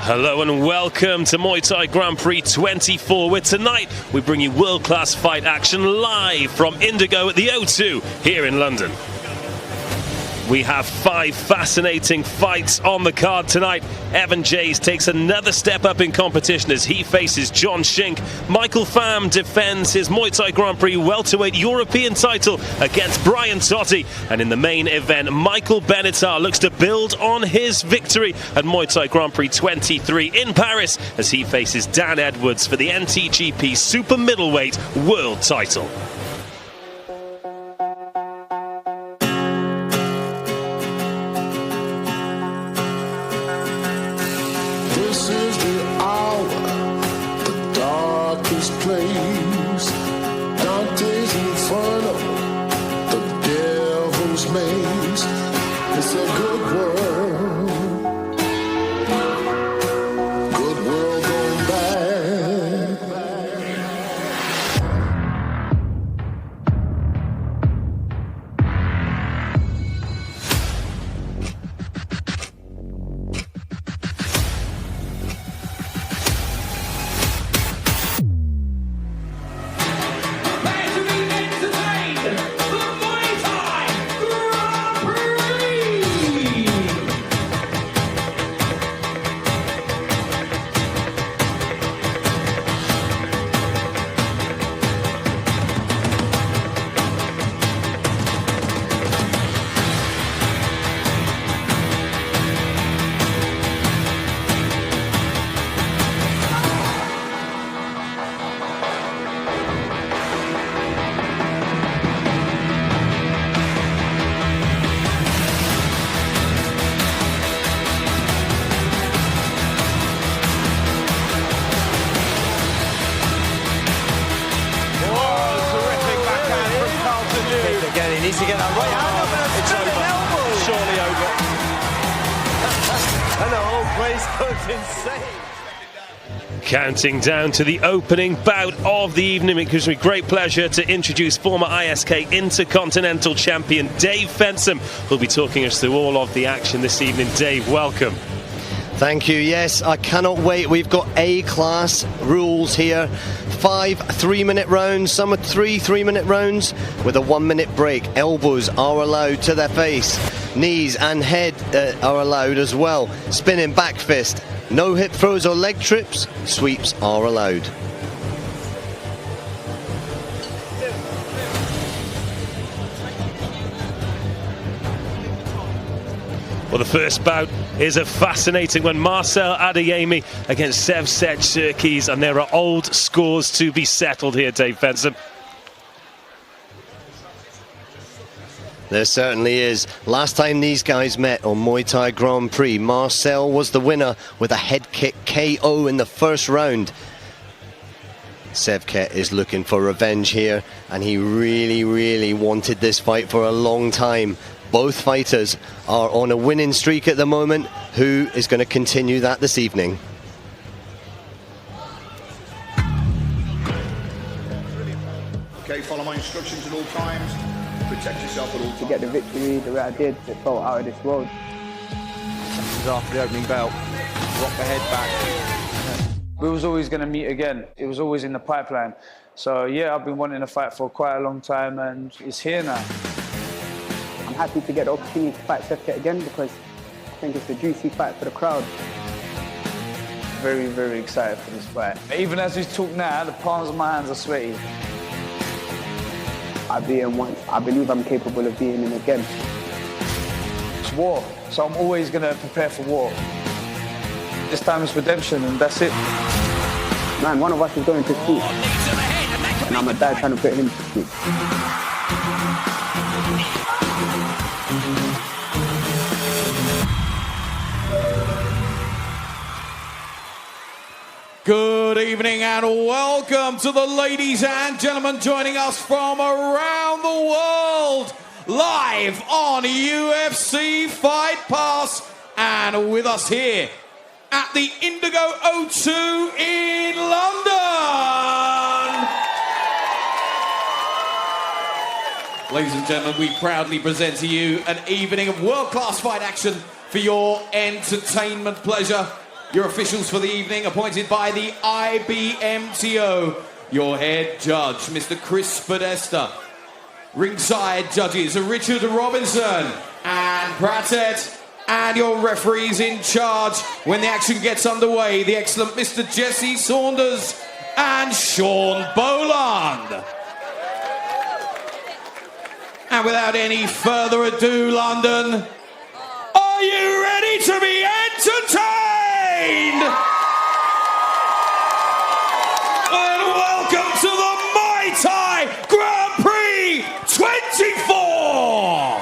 Hello and welcome to Muay Thai Grand Prix 24, where tonight we bring you world-class fight action live from Indigo at the O2 here in London. We have 5 fascinating fights on the card tonight. Evan Jays takes another step up in competition as he faces John Shink. Michael Pham defends his Muay Thai Grand Prix welterweight European title against Brian Totti. And in the main event, Michael Benatar looks to build on his victory at Muay Thai Grand Prix 23 in Paris as he faces Dan Edwards for the NTGP Super Middleweight World title. This is the hour, the darkest place. Dante's Inferno, the devil's maze. It's a good world going bad. Again, he needs to get that right hand. It's over. Surely over. And the whole place goes insane. Counting down to the opening bout of the evening, it gives me great pleasure to introduce former ISK Intercontinental Champion Dave Fensom, who'll be talking us through all of the action this evening. Dave, welcome. Thank you. Yes, I cannot wait. We've got A-class rules here. 5 3-minute rounds, some are 3 3-minute rounds with a 1-minute break. Elbows are allowed to their face. Knees and head are allowed as well. Spinning back fist. No hip throws or leg trips. Sweeps are allowed. Well, the first bout is a fascinating one. Marcel Adeyemi against Sevsej Serkis, and there are old scores to be settled here, Dave Fensom. There certainly is. Last time these guys met on Muay Thai Grand Prix, Marcel was the winner with a head kick KO in the first round. Sevket is looking for revenge here, and he really wanted this fight for a long time. Both fighters are on a winning streak at the moment. Who is going to continue that this evening? Okay, follow my instructions at all times. Protect yourself at all times. To get the victory the way I did, it felt out of this world. After the opening bell, rock the head back. We was always going to meet again. It was always in the pipeline. So yeah, I've been wanting to fight for quite a long time, and it's here now. I'm happy to get the opportunity to fight Sevket again because I think it's a juicy fight for the crowd. Very excited for this fight. Even as we talk now, the palms of my hands are sweaty. I've been once. I believe I'm capable of being in again. It's war, so I'm always going to prepare for war. This time it's redemption, and that's it. Man, one of us is going to sleep, and I'm going to die trying to put him to sleep. Good evening and welcome to the ladies and gentlemen joining us from around the world, live on UFC Fight Pass, and with us here at the Indigo O2 in London. Ladies and gentlemen, we proudly present to you an evening of world-class fight action for your entertainment pleasure. Your officials for the evening, appointed by the IBMTO. Your head judge, Mr. Chris Podesta. Ringside judges are Richard Robinson and Pratet. And your referees in charge when the action gets underway, the excellent Mr. Jesse Saunders and Sean Boland. And without any further ado, London, are you ready to be entertained? And welcome to the Muay Thai Grand Prix 24!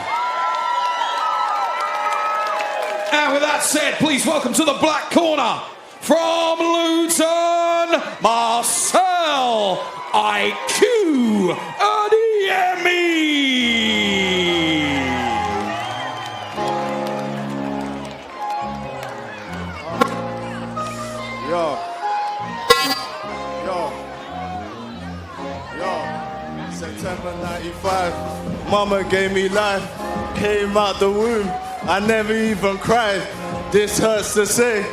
And with that said, please welcome to the black corner, from Luton, Marcel IQ Adiemi. Yo, September 95, mama gave me life, came out the womb, I never even cried, this hurts to say.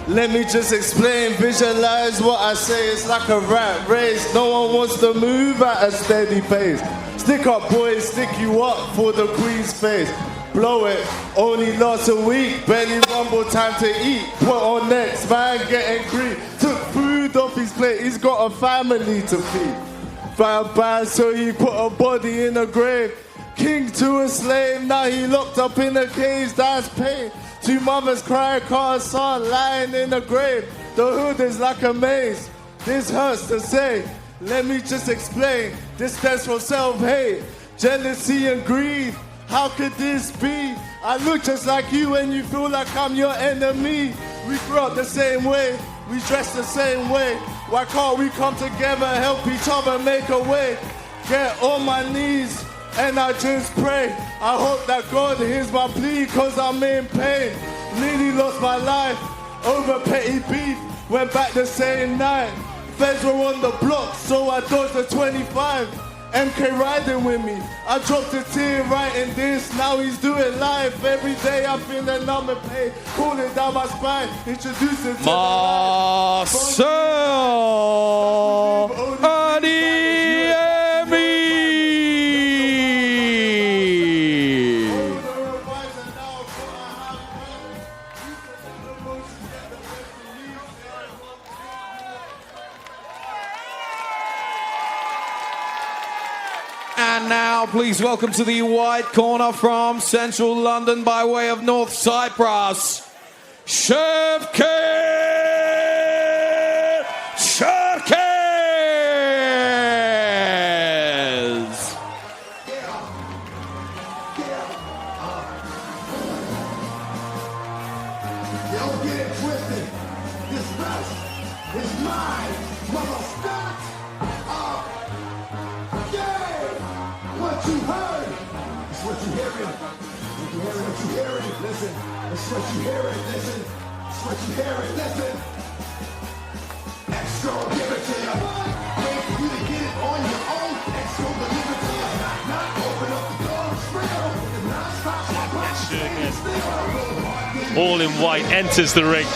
Let me just explain, visualize what I say, it's like a rat race, no one wants to move at a steady pace. Stick up boys, stick you up for the Queen's face. Blow it, only lasts a week, barely rumble, time to eat. Put on next, man getting green. Took food off his plate, he's got a family to feed. Found bad, so he put a body in a grave. King to a slave, now he locked up in a cage, that's pain. Two mothers cry, cause son lying in a grave. The hood is like a maze, this hurts to say. Let me just explain, this stems from self-hate, jealousy and greed. How could this be? I look just like you and you feel like I'm your enemy. We grew up the same way, we dress the same way. Why can't we come together, help each other, make a way? Get on my knees and I just pray. I hope that God hears my plea, cause I'm in pain. Nearly lost my life over petty beef, went back the same night. Feds were on the block, so I dodged the 25. MK riding with me, I dropped a tear writing this, now he's doing life. Every day I feel the number pain, cooling down my spine, introducing to Marcel Adiemi. And now, please welcome to the white corner, from central London by way of North Cyprus, Shevket Cherkes. Yo, get it twisted. This rest is mine. Mother, stop. Yeah. What you heard is what you hearing. What you hearing, listen. It's what you hearing, listen. It's what you hearing, listen. Extra, give it to you. Wait for you to get it on your own. Extra, deliver to you. Not open up the door, real. Non-stop, All in white enters the ring,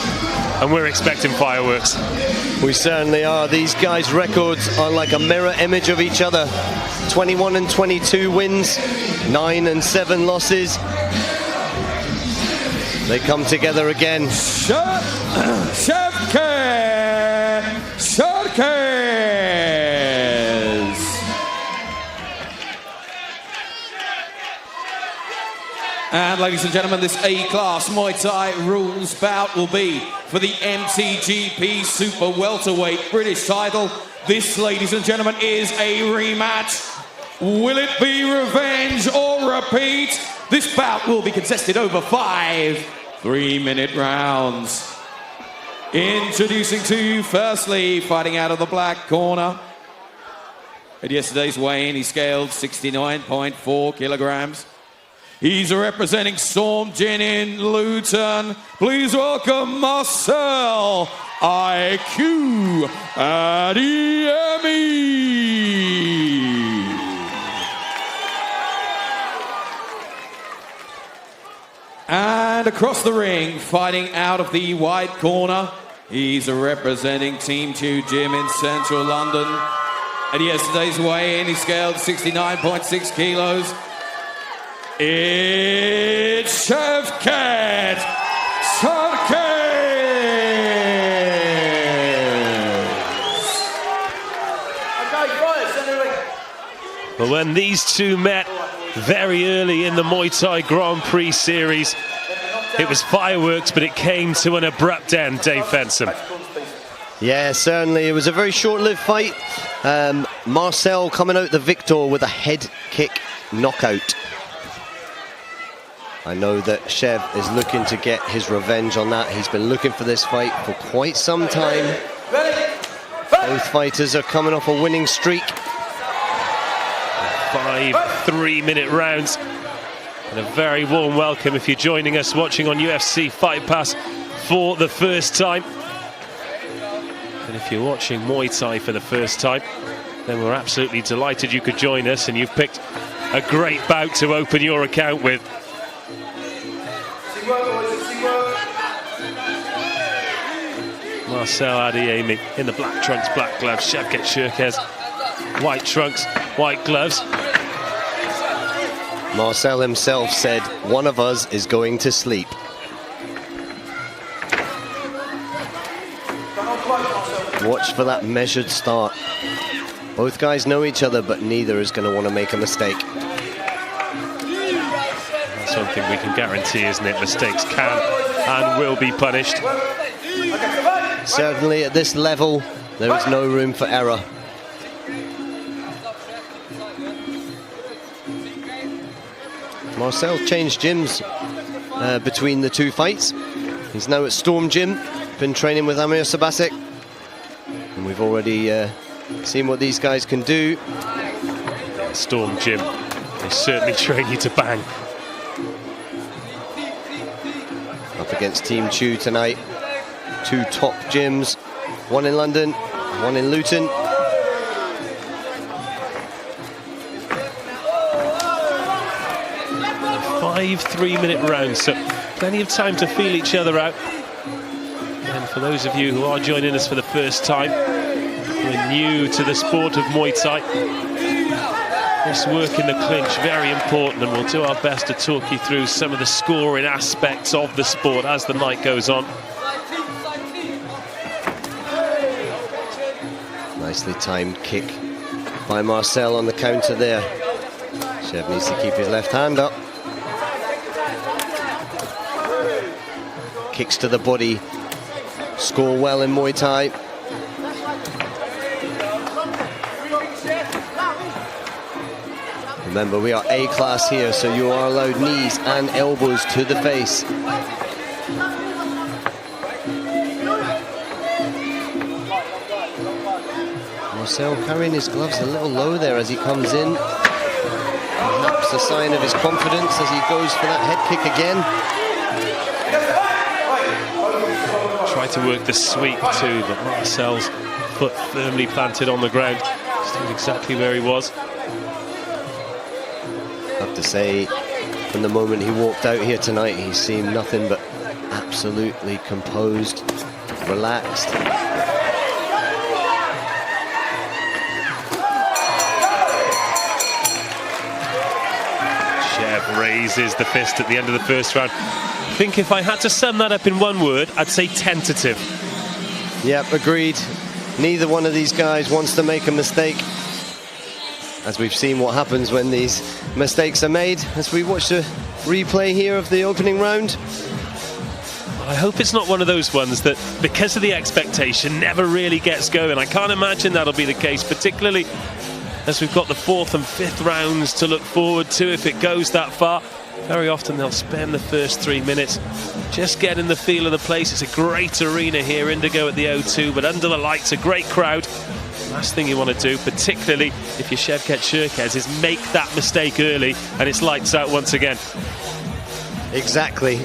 and we're expecting fireworks. We certainly are. These guys' records are like a mirror image of each other. 21 and 22 wins, 9 and 7 losses. They come together again. Shevket Cherkes. And ladies and gentlemen, this A-class Muay Thai rules bout will be for the MTGP Super Welterweight British title. This, ladies and gentlemen, is a rematch. Will it be revenge or repeat? This bout will be contested over 5 3-minute rounds. Introducing to you, firstly, fighting out of the black corner. At yesterday's weigh-in, he scaled 69.4 kilograms. He's representing Storm Gin in Luton. Please welcome Marcel IQ Adiemi. And across the ring, fighting out of the white corner, he's representing Team 2 Gym in central London. At yesterday's weigh-in, he scaled 69.6 kilos. It's Shavkat Sarkis. But when these two met very early in the Muay Thai Grand Prix series, it was fireworks, but it came to an abrupt end, Dave Fensom. Yeah, certainly. It was a very short-lived fight. Marcel coming out the victor with a head kick knockout. I know that Chev is looking to get his revenge on that. He's been looking for this fight for quite some time. Both fighters are coming off a winning streak. 5 3-minute rounds. And a very warm welcome if you're joining us watching on UFC Fight Pass for the first time. And if you're watching Muay Thai for the first time, then we're absolutely delighted you could join us, and you've picked a great bout to open your account with. Marcel Adeyemi in the black trunks, black gloves. Shavkat Sarkis, white trunks, white gloves. Marcel himself said, one of us is going to sleep. Watch for that measured start. Both guys know each other, but neither is going to want to make a mistake. That's one thing we can guarantee, isn't it? Mistakes can and will be punished. Certainly at this level, there is no room for error. Marcel changed gyms between the two fights. He's now at Storm Gym, been training with Amir Sabasic. And we've already seen what these guys can do. Storm Gym, they certainly train you to bang. Up against Team 2 tonight. Two top gyms, one in London, one in Luton. Five 3-minute rounds, so plenty of time to feel each other out. And for those of you who are joining us for the first time, we're new to the sport of Muay Thai. This work in the clinch, very important, and we'll do our best to talk you through some of the scoring aspects of the sport as the night goes on. Nicely timed kick by Marcel on the counter there. Chev needs to keep his left hand up. Kicks to the body. Score well in Muay Thai. Remember, we are A class here, so you are allowed knees and elbows to the face. Marcel carrying his gloves a little low there as he comes in. Perhaps a sign of his confidence as he goes for that head kick again. Try to work the sweep too, but Marcel's foot firmly planted on the ground. Stayed exactly where he was. I have to say, from the moment he walked out here tonight, he seemed nothing but absolutely composed, relaxed. Chev raises the fist at the end of the first round. I think if I had to sum that up in one word, I'd say tentative. Yep, agreed. Neither one of these guys wants to make a mistake. As we've seen what happens when these mistakes are made, as we watch the replay here of the opening round. I hope it's not one of those ones that, because of the expectation, never really gets going. I can't imagine that'll be the case, particularly as we've got the 4th and 5th rounds to look forward to if it goes that far. Very often they'll spend the first 3 minutes just getting the feel of the place. It's a great arena here, Indigo at the O2, but under the lights, a great crowd. Last thing you want to do, particularly if you're Shavkat Sarkis, is make that mistake early and it's lights out once again. Exactly.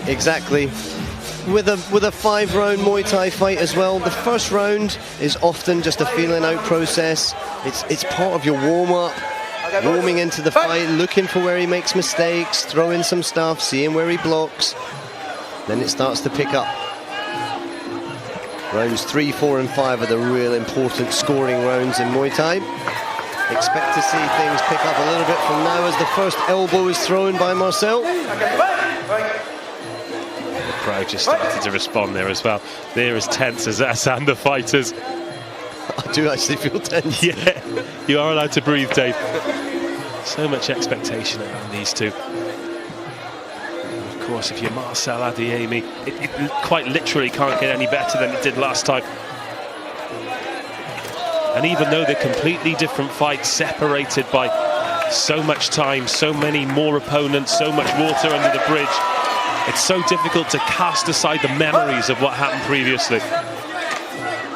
With a 5-round Muay Thai fight as well, the first round is often just a feeling out process. It's part of your warm-up. roaming into the fight, looking for where he makes mistakes, throwing some stuff, seeing where he blocks. Then it starts to pick up. Rounds 3, 4 and 5 are the real important scoring rounds in Muay Thai. Expect to see things pick up a little bit from now as the first elbow is thrown by Marcel. The crowd just started to respond there as well. They're as tense as us and the fighters. I do actually feel tense. Yeah, you are allowed to breathe, Dave. So much expectation around these two. Of course, if you're Marcel Adeyemi, it quite literally can't get any better than it did last time. And even though they're completely different fights, separated by so much time, so many more opponents, so much water under the bridge, it's so difficult to cast aside the memories of what happened previously.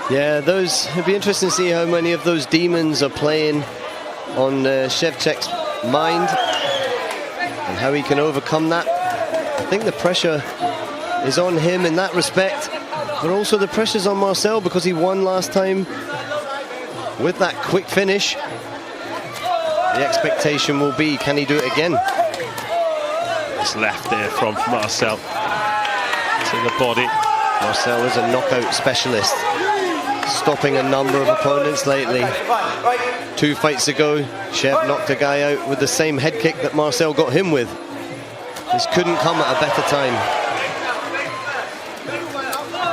Yeah, it'd be interesting to see how many of those demons are playing on Shevchuk's mind and how he can overcome that. I think the pressure is on him in that respect, but also the pressure's on Marcel because he won last time with that quick finish. The expectation will be, can he do it again? It's left there from Marcel to the body. Marcel is a knockout specialist, stopping a number of opponents lately. 2 fights ago, Shev knocked a guy out with the same head kick that Marcel got him with. This couldn't come at a better time.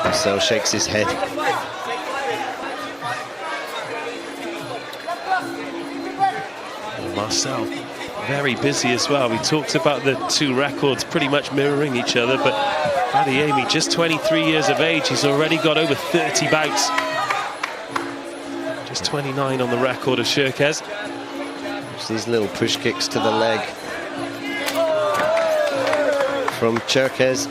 Marcel shakes his head. Marcel, very busy as well. We talked about the 2 records pretty much mirroring each other, but Adeyemi, just 23 years of age, he's already got over 30 bouts. Just 29 on the record of Shirkez. Just these little push kicks to the leg from Cherkez,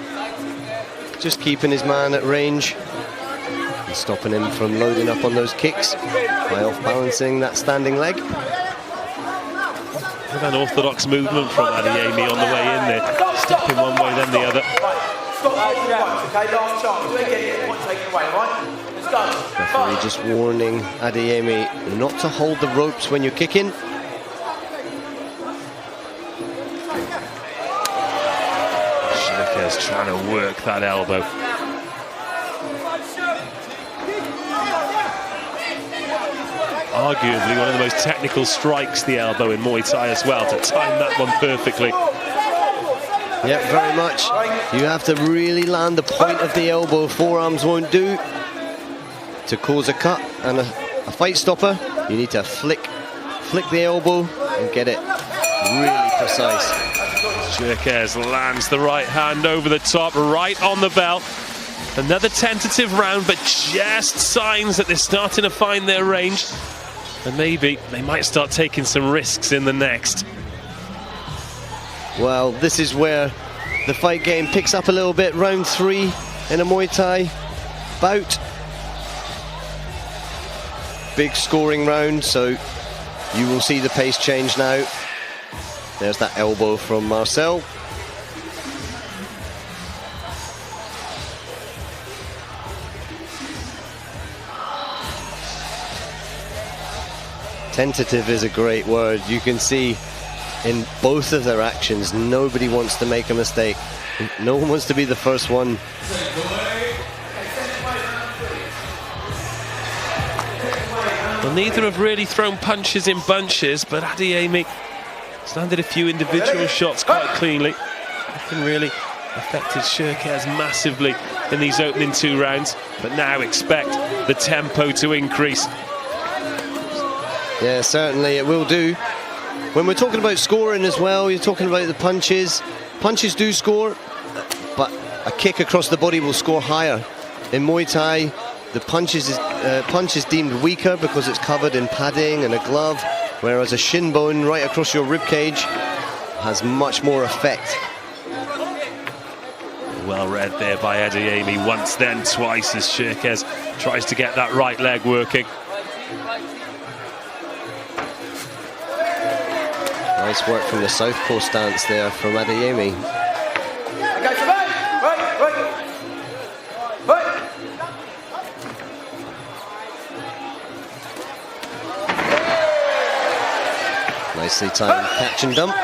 just keeping his man at range and stopping him from loading up on those kicks by off-balancing that standing leg. An unorthodox movement from Adeyemi on the way in there, stepping one way then the other. Referee just warning Adeyemi not to hold the ropes when you're kicking. Shirkez trying to work that elbow. Arguably one of the most technical strikes, the elbow in Muay Thai as well, to time that one perfectly. Yeah, very much. You have to really land the point of the elbow, forearms won't do. To cause a cut and a fight stopper, you need to flick the elbow and get it really precise. Shirkez lands the right hand over the top, right on the bell. Another tentative round, but just signs that they're starting to find their range. And maybe they might start taking some risks in the next. Well, this is where the fight game picks up a little bit. Round 3 in a Muay Thai bout. Big scoring round, so you will see the pace change now. There's that elbow from Marcel. Tentative is a great word. You can see in both of their actions, nobody wants to make a mistake. No one wants to be the first one. Well, neither have really thrown punches in bunches, but Adeyemi has landed a few individual shots quite cleanly. Can really affected Shirkez massively in these opening 2 rounds, but now expect the tempo to increase. Yeah, certainly it will do. When we're talking about scoring as well, you're talking about the punches. Punches do score, but a kick across the body will score higher. In Muay Thai, the punch is deemed weaker because it's covered in padding and a glove, whereas a shin bone right across your rib cage has much more effect. Well read there by Adeyemi, once then twice as Shirkez tries to get that right leg working. Nice work from the southpaw stance there from Adeyemi. Nice Nicely timed catch and dump.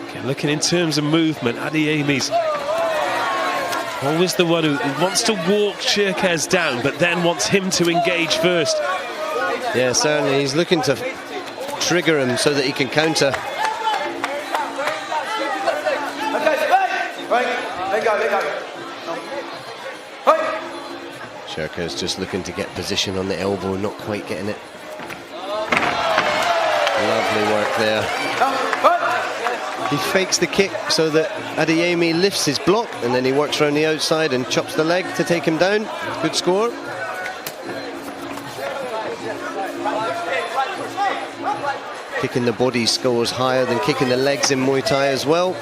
Okay, looking in terms of movement, Adeyemi's always the one who wants to walk Shirkez down, but then wants him to engage first. Yeah, certainly. He's looking to trigger him so that he can counter. Shirkez just looking to get position on the elbow, not quite getting it. Lovely work there. He fakes the kick so that Adeyemi lifts his block, and then he works around the outside and chops the leg to take him down. Good score. Kicking the body scores higher than kicking the legs in Muay Thai as well,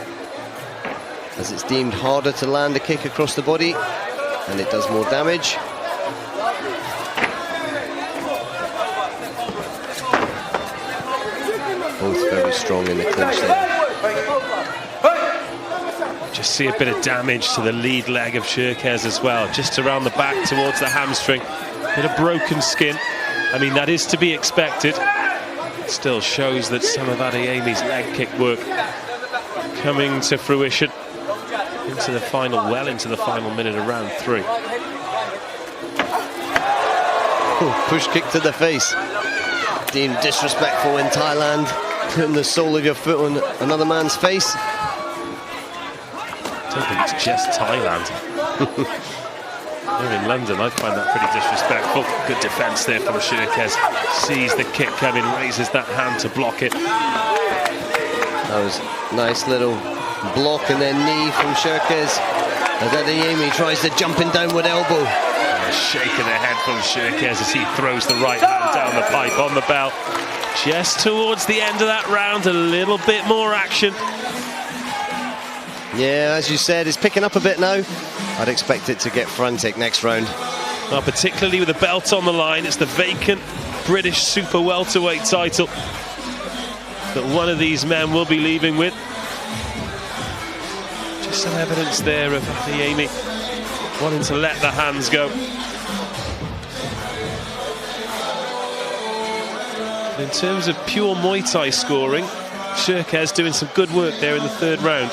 as it's deemed harder to land a kick across the body and it does more damage. Both very strong in the clinch there. Just see a bit of damage to the lead leg of Shirkez as well, just around the back towards the hamstring. Bit of broken skin. I mean, that is to be expected. Still shows that some of Adeyemi's leg kick work coming to fruition into the final, well into the final minute of round 3. Ooh, push kick to the face. Deemed disrespectful in Thailand, putting the sole of your foot on another man's face. I don't think it's just Thailand. Here in London, I find that pretty disrespectful. Good defence there from Shirkez. Sees the kick coming, raises that hand to block it. That was nice little block and then knee from Shirkez as Adeyemi tries the jumping downward elbow. A shake of the head from Shirkez as he throws the right hand down the pipe on the belt. Just towards the end of that round, a little bit more action. Yeah, as you said, it's picking up a bit now. I'd expect it to get frantic next round. Well, particularly with the belt on the line, it's the vacant British super welterweight title that one of these men will be leaving with. Just some evidence there of Adeyemi wanting to let the hands go. In terms of pure Muay Thai scoring, Shirkez doing some good work there in the 3rd round.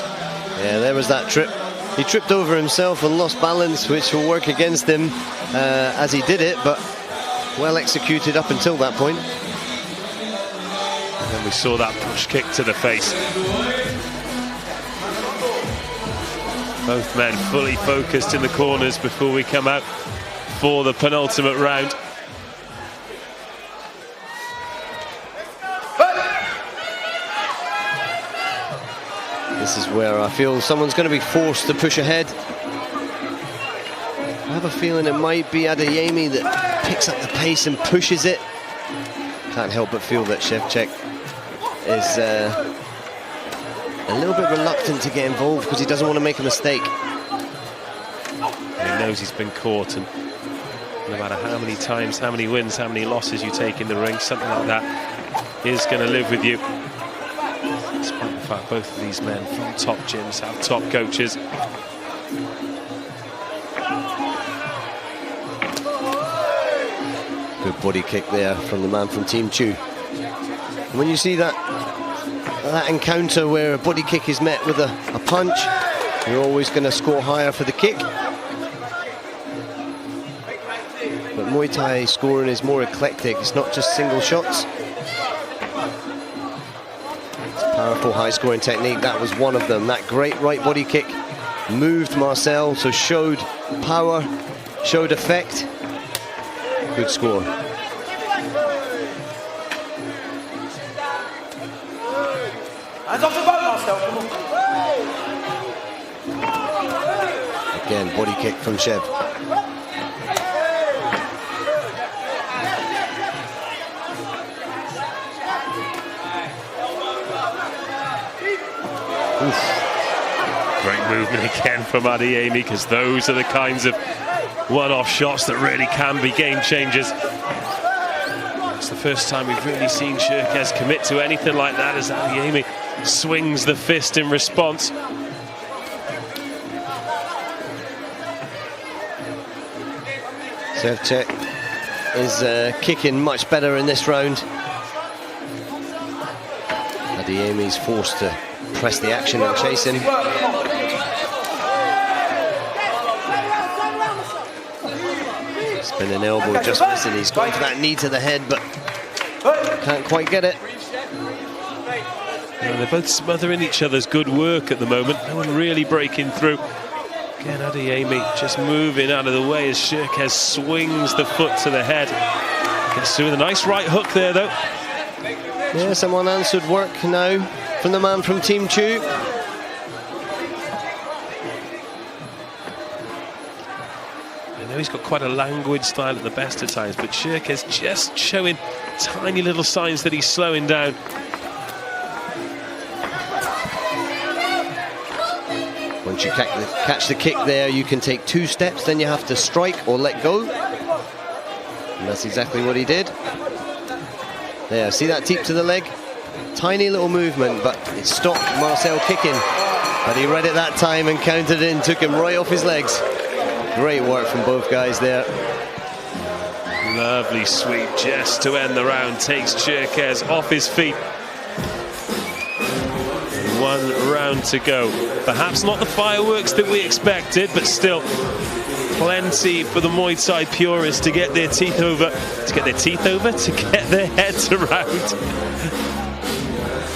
Yeah, there was that trip. He tripped over himself and lost balance, which will work against him as he did it, but well executed up until that point. And then we saw that push kick to the face. Both men fully focused in the corners before we come out for the penultimate round. This is where I feel someone's going to be forced to push ahead. I have a feeling it might be Adeyemi that picks up the pace and pushes it. Can't help but feel that Shevchuk is a little bit reluctant to get involved because he doesn't want to make a mistake. He knows he's been caught, and no matter how many times, how many wins, how many losses you take in the ring, something like that is going to live with you. Despite the fact both of these men from top gyms have top coaches. Good body kick there from the man from Team Chu. And when you see that encounter where a body kick is met with a punch, you're always going to score higher for the kick. But Muay Thai scoring is more eclectic. It's not just single shots. It's a powerful high-scoring technique. That was one of them. That great right body kick moved Marcel, so showed power, showed effect. Good score. Hands off the boat, Marcel. Come on. Again, body kick from Shev. Oof. Great movement again from Adeyemi, because those are the kinds of one-off shots that really can be game changers. It's the first time we've really seen Shirkez commit to anything like that as Adeyemi swings the fist in response. Sevcek is kicking much better in this round. Adeyemi's forced to press the action and chase him. Spinning elbow just missing. He's going for that knee to the head, but can't quite get it. They're both smothering each other's good work at the moment. No one really breaking through. Again, Adeyemi just moving out of the way as Shirkez swings the foot to the head. Gets through with a nice right hook there, though. Yeah, some unanswered work now from the man from Team Chu. I know he's got quite a languid style at the best of times, but Shirkez just showing tiny little signs that he's slowing down. Once you catch the kick there, you can take 2 steps, then you have to strike or let go. And that's exactly what he did. There, see that teep to the leg? Tiny little movement, but it stopped Marcel kicking. But he read it that time and countered it and took him right off his legs. Great work from both guys there. Lovely sweep just to end the round. Takes Shirkez off his feet. 1 round to go. Perhaps not the fireworks that we expected, but still plenty for the Muay Thai purists to get their teeth over, to get their heads around.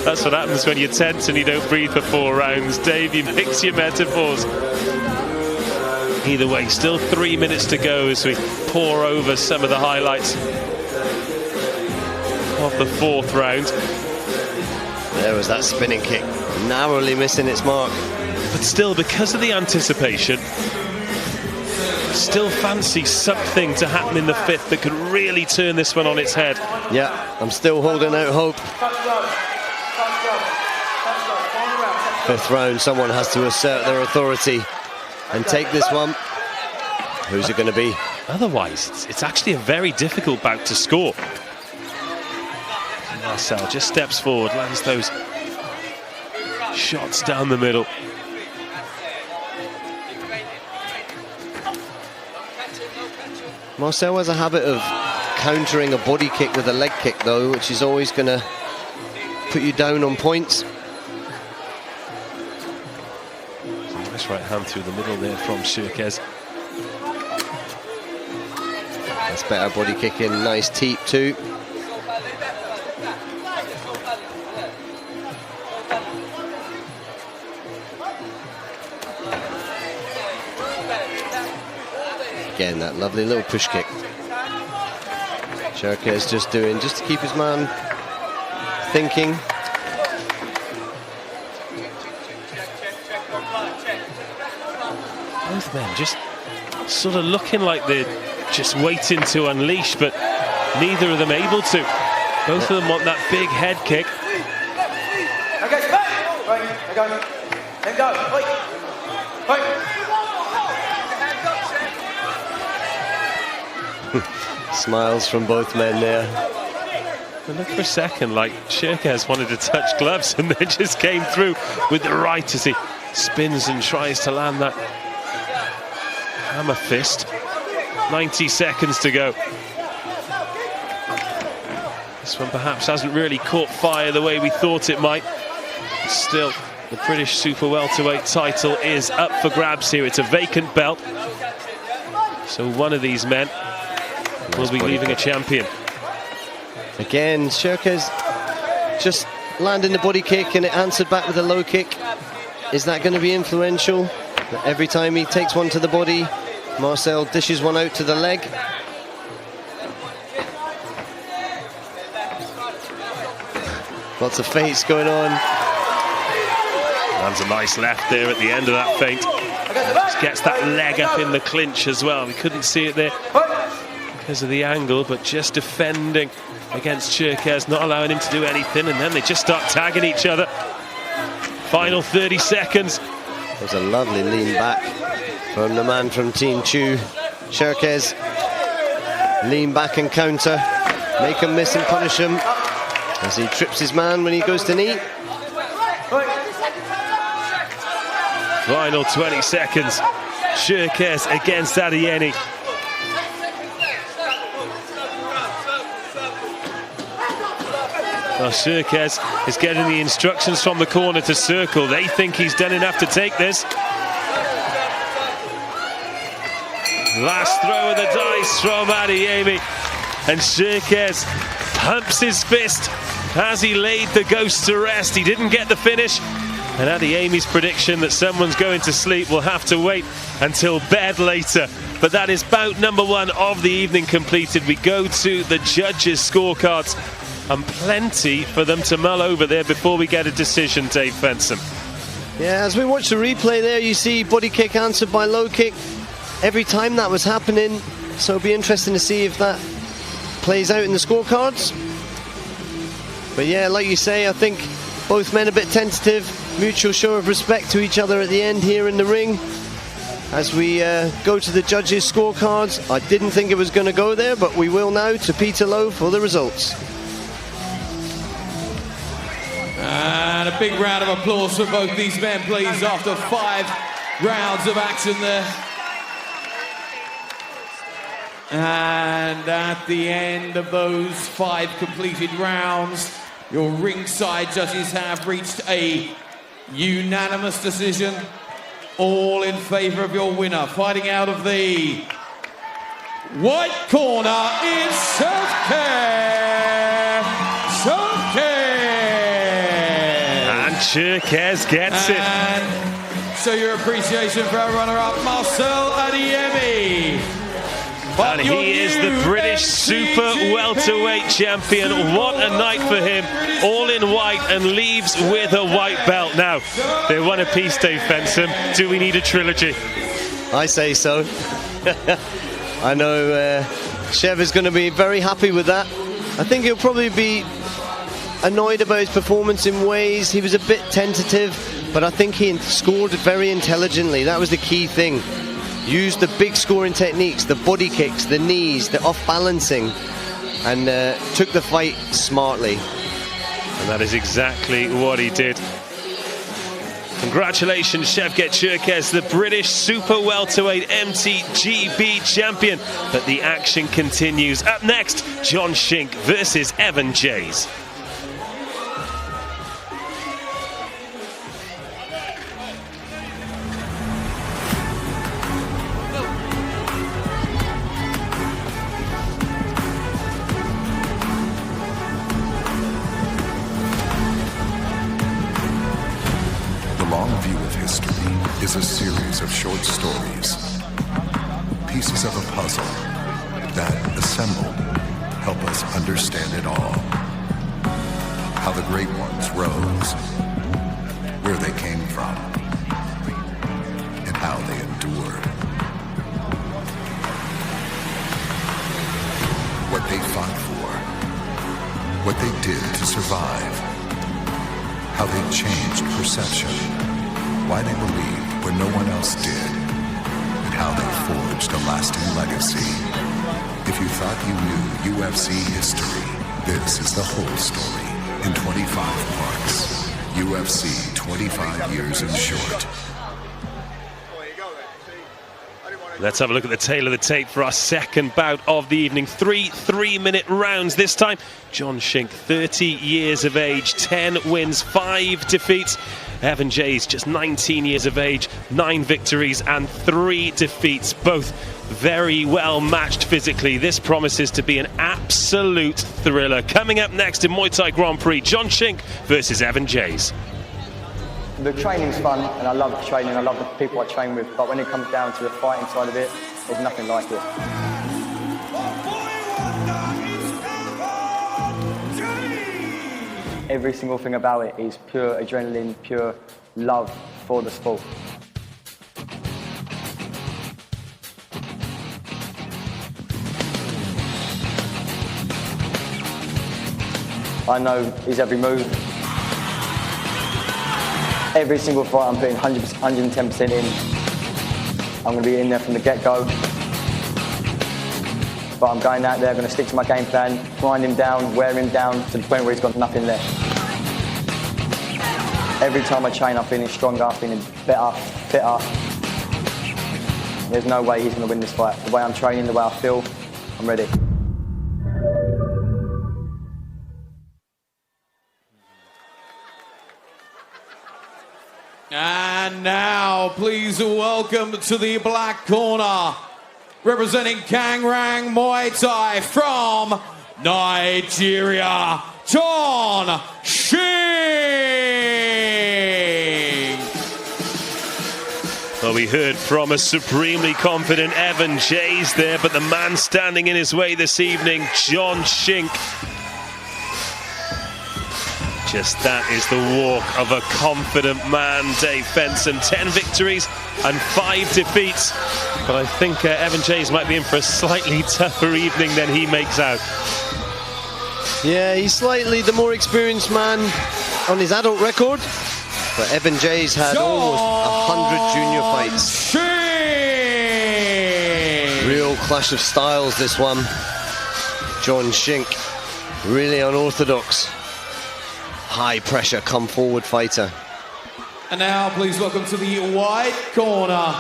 That's what happens when you're tense and you don't breathe for 4 rounds. Dave, you mix your metaphors. Either way, still 3 minutes to go as we pour over some of the highlights of the 4th round. There was that spinning kick, narrowly missing its mark. But still, because of the anticipation, still fancy something to happen in the 5th that could really turn this one on its head. Yeah, I'm still holding out hope. 5th round, someone has to assert their authority and take this one. Who's it going to be? Otherwise, it's actually a very difficult bout to score. Marcel just steps forward, lands those shots down the middle. Marcel has a habit of countering a body kick with a leg kick, though, which is always going to put you down on points. Nice right hand through the middle there from Shirkez. That's better body kicking, nice teep too. Again, that lovely little push kick. Shirkez just to keep his man thinking. Both men just sort of looking like they're just waiting to unleash, but neither of them able to. Both of them want that big head kick. Smiles from both men there. It looked for a second like Shirkez wanted to touch gloves and then just came through with the right as he spins and tries to land that hammer fist. 90 seconds to go. This one perhaps hasn't really caught fire the way we thought it might. Still, the British super welterweight title is up for grabs here. It's a vacant belt. So one of these men will be leaving a champion. Again, Shirkez just landing the body kick and it answered back with a low kick. Is that going to be influential? Every time he takes one to the body, Marcel dishes one out to the leg. Lots of feints going on. Lands a nice left there at the end of that feint. Just gets that leg up in the clinch as well. We couldn't see it there because of the angle, but just defending against Shirkez, not allowing him to do anything, and then they just start tagging each other. Final 30 seconds. There's a lovely lean back from the man from Team Chu. Shirkez, lean back and counter, make him miss and punish him as he trips his man when he goes to knee. Final 20 seconds. Shirkez against Adeyemi. Well, Cerquez is getting the instructions from the corner to circle. They think he's done enough to take this. Last throw of the dice from Adeyemi. And Cerquez pumps his fist as he laid the ghost to rest. He didn't get the finish. And Adeyemi's prediction that someone's going to sleep will have to wait until bed later. But that is bout number 1 of the evening completed. We go to the judges' scorecards, and plenty for them to mull over there before we get a decision, Dave Fensom. Yeah, as we watch the replay there, you see body kick answered by low kick every time that was happening. So it'll be interesting to see if that plays out in the scorecards. But yeah, like you say, I think both men a bit tentative. Mutual show of respect to each other at the end here in the ring. As we go to the judges' scorecards, I didn't think it was going to go there, but we will now to Peter Lowe for the results. And a big round of applause for both these men, please, after 5 rounds of action there. And at the end of those 5 completed rounds, your ringside judges have reached a unanimous decision, all in favour of your winner. Fighting out of the white corner is Cerquez. And Cerquez gets it. And so your appreciation for our runner-up, Marcel Adeyemi. And he is the British super welterweight champion. What a night for him. All in white and leaves with a white belt. Now, they're one apiece, Dave Fensom. Do we need a trilogy? I say so. I know Chev is going to be very happy with that. I think he'll probably be annoyed about his performance in ways. He was a bit tentative, but I think he scored very intelligently. That was the key thing. Used the big scoring techniques, the body kicks, the knees, the off-balancing, and took the fight smartly. And that is exactly what he did. Congratulations, Shavkat Cerquez, the British super welterweight MTGB champion. But the action continues. Up next, John Shink versus Evan Jays. Is a series of short stories, pieces of a puzzle that, assembled, help us understand it all. How the great ones rose, where they came from, and how they endured. What they fought for, what they did to survive, how they changed perception, why they believed when no one else did, and how they forged a lasting legacy. If you thought you knew UFC history, this is the whole story in 25 parts. UFC 25 years in short. Let's have a look at the tail of the tape for our second bout of the evening. 3 3-minute rounds this time. John Shink, 30 years of age, 10 wins, 5 defeats. Evan Jays, just 19 years of age, 9 victories and 3 defeats. Both very well matched physically. This promises to be an absolute thriller. Coming up next in Muay Thai Grand Prix, John Shink versus Evan Jays. The training's fun, and I love training. I love the people I train with. But when it comes down to the fighting side of it, there's nothing like it. Every single thing about it is pure adrenaline, pure love for the sport. I know his every move. Every single fight I'm putting 110% in. I'm going to be in there from the get-go. But I'm going out there, going to stick to my game plan, grind him down, wear him down to the point where he's got nothing left. Every time I train, I'm feeling stronger, I'm feeling better, fitter. There's no way he's going to win this fight. The way I'm training, the way I feel, I'm ready. And now, please welcome to the black corner, representing Kangrang Muay Thai from Nigeria, John Shing. Well, we heard from a supremely confident Evan Jays there, but the man standing in his way this evening, John Shink. Just that is the walk of a confident man, Dave Fenson. 10 victories and 5 defeats. But I think Evan Jays might be in for a slightly tougher evening than he makes out. Yeah, he's slightly the more experienced man on his adult record. But Evan Jays had almost 100 junior fights. Real clash of styles, this one. John Shink, really unorthodox. High pressure, come forward fighter. And now please welcome to the white corner,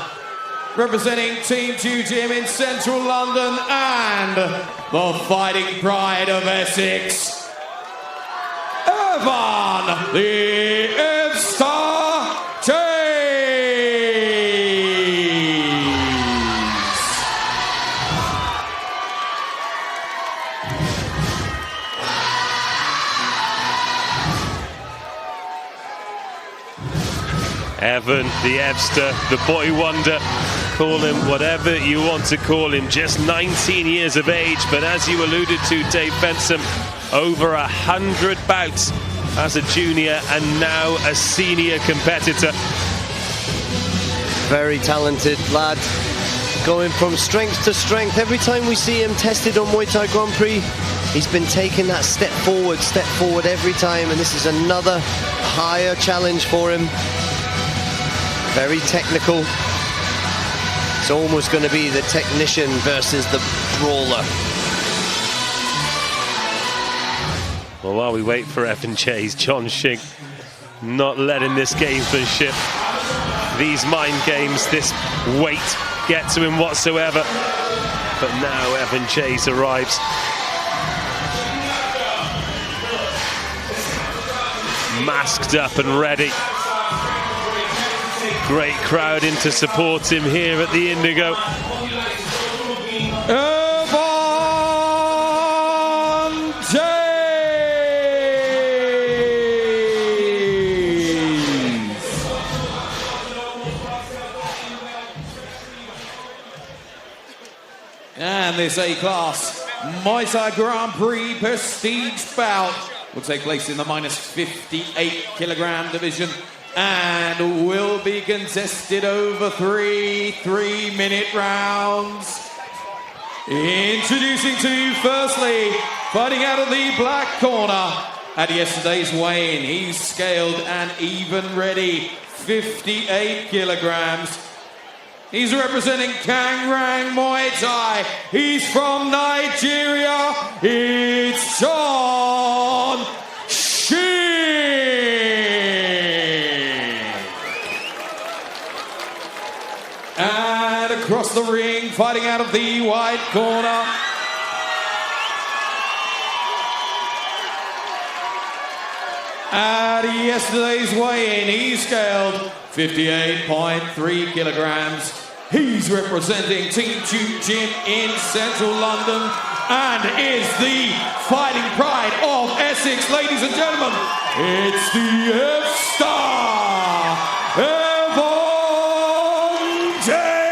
representing Team Chu Gym in central London and the fighting pride of Essex, Evan the F-Star Jays. Evan, the Ebster, the boy wonder, call him whatever you want to call him, just 19 years of age, but as you alluded to, Dave Benson, over 100 bouts as a junior and now a senior competitor. Very talented lad, going from strength to strength. Every time we see him tested on Muay Thai Grand Prix, he's been taking that step forward every time, and this is another higher challenge for him. Very technical. It's almost going to be the technician versus the brawler. Well, while we wait for Evan Jays, John Shink not letting this gamesmanship, these mind games, this weight get to him whatsoever. But now Evan Jays arrives. Masked up and ready. Great crowd in to support him here at the Indigo. Evan Jays. And this A-class Muay Thai Grand Prix prestige bout will take place in the minus 58 kilogram division and will be contested over 3 3-minute rounds. Introducing to you firstly, fighting out of the black corner at yesterday's weigh-in, he's scaled and even ready, 58 kilograms. He's representing Kangrang Muay Thai. He's from Nigeria. It's John Shing. And across the ring, fighting out of the white corner, at yesterday's weigh-in, he scaled 58.3 kilograms. He's representing Team Chu Gym in central London and is the fighting pride of Essex, ladies and gentlemen. It's the F-Star, Evan Jays.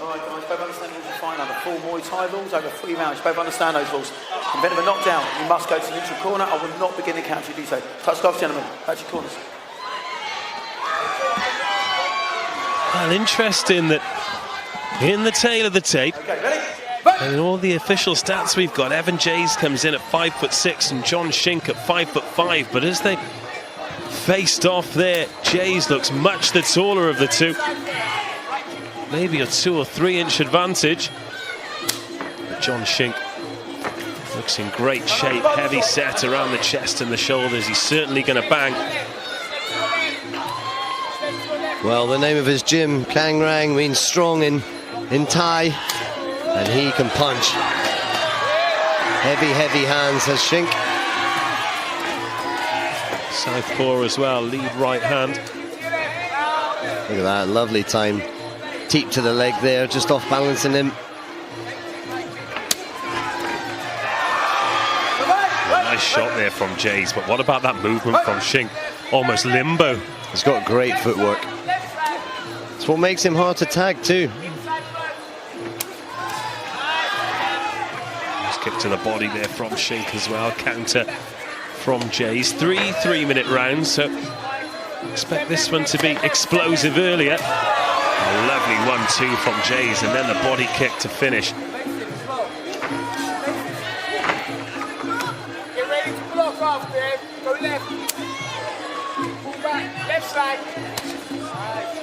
Alright guys, both understand the rules of fine under full Muay Thai rules over 3 rounds. Both understand those rules. In the event of a knockdown, you must go to the neutral corner. I will not begin the count if you do so. Touch gloves, gentlemen. Touch your corners. Well, interesting that in the tail of the tape, Okay, ready? and in all the official stats we've got, Evan Jays comes in at 5'6" and John Shink at 5'5", but as they faced off there, Jays looks much the taller of the two. Maybe a 2 or 3 inch advantage. But John Shink looks in great shape, heavy set around the chest and the shoulders. He's certainly going to bang. Well, the name of his gym, Kangrang, means strong in Thai, and he can punch. Heavy hands has Shink. Southpaw as well, lead right hand. Look at that, lovely time. Teep to the leg there, just off balancing him. Nice shot there from Jays, but what about that movement from Shink? Almost limbo. He's got great footwork. It's what makes him hard to tag too. Nice kick to the body there from Shink as well. Counter from Jays. 3 3-minute rounds, so expect this one to be explosive earlier. A lovely 1-2 from Jays, and then the body kick to finish. Go left. Pull back. Left side.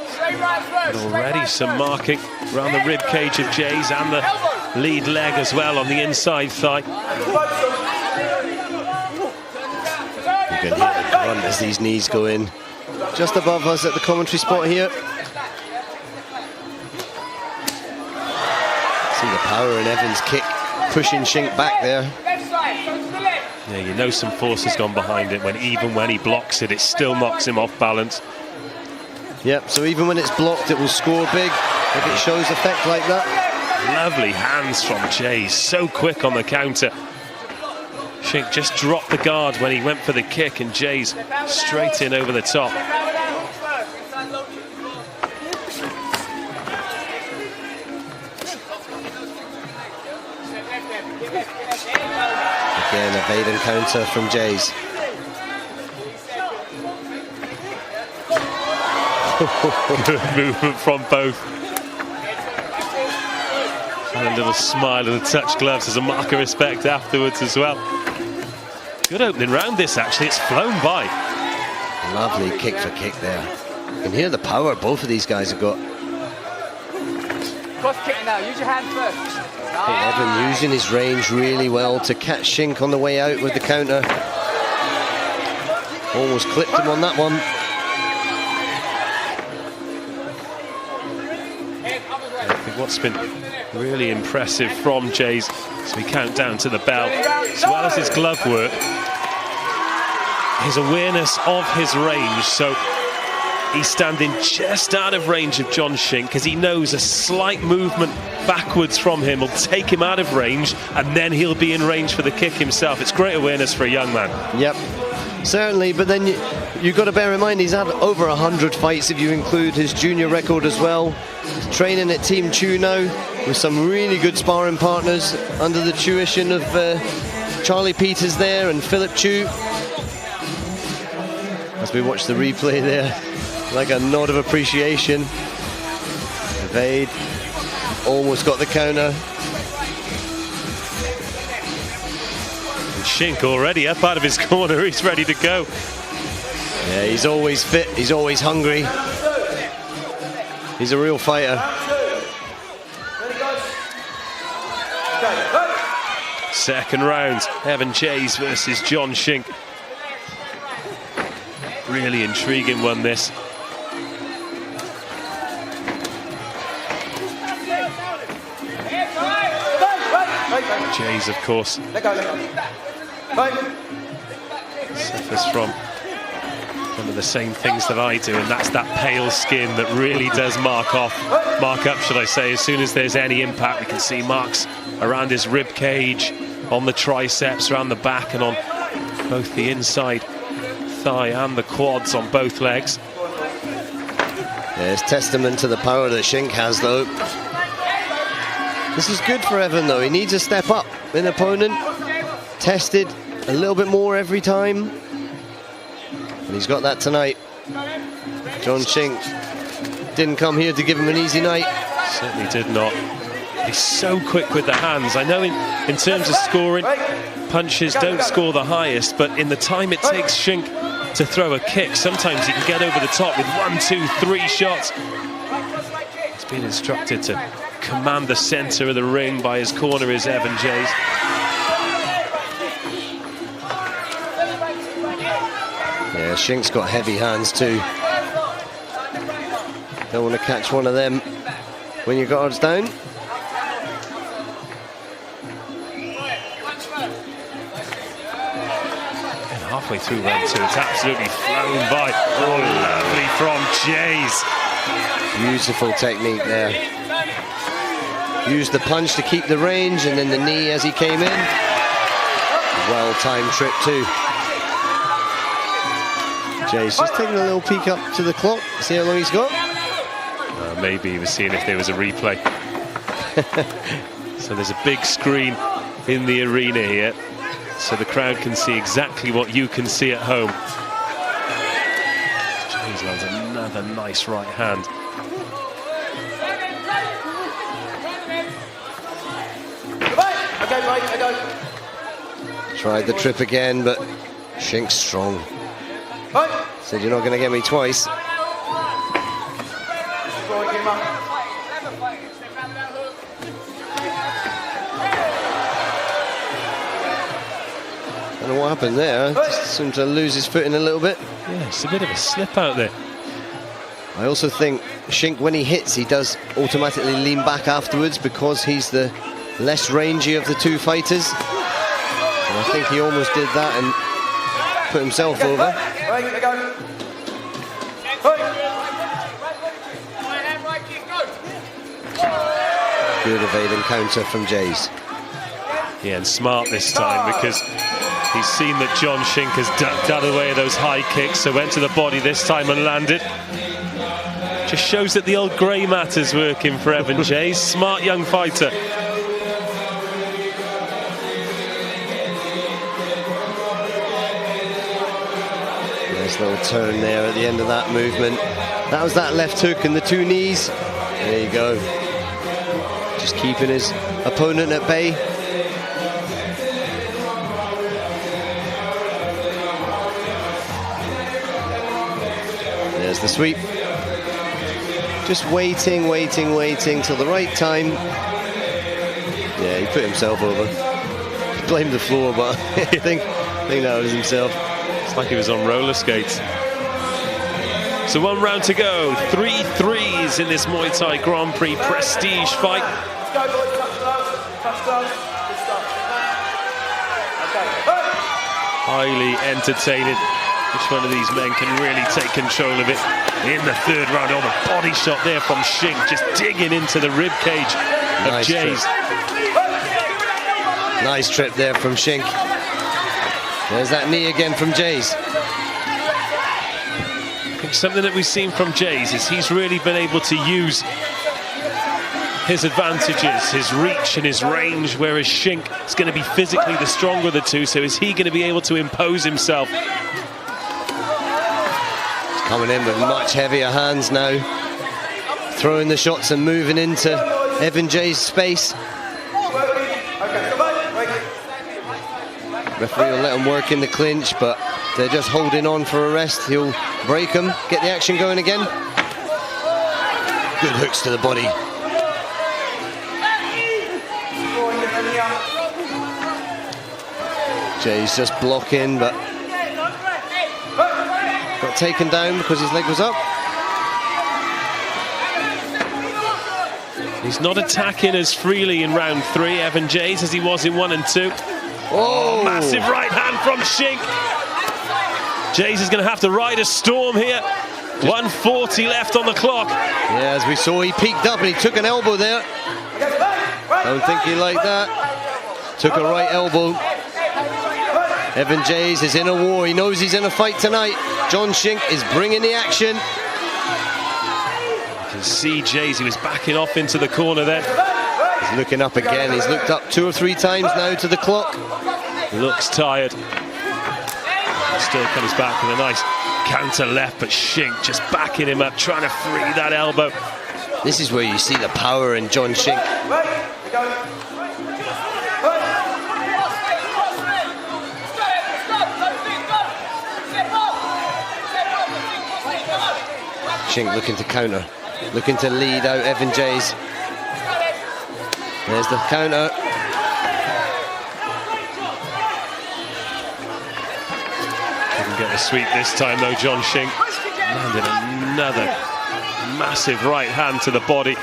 Straight right first. Already some marking around the rib cage of Jays and the lead leg as well on the inside thigh. You can hear the grunt as these knees go in. Just above us at the commentary spot here. See the power in Evans' kick, pushing Shink back there. Yeah, you know some force has gone behind it. Even when he blocks it, it still knocks him off balance. Yep, so even when it's blocked, it will score big if it shows effect like that. Lovely hands from Jays, so quick on the counter. Shink just dropped the guard when he went for the kick, and Jays straight in over the top. Again, evade and counter from Jays. Good movement from both. And a little smile and a touch gloves as a mark of respect afterwards as well. Good opening round this, actually. It's flown by. Lovely kick for kick there. You can hear the power both of these guys have got. Cross kick now. Use your hand first. Evan using his range really well to catch Shink on the way out with the counter. Almost clipped him on that one. I think what's been really impressive from Jays as we count down to the bell, as well as his glove work, his awareness of his range. So he's standing just out of range of John Shink because he knows a slight movement backwards from him will take him out of range, and then he'll be in range for the kick himself. It's great awareness for a young man. Yep, certainly, but then you've got to bear in mind he's had over 100 fights if you include his junior record as well. Training at Team Chew now with some really good sparring partners under the tuition of Charlie Peters there and Philip Chew. As we watch the replay there, like a nod of appreciation. Evade, almost got the counter. And Shink already up out of his corner, he's ready to go. Yeah, he's always fit, he's always hungry. He's a real fighter. Second round, Evan Jays versus John Shink. Really intriguing one, this. Jays, of course, suffers from some of the same things that I do, and that's that pale skin that really does mark up, should I say. As soon as there's any impact, we can see marks around his rib cage, on the triceps, around the back, and on both the inside thigh and the quads on both legs. Yeah, it's testament to the power that Shink has, though. This is good for Evan, though. He needs a step up in opponent. Tested a little bit more every time. And he's got that tonight. John Shink didn't come here to give him an easy night. Certainly did not. He's so quick with the hands. I know in terms of scoring, punches don't score the highest, but in the time it takes Shink to throw a kick, sometimes he can get over the top with 1, 2, 3 shots. He's been instructed to command the center of the ring by his corner is Evan Jays. Yeah, Shink's got heavy hands too. Don't want to catch one of them when your guard's down. halfway through round 2. It's absolutely flown by. Oh, lovely from Jays. Beautiful technique there. Used the punch to keep the range, and then the knee as he came in. Well-timed trip too. Jay's just taking a little peek up to the clock, see how long he's got. Maybe he was seeing if there was a replay. So there's a big screen in the arena here, so the crowd can see exactly what you can see at home. James lands another nice right hand. Tried the trip again, but Shink's strong. Said, you're not going to get me twice. I don't know what happened there. Just seemed to lose his footing a little bit. Yeah, it's a bit of a slip out there. I also think Shink, when he hits, he does automatically lean back afterwards because he's the less rangy of the two fighters. And I think he almost did that and put himself over. Good evading counter from Jays. Yeah, and smart this time because he's seen that John Shink has ducked out of the way of those high kicks, so went to the body this time and landed. Just shows that the old grey matter's working for Evan Jays. Smart young fighter. Nice little turn there at the end of that movement. That was that left hook and the two knees. There you go. Just keeping his opponent at bay. There's the sweep. Just waiting till the right time. Yeah, he put himself over. He blamed the floor, but I think that was himself. It's like he was on roller skates. So 1 round to go. 3 threes in this Muay Thai Grand Prix prestige fight. Highly entertaining. Which one of these men can really take control of it in the 3rd round? Oh, the body shot there from Shink, just digging into the rib cage of Nice Jays. Trip. Nice trip there from Shink. There's that knee again from Jays. I think something that we've seen from Jays is he's really been able to use his advantages, his reach and his range, whereas Shink is going to be physically the stronger of the two. So is he going to be able to impose himself? Coming in with much heavier hands now. Throwing the shots and moving into Evan Jay's space. Referee will let him work in the clinch, but they're just holding on for a rest. He'll break him, get the action going again. Good hooks to the body. Jay's just blocking, but got taken down because his leg was up. He's not attacking as freely in round 3, Evan Jays, as he was in 1 and 2. Oh, massive right hand from Shink. Jays is going to have to ride a storm here. 1:40 left on the clock. Yeah, as we saw, he peeked up and he took an elbow there. Don't think he liked that. Took a right elbow. Evan Jays is in a war. He knows he's in a fight tonight. John Shink is bringing the action. You can see Jays, he was backing off into the corner then. He's looking up again. He's looked up 2 or 3 times now to the clock. Looks tired. Still comes back with a nice counter left, but Shink just backing him up, trying to free that elbow. This is where you see the power in John Shink. Shink looking to counter, looking to lead out Evan Jays. There's the counter. Couldn't get the sweep this time though, John Shink. Landed another massive right hand to the body.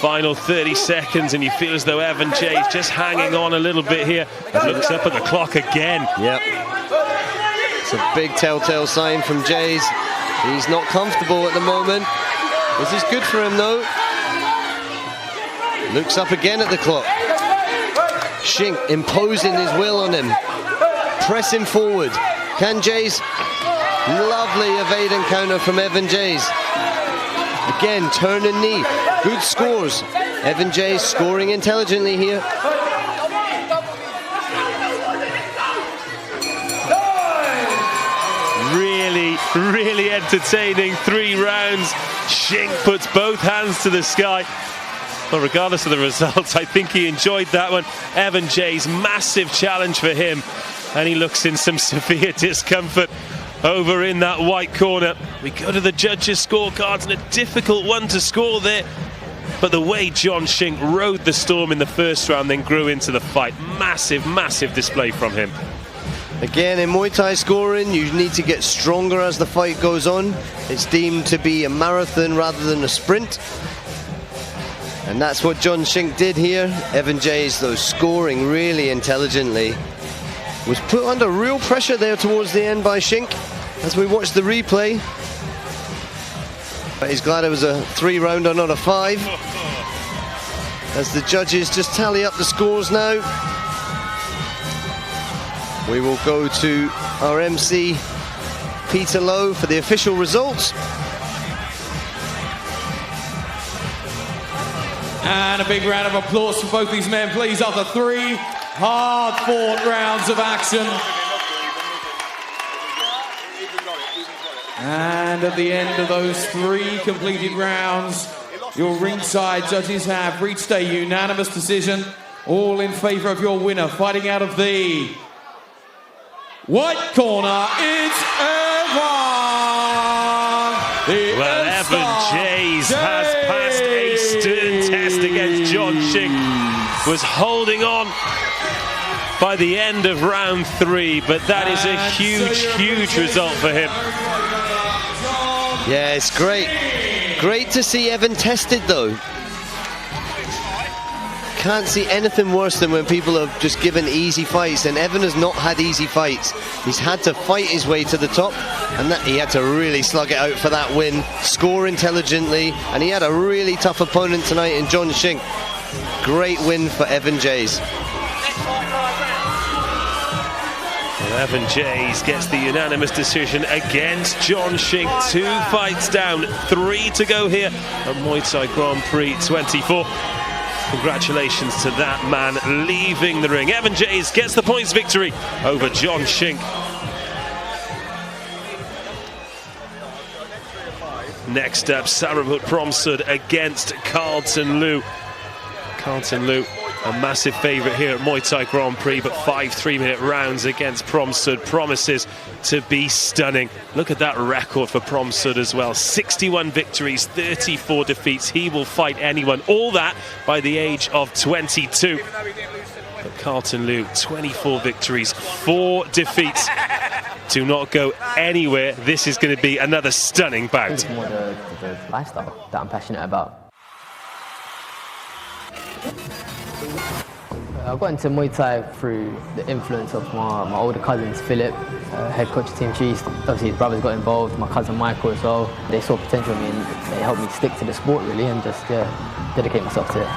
Final 30 seconds and you feel as though Evan Jays just hanging on a little bit here. Looks up at the clock again. Yep. It's a big telltale sign from Jays. He's not comfortable at the moment. This is good for him though. Looks up again at the clock. Shink imposing his will on him. Pressing forward. Can Jays? Lovely evade and counter from Evan Jays. Again, turn and knee. Good scores. Evan Jays scoring intelligently here. Really entertaining 3 rounds. Shink puts both hands to the sky. Well, regardless of the results, I think he enjoyed that one. Evan Jays, massive challenge for him. And he looks in some severe discomfort over in that white corner. We go to the judges' scorecards, and a difficult one to score there. But the way John Shink rode the storm in the first round, then grew into the fight. Massive display from him. Again, in Muay Thai scoring, you need to get stronger as the fight goes on. It's deemed to be a marathon rather than a sprint. And that's what John Shink did here. Evan Jays, though, scoring really intelligently. Was put under real pressure there towards the end by Shink as we watch the replay. But he's glad it was a 3-rounder, not a 5. As the judges just tally up the scores now. We will go to our MC, Peter Lowe, for the official results. And a big round of applause for both these men, please, after 3 hard-fought rounds of action. And at the end of those 3 completed rounds, your ringside judges have reached a unanimous decision, all in favor of your winner. Fighting out of the white corner, it's Evan. Well, Evan Jays has passed a stern test against John Shink. Was holding on by the end of round 3, but that is a huge result for him. Yeah, it's great. Great to see Evan tested, though. Can't see anything worse than when people have just given easy fights, and Evan has not had easy fights. He's had to fight his way to the top, and that he had to really slug it out for that win, score intelligently, and he had a really tough opponent tonight in John Shink. Great win for Evan Jays. Evan Jays gets the unanimous decision against John Shink. 2 fights down, 3 to go here at Muay Thai Grand Prix 24. Congratulations to that man leaving the ring. Evan Jays gets the points victory over John Shink. Next up, Sarabut Promsud against Carlton Liu. Carlton Liu, a massive favourite here at Muay Thai Grand Prix, but 5 3-minute rounds against Promsud promises to be stunning. Look at that record for Promsud as well. 61 victories, 34 defeats. He will fight anyone. All that by the age of 22. But Carlton Liu, 24 victories, 4 defeats. Do not go anywhere. This is going to be another stunning bout. It's more the lifestyle that I'm passionate about. I got into Muay Thai through the influence of my older cousins, Philip, head coach of Team Cheese. Obviously his brothers got involved, my cousin Michael as well. They saw potential in me and they helped me stick to the sport really and just dedicate myself to it.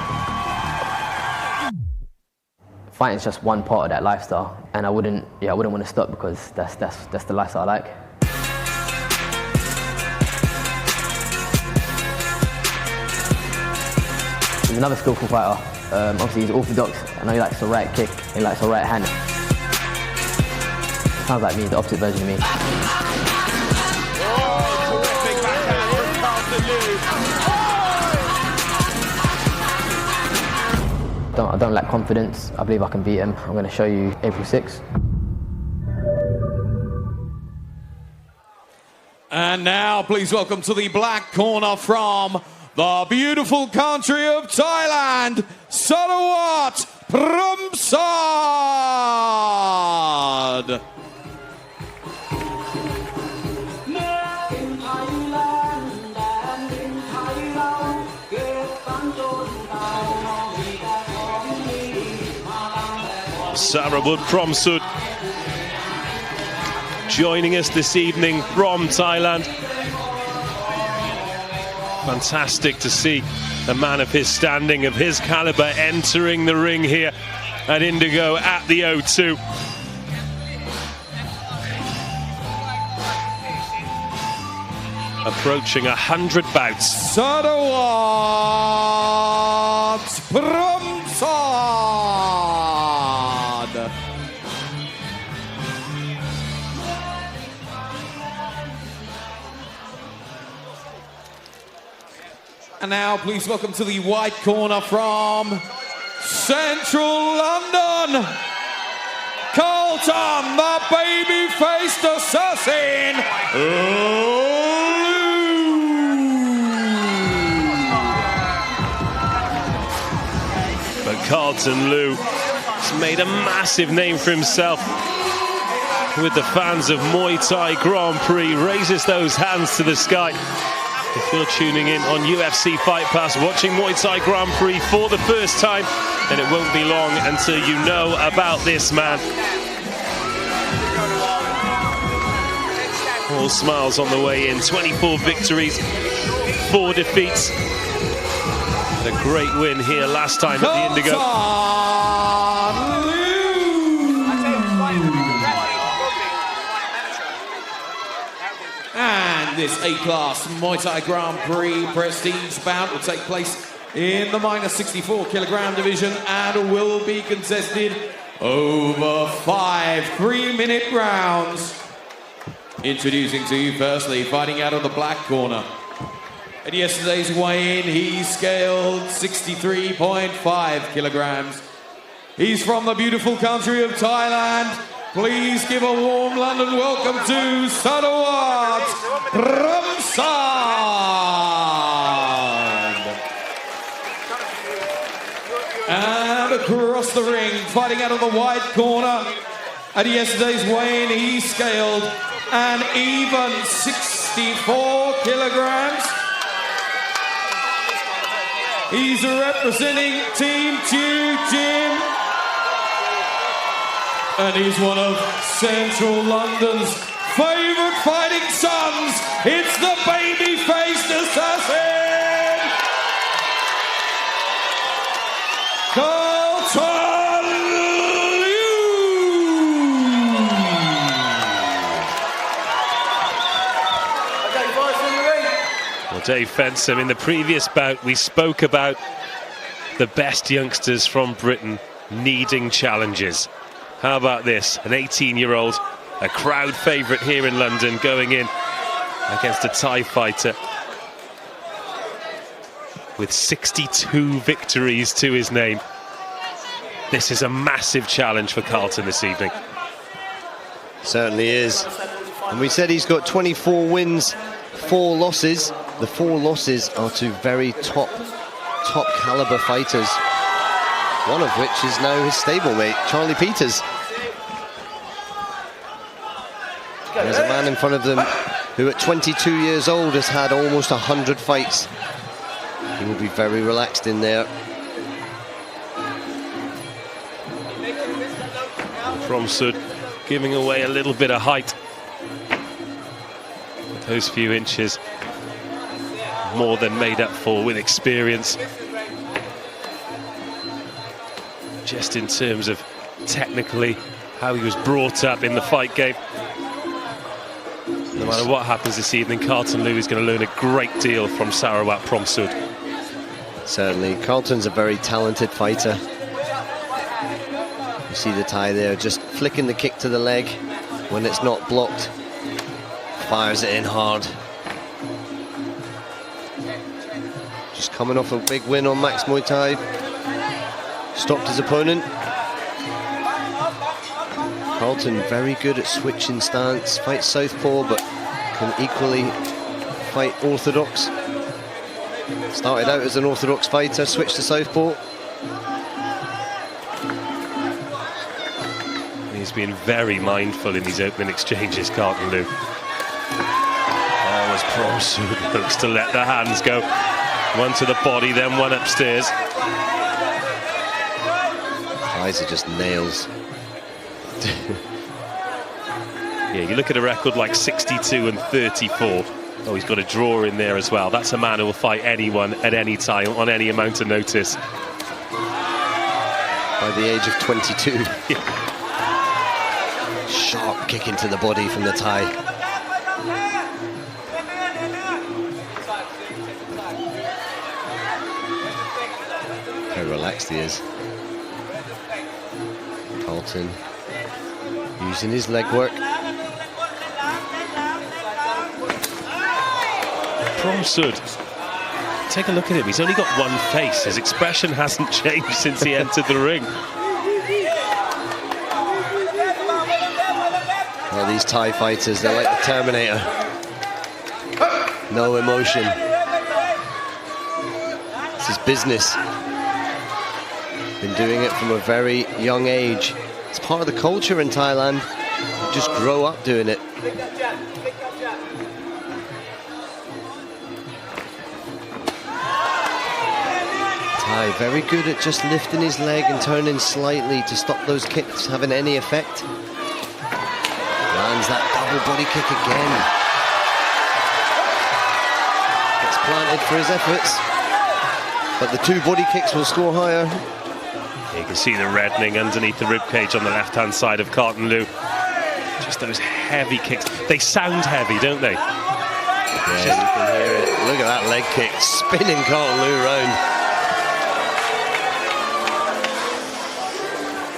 Fighting is just one part of that lifestyle, and I wouldn't want to stop because that's the lifestyle I like. He's another skillful fighter. Obviously he's orthodox. I know he likes the right kick, he likes the right hand. Sounds like me, the opposite version of me. I don't lack confidence. I believe I can beat him. I'm going to show you April 6th. And now, please welcome to the black corner from the beautiful country of Thailand, TauRuS Promsud. Sarabut Promsud joining us this evening from Thailand. Fantastic to see a man of his standing, of his caliber, entering the ring here at Indigo at the O2. Approaching 100 bouts. TauRuS Promsad. And now, please welcome to the white corner from Central London, Carlton, the baby-faced assassin, But Carlton Liu has made a massive name for himself with the fans of Muay Thai Grand Prix. Raises those hands to the sky. If you're tuning in on UFC Fight Pass, watching Muay Thai Grand Prix for the first time, then it won't be long until you know about this man. All smiles on the way in. 24 victories, 4 defeats. And a great win here last time at the Indigo. And this A-Class Muay Thai Grand Prix prestige bout will take place in the -64 kilogram division and will be contested over 5 3-minute rounds. Introducing to you firstly, fighting out of the black corner. At yesterday's weigh-in, he scaled 63.5 kilograms. He's from the beautiful country of Thailand. Please give a warm London welcome to TauRuS Promsad. And across the ring, fighting out of the white corner. At yesterday's weigh-in, he scaled an even 64 kilograms. He's representing Team Chu Jim. And he's one of Central London's favourite fighting sons. It's the baby-faced assassin, Carlton Liu. Well, Dave Fensom, in the previous bout, we spoke about the best youngsters from Britain needing challenges. How about this? An 18-year-old, a crowd favourite here in London, going in against a Thai fighter with 62 victories to his name. This is a massive challenge for Carlton this evening. Certainly is. And we said he's got 24 wins, 4 losses. The 4 losses are to very top caliber fighters. One of which is now his stablemate, Charlie Peters. There's a man in front of them who at 22 years old has had almost 100 fights. He will be very relaxed in there. Promsad giving away a little bit of height. Those few inches more than made up for with experience. Just in terms of technically how he was brought up in the fight game. No matter what happens this evening, Carlton Liu is going to learn a great deal from TauRuS Promsad. Certainly, Carlton's a very talented fighter. You see the Thai there, just flicking the kick to the leg when it's not blocked. Fires it in hard. Just coming off a big win on Max Muay Thai. Stopped his opponent. Carlton very good at switching stance, fights southpaw, but can equally fight orthodox. Started out as an orthodox fighter, switched to southpaw. He's been very mindful in these opening exchanges, Carlton Liu. Oh, as Promsad looks to let the hands go. One to the body, then one upstairs. Eyes are just nails. Yeah, you look at a record like 62 and 34. Oh, he's got a draw in there as well. That's a man who will fight anyone at any time on any amount of notice. By the age of 22. Sharp kick into the body from the Thai. How relaxed he is. Carlton using his leg work. Promsud. Take a look at him. He's only got one face. His expression hasn't changed since he entered the ring. Well, these Thai fighters, they're like the Terminator. No emotion. This is business. Been doing it from a very young age. It's part of the culture in Thailand. You just grow up doing it. Thai very good at just lifting his leg and turning slightly to stop those kicks having any effect. Lands that double body kick again. Gets planted for his efforts. But the two body kicks will score higher. You can see the reddening underneath the ribcage on the left-hand side of Carlton Liu. Just those heavy kicks. They sound heavy, don't they? Yeah, you can hear it. Look at that leg kick, spinning Carlton Liu round.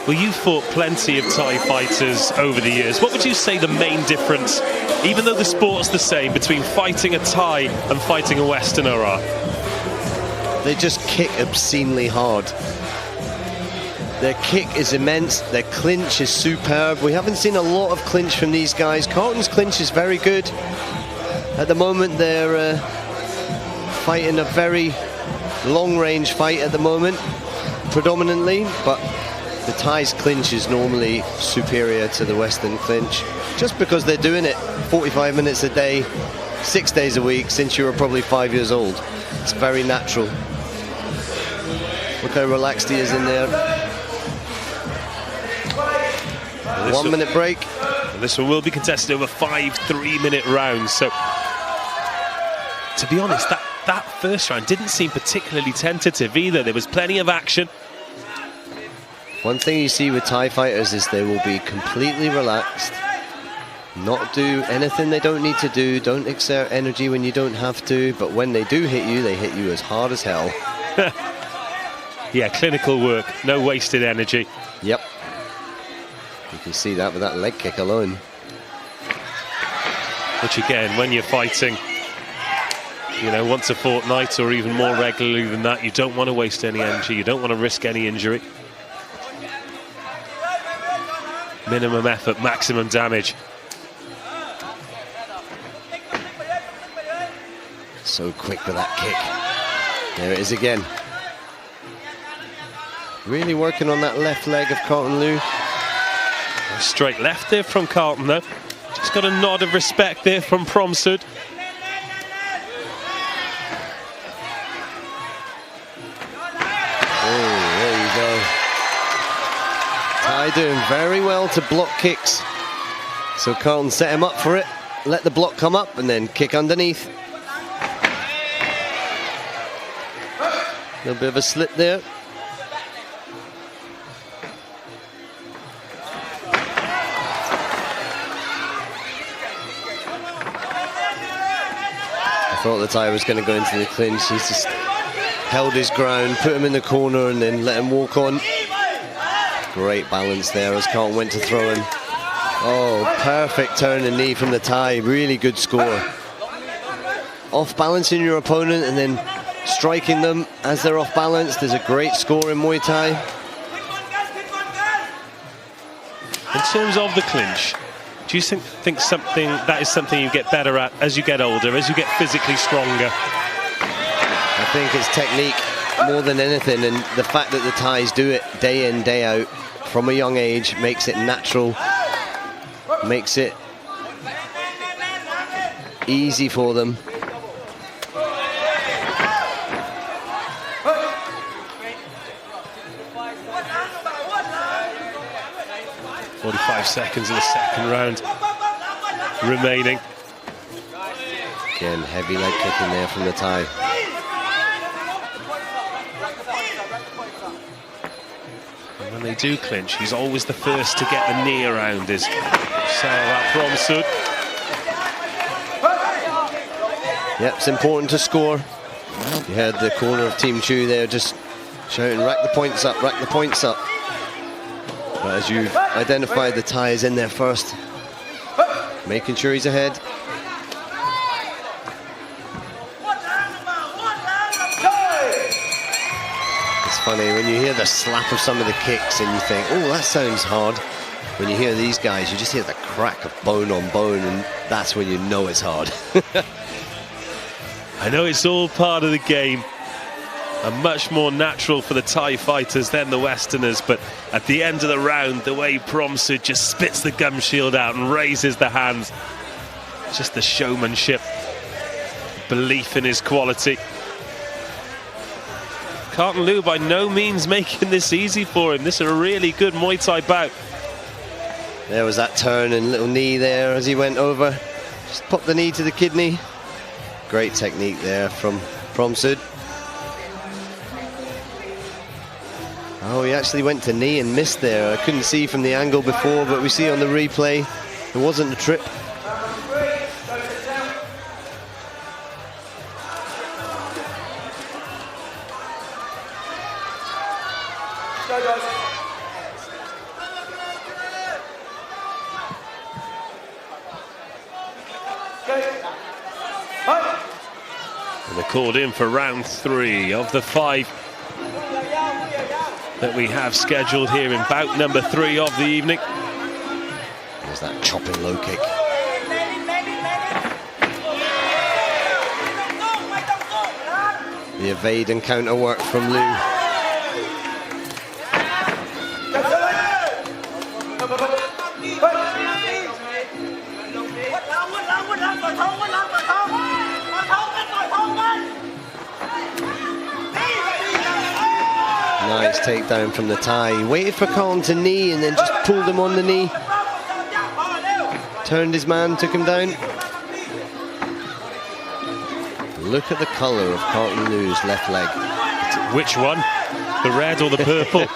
Well, you fought plenty of Thai fighters over the years. What would you say the main difference, even though the sport's the same, between fighting a Thai and fighting a Westerner are? They just kick obscenely hard. Their kick is immense, their clinch is superb. We haven't seen a lot of clinch from these guys. Carlton's clinch is very good. At the moment, they're fighting a very long-range fight at the moment, predominantly, but the Thai's clinch is normally superior to the Western clinch, just because they're doing it 45 minutes a day, 6 days a week, since you were probably 5 years old. It's very natural. Look how relaxed he is in there. 1 minute break. This one will be contested over 5 3-minute rounds. So, to be honest, that first round didn't seem particularly tentative either. There was plenty of action. One thing you see with Thai fighters is they will be completely relaxed, not do anything they don't need to do, don't exert energy when you don't have to, but when they do hit you, they hit you as hard as hell. Yeah, clinical work, no wasted energy. Yep. You can see that with that leg kick alone. Which again, when you're fighting, you know, once a fortnight or even more regularly than that, you don't want to waste any energy, you don't want to risk any injury. Minimum effort, maximum damage. So quick with that kick. There it is again. Really working on that left leg of Carlton Liu. A straight left there from Carlton though. Just got a nod of respect there from Promsud. Oh, there you go. Thai doing very well to block kicks. So Carlton set him up for it, let the block come up and then kick underneath. A little bit of a slip there. I thought the Thai was going to go into the clinch. He's just held his ground, put him in the corner and then let him walk on. Great balance there as Carlton went to throw him. Oh, perfect turn and knee from the Thai. Really good score. Off balancing your opponent and then striking them as they're off balance. There's a great score in Muay Thai. In terms of the clinch, do you think something that is something you get better at as you get older, as you get physically stronger? I think it's technique more than anything, and the fact that the Thais do it day in, day out from a young age makes it natural, makes it easy for them. 45 seconds in the second round. remaining. Again, heavy leg kick in there from the Thai. And when they do clinch, he's always the first to get the knee around his Promsud. Yep, it's important to score. You heard the corner of Team Chu there just shouting, rack the points up, rack the points up. But as you've identified, the Thai is in there first, making sure he's ahead. It's funny, when you hear the slap of some of the kicks and you think, oh, that sounds hard. When you hear these guys, you just hear the crack of bone on bone, and that's when you know it's hard. I know it's all part of the game, and much more natural for the Thai fighters than the Westerners, but at the end of the round, the way Promsud just spits the gum shield out and raises the hands, just the showmanship, belief in his quality. Carlton Liu by no means making this easy for him. This is a really good Muay Thai bout. There was that turn and little knee there as he went over. Just popped the knee to the kidney. Great technique there from Promsud. Oh, he actually went to knee and missed there. I couldn't see from the angle before, but we see on the replay, it wasn't a trip. And they're called in for round 3 of the 5 that we have scheduled here in bout number 3 of the evening. There's that chopping low kick. The evade and counter work from Liu. Nice takedown from the Thai. He waited for Carlton to knee and then just pulled him on the knee. Turned his man, took him down. Look at the colour of Carlton Liu's left leg. Which one? The red or the purple?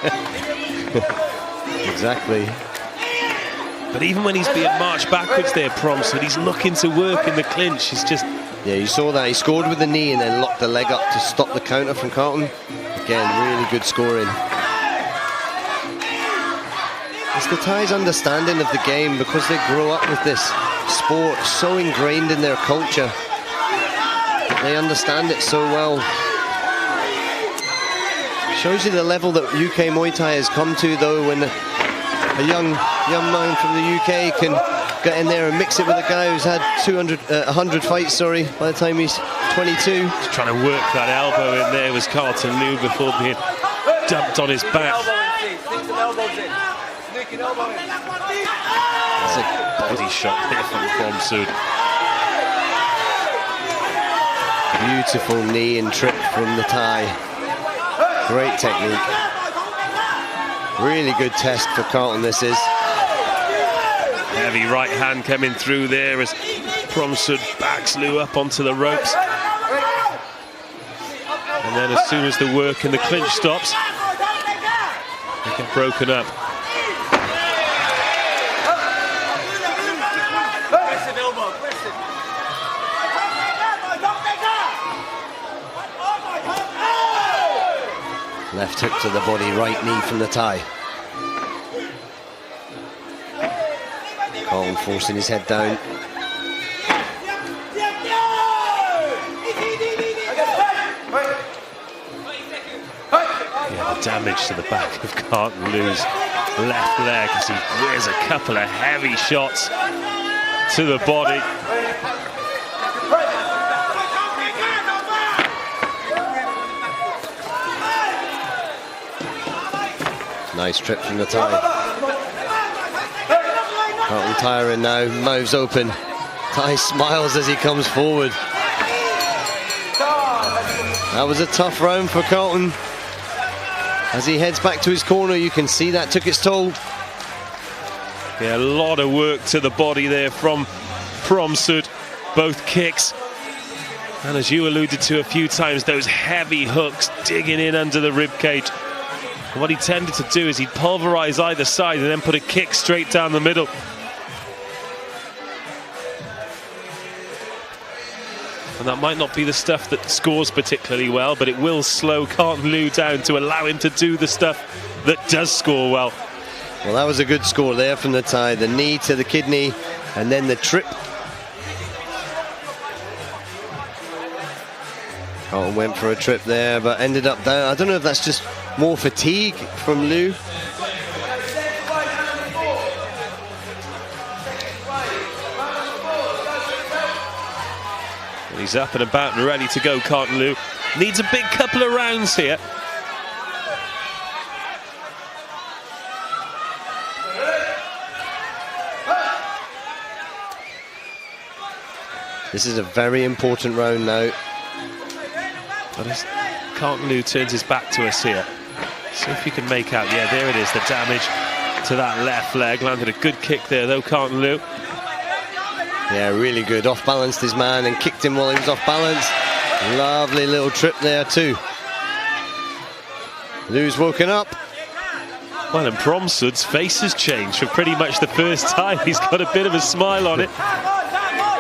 Exactly. But even when he's being marched backwards there, Promsud, he's looking to work in the clinch. He's just... Yeah, you saw that. He scored with the knee and then locked the leg up to stop the counter from Carlton. Again, really good scoring. It's the Thais' understanding of the game because they grow up with this sport so ingrained in their culture. They understand it so well. Shows you the level that UK Muay Thai has come to, though, when a young man from the UK can get in there and mix it with a guy who's had 100 fights, by the time he's 22. Just trying to work that elbow in there was Carlton Liu before being dumped on his back. That's a body shot there from Promsud. Beautiful knee and trip from the Thai. Great technique. Really good test for Carlton, this is. Heavy right hand coming through there as Promsud backs Liu up onto the ropes. And then as soon as the work and the clinch stops, they get broken up. Left hook to the body, right knee from the Thai. Carlton forcing his head down. Yeah, the damage to the back of Carlton Liu's left leg as he wears a couple of heavy shots to the body. Nice trip from the Thai. Carlton tiring now, mouths open. Thai smiles as he comes forward. That was a tough round for Carlton. As he heads back to his corner, you can see that took its toll. Yeah, a lot of work to the body there from Promsud, both kicks. And as you alluded to a few times, those heavy hooks digging in under the ribcage. And what he tended to do is he'd pulverize either side and then put a kick straight down the middle. And that might not be the stuff that scores particularly well, but it will slow Carlton Liu down to allow him to do the stuff that does score well. Well, that was a good score there from the Thai. The knee to the kidney and then the trip. Carlton went for a trip there, but ended up down. I don't know if that's just more fatigue from Liu. He's up and about and ready to go, Carlton Liu. Needs a big couple of rounds here. This is a very important round now. But as Carlton Liu turns his back to us here, see if you can make out. Yeah, there it is, the damage to that left leg. Landed a good kick there though, Carlton Liu. Yeah, really good. Off-balanced his man and kicked him while he was off-balance. Lovely little trip there too. Liu's woken up. Well, and Promsud's face has changed for pretty much the first time. He's got a bit of a smile on it.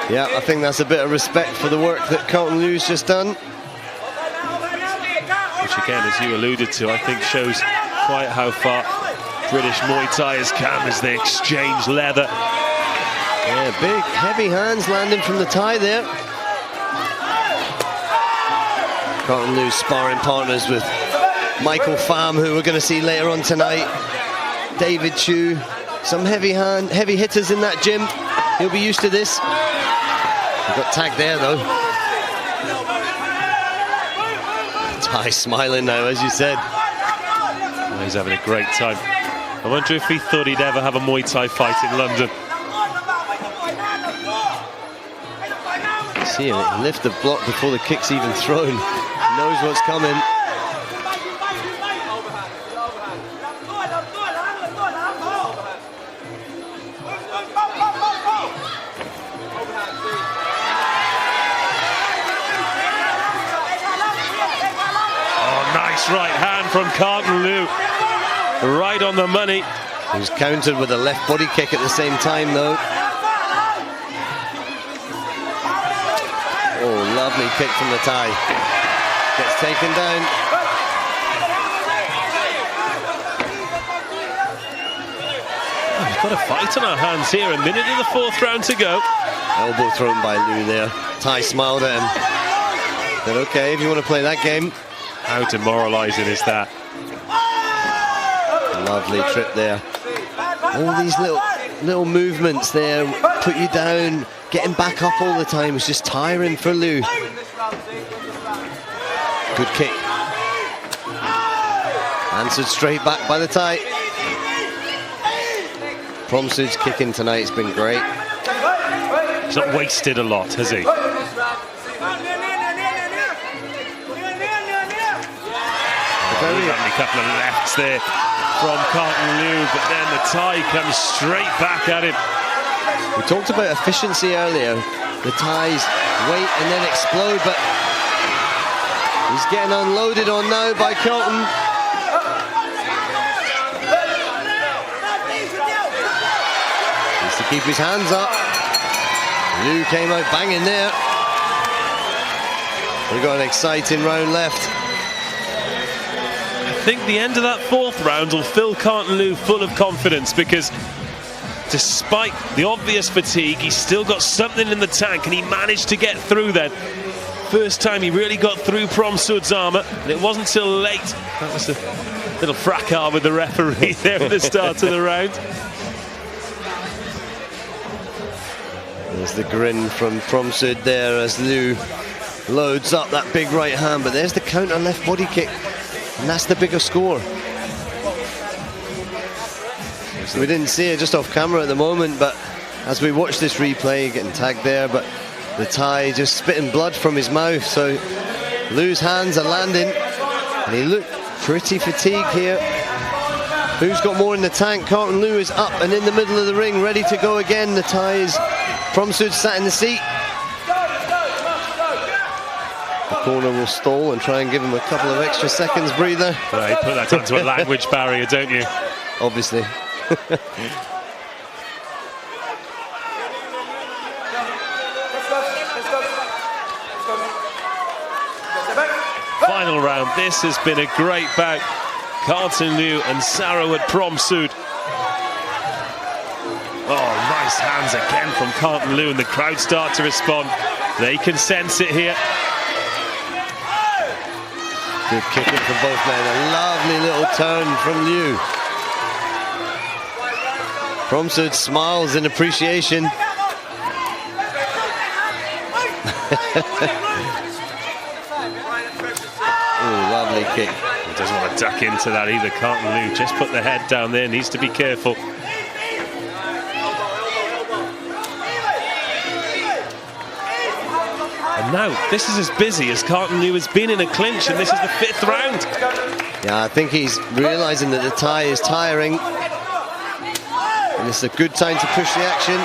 Yeah, I think that's a bit of respect for the work that Carlton Liu's just done. Which again, as you alluded to, I think shows quite how far British Muay Thai has come as they exchange leather. Yeah, big, heavy hands landing from the Thai there. Carlton Liu's sparring partners with Michael Pham, who we're going to see later on tonight. David Chu, some heavy hitters in that gym. He'll be used to this. He got tagged there though. Thai smiling now, as you said. Oh, he's having a great time. I wonder if he thought he'd ever have a Muay Thai fight in London. See him lift the block before the kick's even thrown. Knows what's coming. Oh, nice right hand from Carlton Liu. Right on the money. He was countered with a left body kick at the same time though. Oh, lovely kick from the Thai. Gets taken down. Oh, we've got a fight on our hands here. A minute of the fourth round to go. Elbow thrown by Liu there. Thai smiled at him. Said, okay, if you want to play that game. How demoralising is that? Lovely trip there. All these little movements there put you down. Getting back up all the time was just tiring for Liu. Good kick. Answered straight back by the Thai. Promsud's kicking tonight's been great. He's not wasted a lot, has he? Very lovely couple of lefts there from Carlton Liu, but then the Thai comes straight back at him. We talked about efficiency earlier. The Thais wait and then explode, but he's getting unloaded on now by Carlton. Needs to keep his hands up. Liu came out banging there. We've got an exciting round left. I think the end of that fourth round will fill Carlton Liu full of confidence, because despite the obvious fatigue, he's still got something in the tank, and he managed to get through then. First time he really got through Promsud's armour, and it wasn't till late. That was a little fracas with the referee there at the start of the round. There's the grin from Promsud there as Liu loads up that big right hand, but there's the counter left body kick, and that's the bigger score. We didn't see it just off camera at the moment, but as we watch this replay, getting tagged there, but the Thai just spitting blood from his mouth, so Liu's hands are landing, and he looked pretty fatigued here. Who's got more in the tank? Carlton Liu is up and in the middle of the ring, ready to go again. The Thai is Promsud sat in the seat. The corner will stall and try and give him a couple of extra seconds breather. Well, you put that down to a language barrier, don't you? Obviously. Final round. This has been a great bout. Carlton Liu and Sarawat Promsud. Oh, nice hands again from Carlton Liu, and the crowd start to respond. They can sense it here. Good kicking from both men. A lovely little turn from Liu. Promsud smiles in appreciation. Oh, lovely kick. He doesn't want to duck into that either, Carlton Liu. Just put the head down there, needs to be careful. And now, this is as busy as Carlton Liu has been in a clinch, and this is the 5th round. Yeah, I think he's realizing that the tie is tiring. And it's a good time to push the action.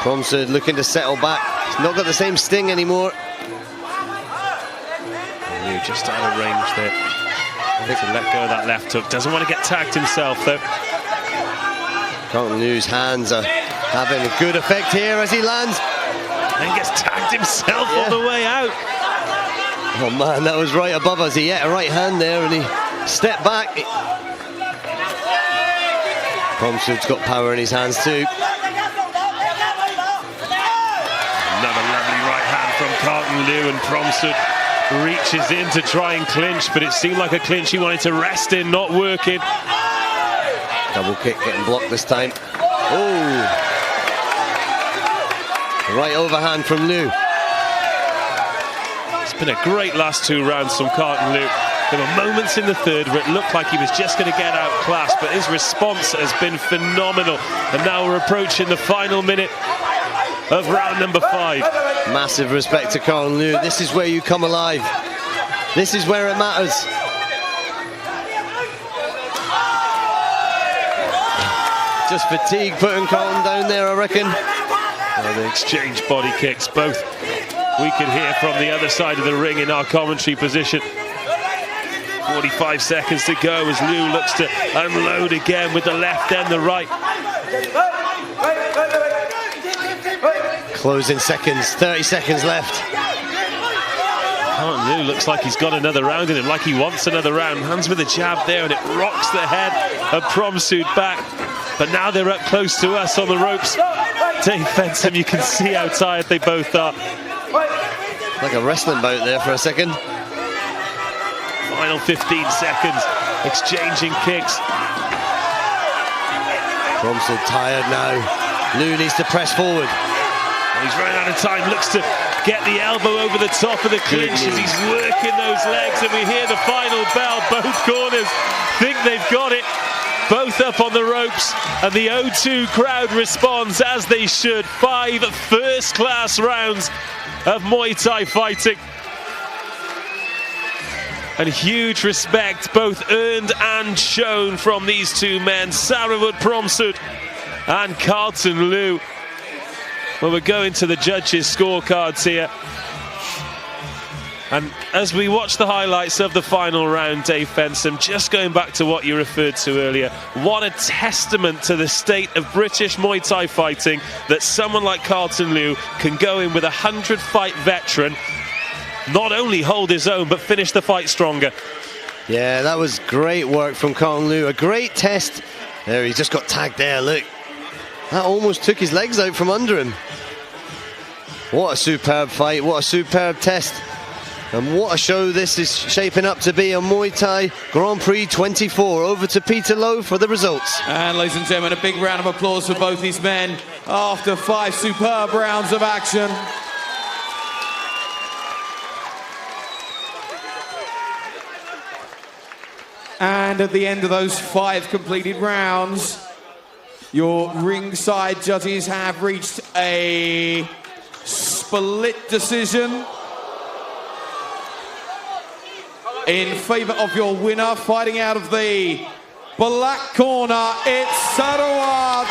Promsud looking to settle back. He's not got the same sting anymore. Liu just out of range there. To let go of that left hook. Doesn't want to get tagged himself, though. Carlton Liu's hands are having a good effect here as he lands. And gets tagged himself on the way out. Oh man, that was right above us. He hit a right hand there and he stepped back. Promsud's got power in his hands too. Another lovely right hand from Carlton Liu, and Promsud reaches in to try and clinch, but it seemed like a clinch he wanted to rest in, not working. Double kick getting blocked this time. Oh! Right overhand from Liu. It's been a great last 2 rounds from Carlton Liu. There were moments in the 3rd where it looked like he was just going to get outclassed, but his response has been phenomenal. And now we're approaching the final minute of round number 5. Massive respect to Carlton Liu. This is where you come alive. This is where it matters. Just fatigue putting Carlton down there, I reckon. They exchange body kicks, both we could hear from the other side of the ring in our commentary position. 45 seconds to go as Liu looks to unload again with the left and the right. Closing seconds, 30 seconds left. Carlton Liu looks like he's got another round in him, like he wants another round. Hands with a jab there, and it rocks the head of Promsud back. But now they're up close to us on the ropes. Dave Fensom, you can see how tired they both are. Like a wrestling bout there for a second. Final 15 seconds, exchanging kicks. Promsud tired now. Liu needs to press forward. He's running out of time, looks to get the elbow over the top of the clinch as he's working those legs, and we hear the final bell. Both corners think they've got it. Both up on the ropes, and the O2 crowd responds as they should. 5 first-class rounds of Muay Thai fighting. And huge respect, both earned and shown from these two men, Sarawat Promsud and Carlton Liu. Well, we're going to the judges' scorecards here. And as we watch the highlights of the final round, Dave Fensom, just going back to what you referred to earlier, what a testament to the state of British Muay Thai fighting that someone like Carlton Liu can go in with a 100-fight veteran, not only hold his own, but finish the fight stronger. Yeah, that was great work from Carlton Liu. A great test. There, he just got tagged there, look. That almost took his legs out from under him. What a superb fight, what a superb test. And what a show this is shaping up to be on Muay Thai Grand Prix 24. Over to Peter Lowe for the results. And ladies and gentlemen, a big round of applause for both these men after 5 superb rounds of action. And at the end of those 5 completed rounds, your ringside judges have reached a split decision in favour of your winner. Fighting out of the black corner, it's Sarawat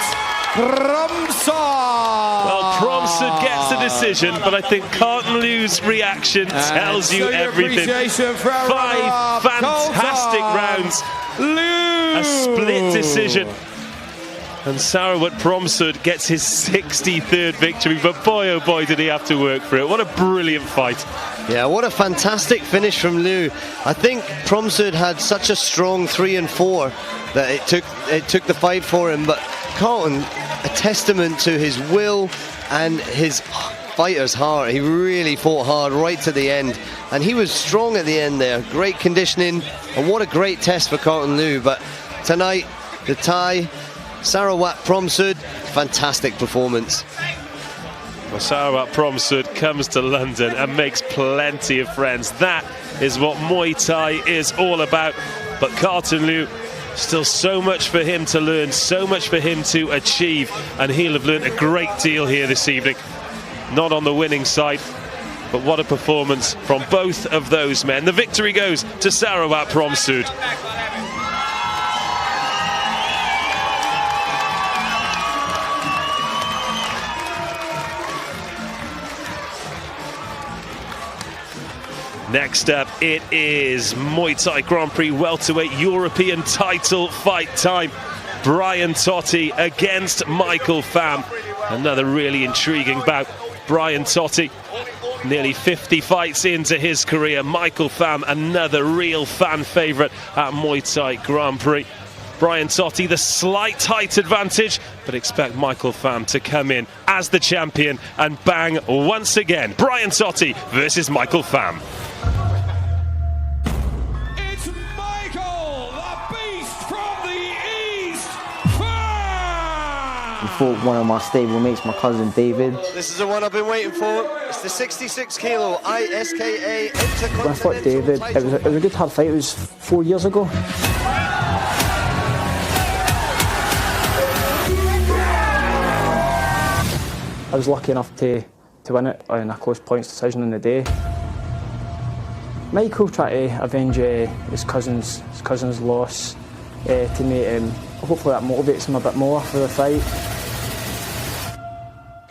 Promsud. Well, Promsud gets the decision, but I think Carlton Liu's reaction tells you everything. 5 fantastic rounds. A split decision. And Sarawat Promsud gets his 63rd victory, but boy oh boy did he have to work for it. What a brilliant fight. Yeah, what a fantastic finish from Liu. I think Promsud had such a strong 3 and 4 that it took the fight for him, but Carlton, a testament to his will and his fighter's heart. He really fought hard right to the end, and he was strong at the end there. Great conditioning, and what a great test for Carlton Liu. But tonight, the Thai, Sarawat Promsud, fantastic performance. Well, Sarawat Promsud comes to London and makes plenty of friends. That is what Muay Thai is all about. But Carlton Liu, still so much for him to learn, so much for him to achieve, and he'll have learned a great deal here this evening. Not on the winning side, but what a performance from both of those men. The victory goes to Sarawat Promsud. Next up, it is Muay Thai Grand Prix welterweight European title fight time. Brian Totti against Michael Pham. Another really intriguing bout. Brian Totti, nearly 50 fights into his career. Michael Pham, another real fan favourite at Muay Thai Grand Prix. Brian Totti, the slight height advantage, but expect Michael Pham to come in as the champion and bang once again. Brian Totti versus Michael Pham. Fought one of my stable mates, my cousin David. This is the one I've been waiting for. It's the 66 kilo ISKA Intercontinental. When I fought David, it was a good hard fight. It was 4 years ago. I was lucky enough to win it in a close points decision in the day. Michael tried to avenge his cousin's loss to me. Hopefully that motivates him a bit more for the fight.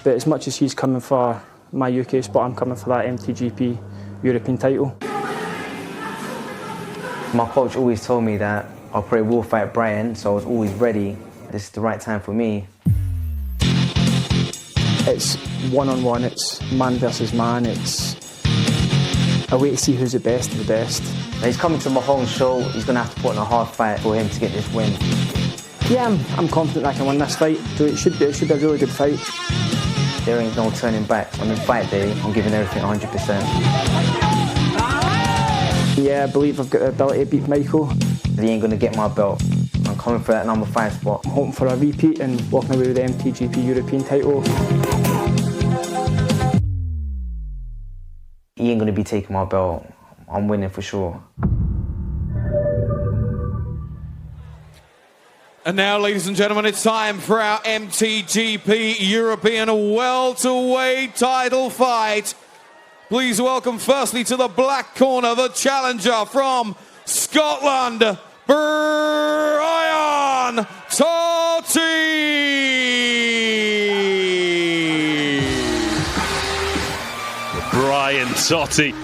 But as much as he's coming for my UK spot, I'm coming for that MTGP European title. My coach always told me that I'll probably will fight Brian, so I was always ready. This is the right time for me. It's one-on-one, it's man versus man, it's a way to see who's the best of the best. He's coming to my home show, he's going to have to put in a hard fight for him to get this win. Yeah, I'm confident I can win this fight, so it should be a really good fight. There ain't no turning back. On the fight day, I'm giving everything 100%. Yeah, I believe I've got the ability to beat Michael. He ain't going to get my belt. I'm coming for that number 5 spot. I'm hoping for a repeat and walking away with the MTGP European title. He ain't going to be taking my belt. I'm winning for sure. And now, ladies and gentlemen, it's time for our MTGP European welterweight title fight. Please welcome firstly to the black corner, the challenger from Scotland, Brian Totti. Brian Totti,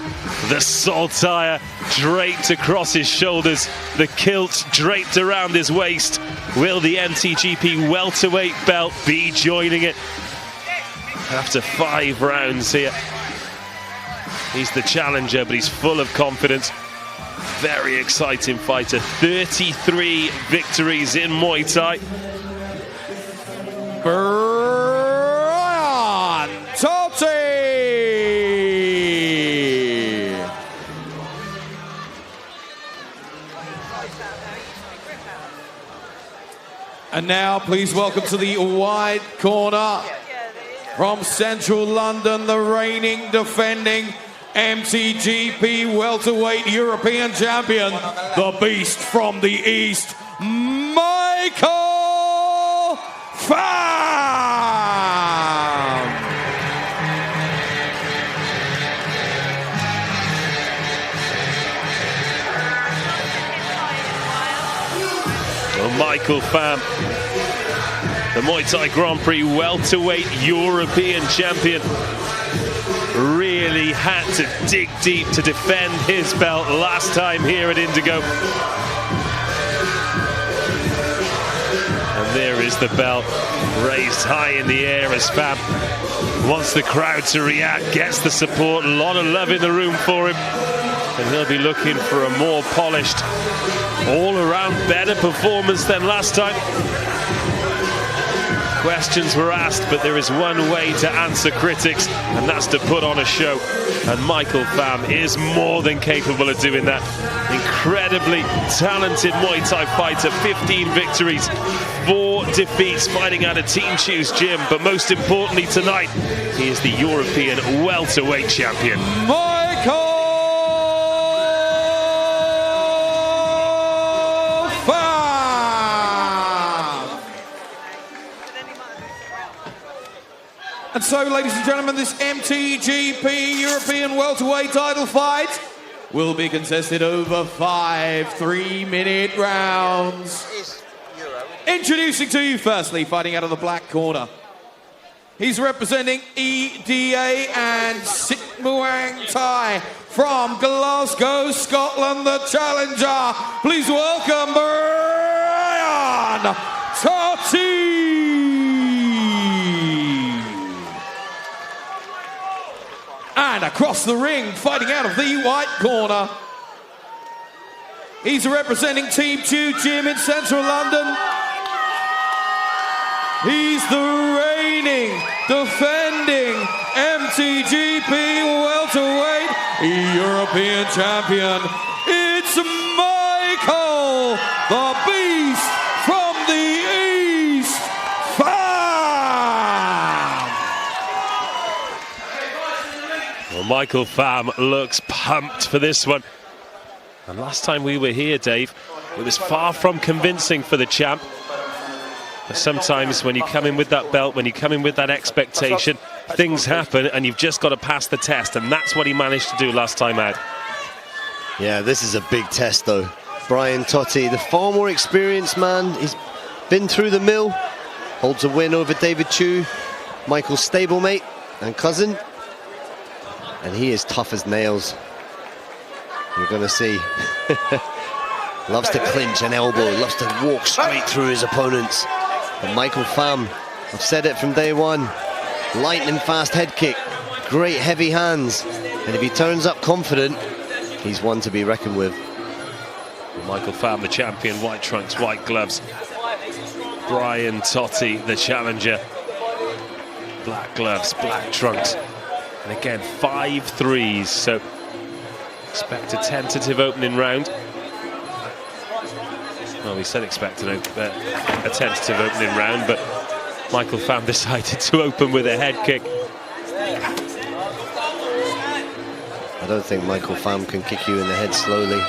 the saltire draped across his shoulders, the kilt draped around his waist. Will the MTGP welterweight belt be joining it? After 5 rounds here, he's the challenger, but he's full of confidence. Very exciting fighter. 33 victories in Muay Thai. Brian Totti. And now, please welcome to the white corner from Central London, the reigning, defending MTGP welterweight European champion, the beast from the east, Michael Pham. Well, Michael Pham the Muay Thai Grand Prix welterweight European champion, really had to dig deep to defend his belt last time here at Indigo. And there is the belt raised high in the air as Fam wants the crowd to react, gets the support, a lot of love in the room for him. And he'll be looking for a more polished, all-around better performance than last time. Questions were asked, but there is one way to answer critics, and that's to put on a show. And Michael Pham is more than capable of doing that. Incredibly talented Muay Thai fighter, 15 victories, 4 defeats, fighting out of Team Choose Gym. But most importantly tonight, he is the European welterweight champion. Michael Pham! And so, ladies and gentlemen, this MTGP European welterweight title fight will be contested over 5 3-minute rounds. Introducing to you firstly, fighting out of the black corner. He's representing EDA and Sit Muay Thai from Glasgow, Scotland, the challenger. Please welcome Brian Totti. And across the ring, fighting out of the white corner, he's representing Team Choose Gym in central London. He's the reigning, defending MTGP welterweight European champion. It's Michael, the Beast from the East, Pham! Well, Michael Pham looks pumped for this one. And last time we were here, Dave, it was far from convincing for the champ. But sometimes when you come in with that belt, when you come in with that expectation, things happen and you've just got to pass the test. And that's what he managed to do last time out. Yeah, this is a big test though. Brian Totti, the far more experienced man. He's been through the mill, holds a win over David Chu, Michael's stablemate and cousin. And he is tough as nails. You're going to see. Loves to clinch an elbow, loves to walk straight through his opponents. But Michael Pham, I've said it from day one, lightning fast head kick, great heavy hands, and if he turns up confident, he's one to be reckoned with. Michael Pham, the champion, white trunks, white gloves. Brian Totti, the challenger, black gloves, black trunks. And again, 5 threes, so expect a tentative opening round. Well, we said expect a tentative opening round, but Michael Pham decided to open with a head kick. I don't think Michael Pham can kick you in the head slowly.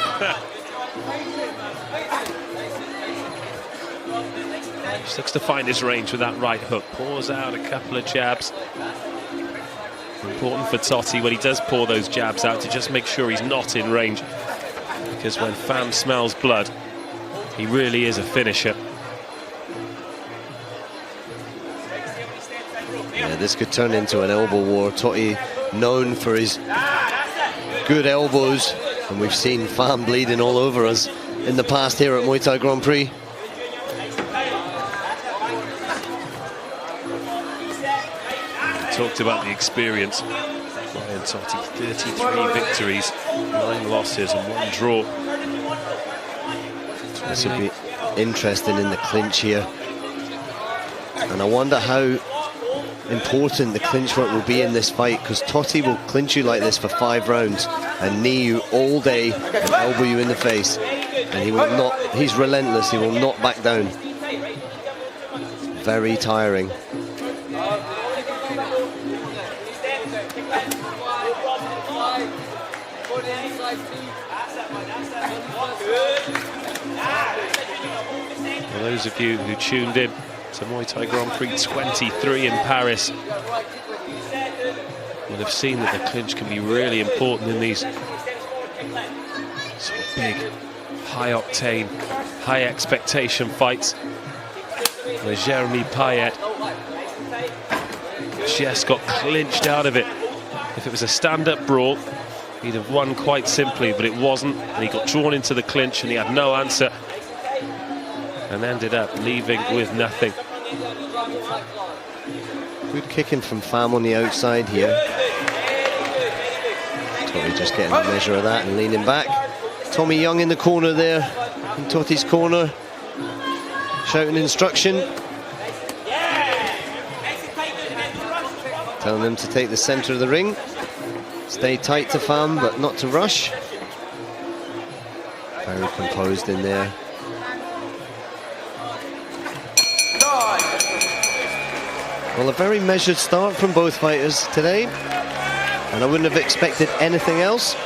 Just looks to find his range with that right hook. Pours out a couple of jabs. Important for Totti when he does pour those jabs out to just make sure he's not in range. Because when Pham smells blood, he really is a finisher. Yeah, this could turn into an elbow war. Totti known for his good elbows, and we've seen Pham bleeding all over us in the past here at Muay Thai Grand Prix. We talked about the experience. Brian Totti, 33 victories, 9 losses and 1 draw. This will be interesting in the clinch here. And I wonder how important the clinch work will be in this fight, because Totti will clinch you like this for 5 rounds and knee you all day and elbow you in the face. And he will not, he's relentless, he will not back down. Very tiring. For those of you who tuned in to Muay Thai Grand Prix 23 in Paris, will have seen that the clinch can be really important in these sort of big, high-octane, high-expectation fights. where Jeremy Payet just got clinched out of it. If it was a stand-up brawl, he'd have won quite simply, but it wasn't, and he got drawn into the clinch and he had no answer and ended up leaving with nothing. Good kicking from Pham on the outside here. Totti just getting a measure of that and leaning back. Tommy Young in the corner there, in Totti's corner, shouting instruction. Telling them to take the centre of the ring. Stay tight to Pham, but not to rush. Very composed in there. Well, a very measured start from both fighters today, and I wouldn't have expected anything else.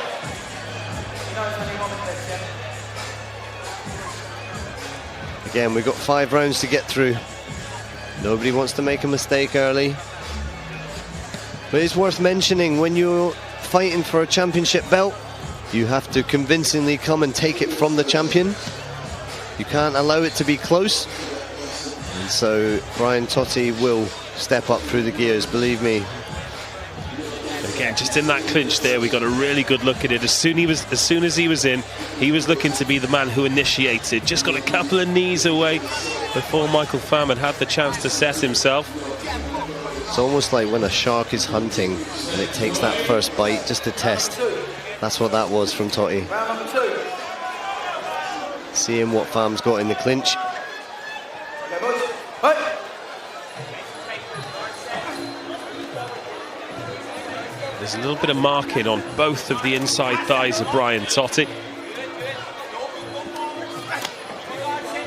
Again, we've got 5 rounds to get through. Nobody wants to make a mistake early. But it's worth mentioning, when you're fighting for a championship belt, you have to convincingly come and take it from the champion. You can't allow it to be close. And so Brian Totti will step up through the gears, believe me. Again, just in that clinch there, we got a really good look at it. As soon as he was in, he was looking to be the man who initiated. Just got a couple of knees away before Michael Pham had the chance to set himself. It's almost like when a shark is hunting and it takes that first bite just to test. That's what that was from Totti. Seeing what Pham's got in the clinch. There's a little bit of marking on both of the inside thighs of Brian Totti.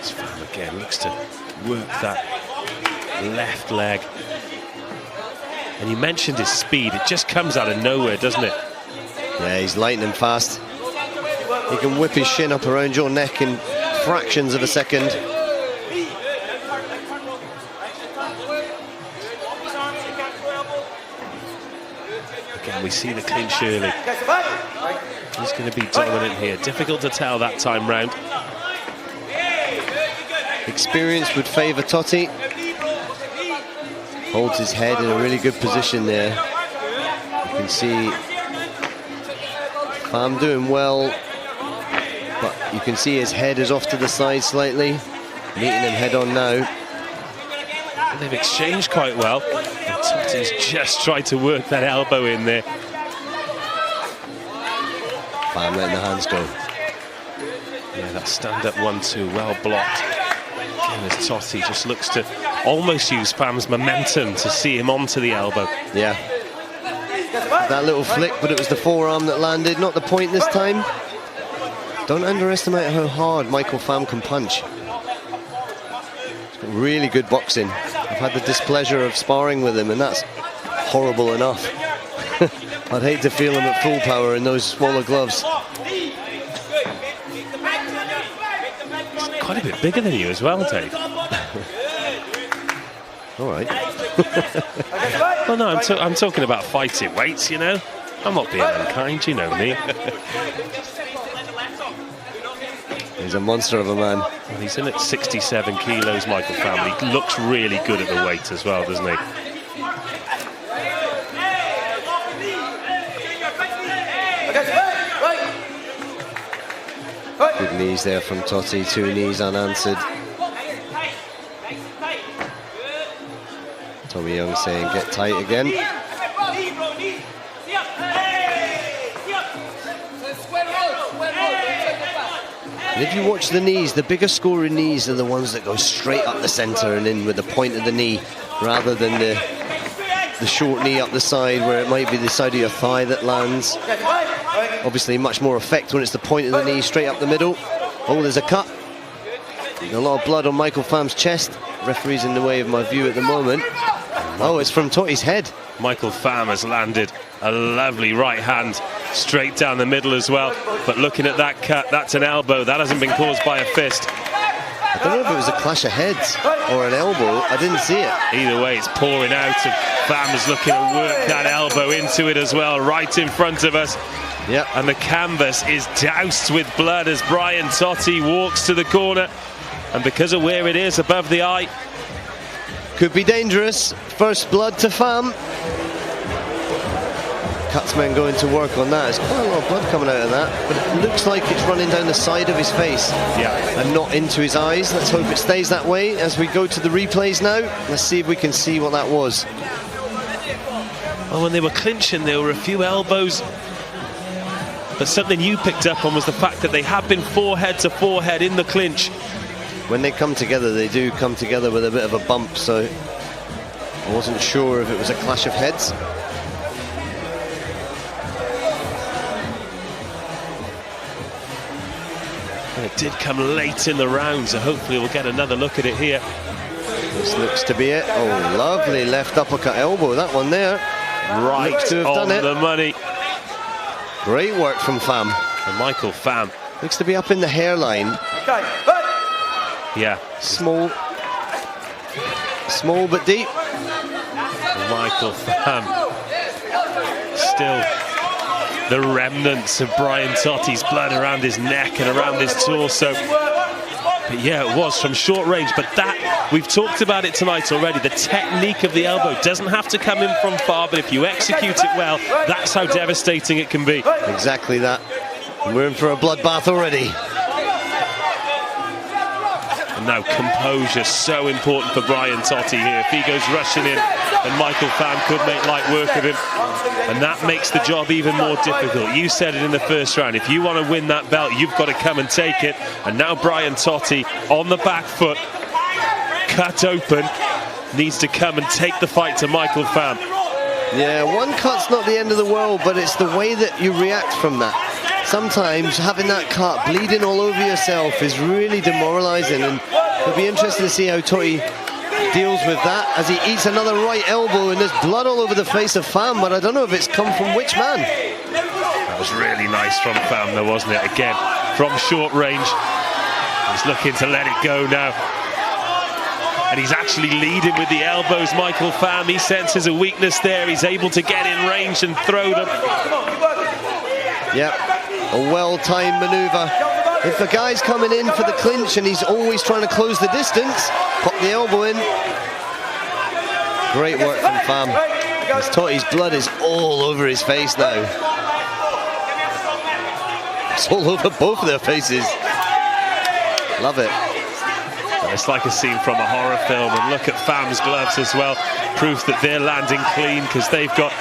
Pham again looks to work that left leg. And you mentioned his speed. It just comes out of nowhere, doesn't it? Yeah, he's lightning fast. He can whip his shin up around your neck in fractions of a second. Again, we see the clinch early. He's going to be dominant here. Difficult to tell that time round. Experience would favour Totti. Holds his head in a really good position there. You can see Pham doing well, but you can see his head is off to the side slightly. Meeting him head on now. And they've exchanged quite well. And Totti's just tried to work that elbow in there. Pham letting the hands go. Yeah, that stand-up 1-2, well blocked. Again, as Totti just looks to almost use Pham's momentum to see him onto the elbow. Yeah. That little flick, but it was the forearm that landed, not the point this time. Don't underestimate how hard Michael Pham can punch. He's got really good boxing. I've had the displeasure of sparring with him, and that's horrible enough. I'd hate to feel him at full power in those smaller gloves. He's quite a bit bigger than you as well, Dave. All right. Well, no, I'm talking about fighting weights, you know. I'm not being unkind, you know me. He's a monster of a man. Well, he's in at 67 kilos, Michael Pham. He looks really good at the weight as well, doesn't he? Good knees there from Totti, 2 knees unanswered. Tommy Young saying get tight again. And if you watch the knees, the bigger scoring knees are the ones that go straight up the centre and in with the point of the knee, rather than the short knee up the side where it might be the side of your thigh that lands. Obviously much more effect when it's the point of the knee straight up the middle. Oh, there's a cut. A lot of blood on Michael Pham's chest. Referee's in the way of my view at the moment. Oh, it's from Totti's head. Michael Pham has landed a lovely right hand straight down the middle as well. But looking at that cut, that's an elbow. That hasn't been caused by a fist. I don't know if it was a clash of heads or an elbow. I didn't see it. Either way, it's pouring out, and Pham is looking to work that elbow into it as well, right in front of us. Yep. And the canvas is doused with blood as Brian Totti walks to the corner. And because of where it is above the eye, Could be dangerous. First blood to Pham. Cutsman going to work on that. There's quite a lot of blood coming out of that, but it looks like it's running down the side of his face, and not into his eyes. Let's hope it stays that way as we go to the replays now. Let's see if we can see what that was. Well, when they were clinching, there were a few elbows, but something you picked up on was the fact that they have been forehead to forehead in the clinch. When they come together, they do come together with a bit of a bump, so I wasn't sure if it was a clash of heads. And it did come late in the round, so hopefully we'll get another look at it here. This looks to be it. Oh, lovely left uppercut elbow, that one there. Right looks to have on done it. the money. Great work from Pham. And Michael Pham. Looks to be up in the hairline. Yeah. Small but deep. And Michael Pham. Still the remnants of Brian Totti's blood around his neck and around his torso. But yeah, it was from short range. But that, we've talked about it tonight already. The technique of the elbow doesn't have to come in from far, but if you execute it well, that's how devastating it can be. Exactly that. We're in for a bloodbath already. And now composure, so important for Brian Totti here. If he goes rushing in, and Michael Pham could make light work of him. And that makes the job even more difficult. You said it in the first round. If you want to win that belt, you've got to come and take it. And now Brian Totti on the back foot, cut open, needs to come and take the fight to Michael Pham. Yeah, one cut's not the end of the world, but it's the way that you react from that. Sometimes having that cut bleeding all over yourself is really demoralizing, and it'll be interesting to see how Totti deals with that as he eats another right elbow, and there's blood all over the face of Pham, but I don't know if it's come from which man. That was really nice from Pham, though, wasn't it? Again, from short range. He's looking to let it go now. And he's actually leading with the elbows, Michael Pham. He senses a weakness there. He's able to get in range and throw them. Yep, a well-timed maneuver. If the guy's coming in for the clinch and he's always trying to close the distance, pop the elbow in. Great work from Pham. As Totti's blood is all over his face now. It's all over both of their faces. Love it. It's like a scene from a horror film, and look at Pham's gloves as well. Proof that they're landing clean, because they've got,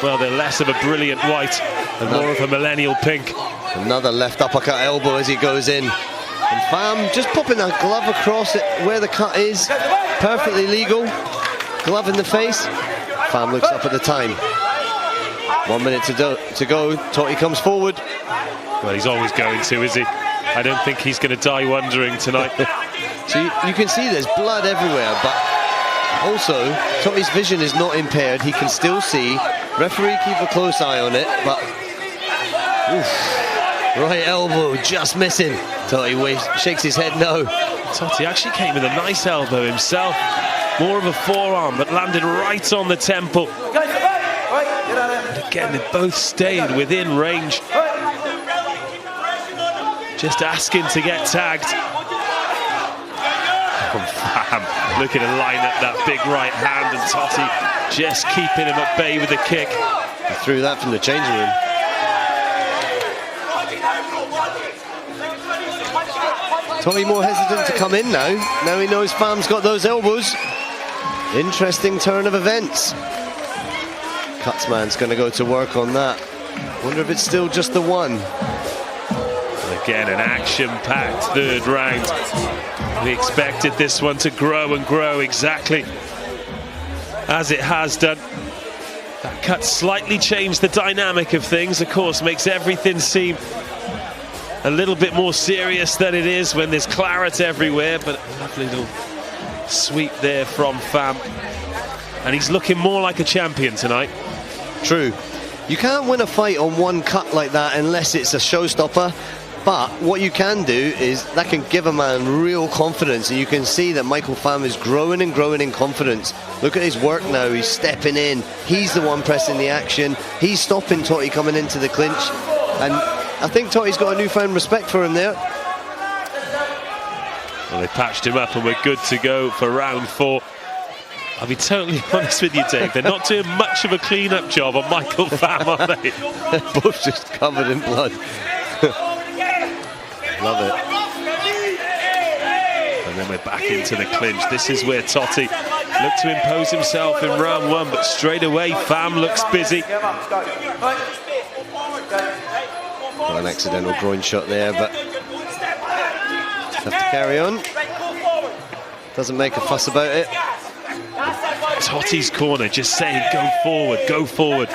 well, they're less of a brilliant white and more of a millennial pink. Another left uppercut elbow as he goes in. And Pham just popping that glove across it where the cut is. Perfectly legal. Glove in the face. Pham looks up at the time. 1 minute to go. Totti comes forward. Well, he's always going to, is he? I don't think he's going to die wondering tonight. So you can see there's blood everywhere, but also Totti's vision is not impaired. He can still see. Referee keep a close eye on it, but oof, right elbow just missing. Totti shakes his head no. Totti actually came with a nice elbow himself. More of a forearm, but landed right on the temple. And again, they both stayed within range. Just asking to get tagged. From Pham, looking to line up that big right hand, and Totti just keeping him at bay with the kick. He threw that from the changing room. Totti more hesitant to come in now. Now he knows Pham's got those elbows. Interesting turn of events. Cutsman's going to go to work on that. Wonder if it's still just the one. Again, an action-packed third round. We expected this one to grow and grow exactly as it has done. That cut slightly changed the dynamic of things, of course, makes everything seem a little bit more serious than it is when there's claret everywhere, but a lovely little sweep there from Pham. And he's looking more like a champion tonight. True. You can't win a fight on one cut like that unless it's a showstopper. But what you can do is that can give a man real confidence, and you can see that Michael Pham is growing and growing in confidence. Look at his work now. He's stepping in. He's the one pressing the action. He's stopping Totti coming into the clinch, and I think Totti's got a newfound respect for him there. Well, they patched him up and we're good to go for round 4. I'll be totally honest with you, Dave, they're not doing much of a clean-up job on Michael Pham, are they? They're both just covered in blood. Love it. And then we're back into the clinch. This is where Totti looked to impose himself in round 1, but straight away Pham looks busy. Got an accidental groin shot there, but have to carry on. Doesn't make a fuss about it. Totti's corner just saying, go forward, go forward.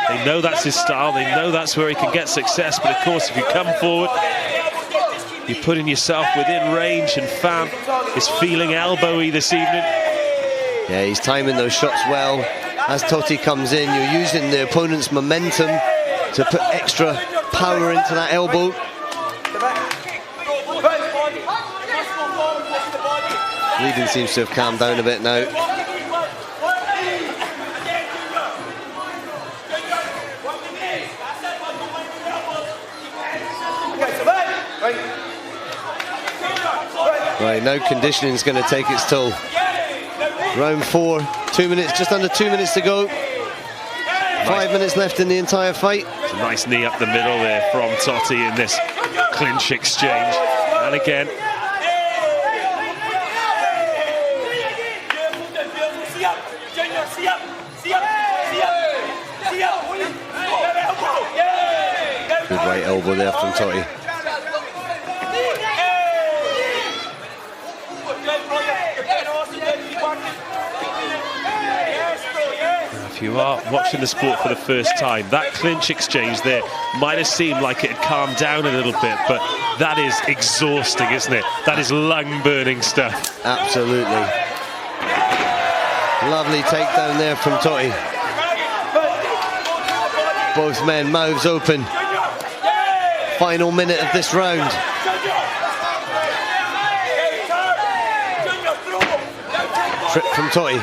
They know that's his style, they know that's where he can get success, but of course if you come forward, you're putting yourself within range, and Pham is feeling elbowy this evening. Yeah, he's timing those shots well. As Totti comes in, you're using the opponent's momentum to put extra power into that elbow. Bleeding seems to have calmed down a bit now. Right, now conditioning's going to take its toll. Round 4, 2 minutes, just under 2 minutes to go. 5 minutes left in the entire fight. It's a nice knee up the middle there from Totti in this clinch exchange. And again, good right elbow there from Totti. if you are watching the sport for the first time, that clinch exchange there might have seemed like it had calmed down a little bit, but that is exhausting, isn't it? That is lung-burning stuff. Absolutely. Lovely takedown there from Totti. Both men, mouths open. Final minute of this round. Trip from Totti.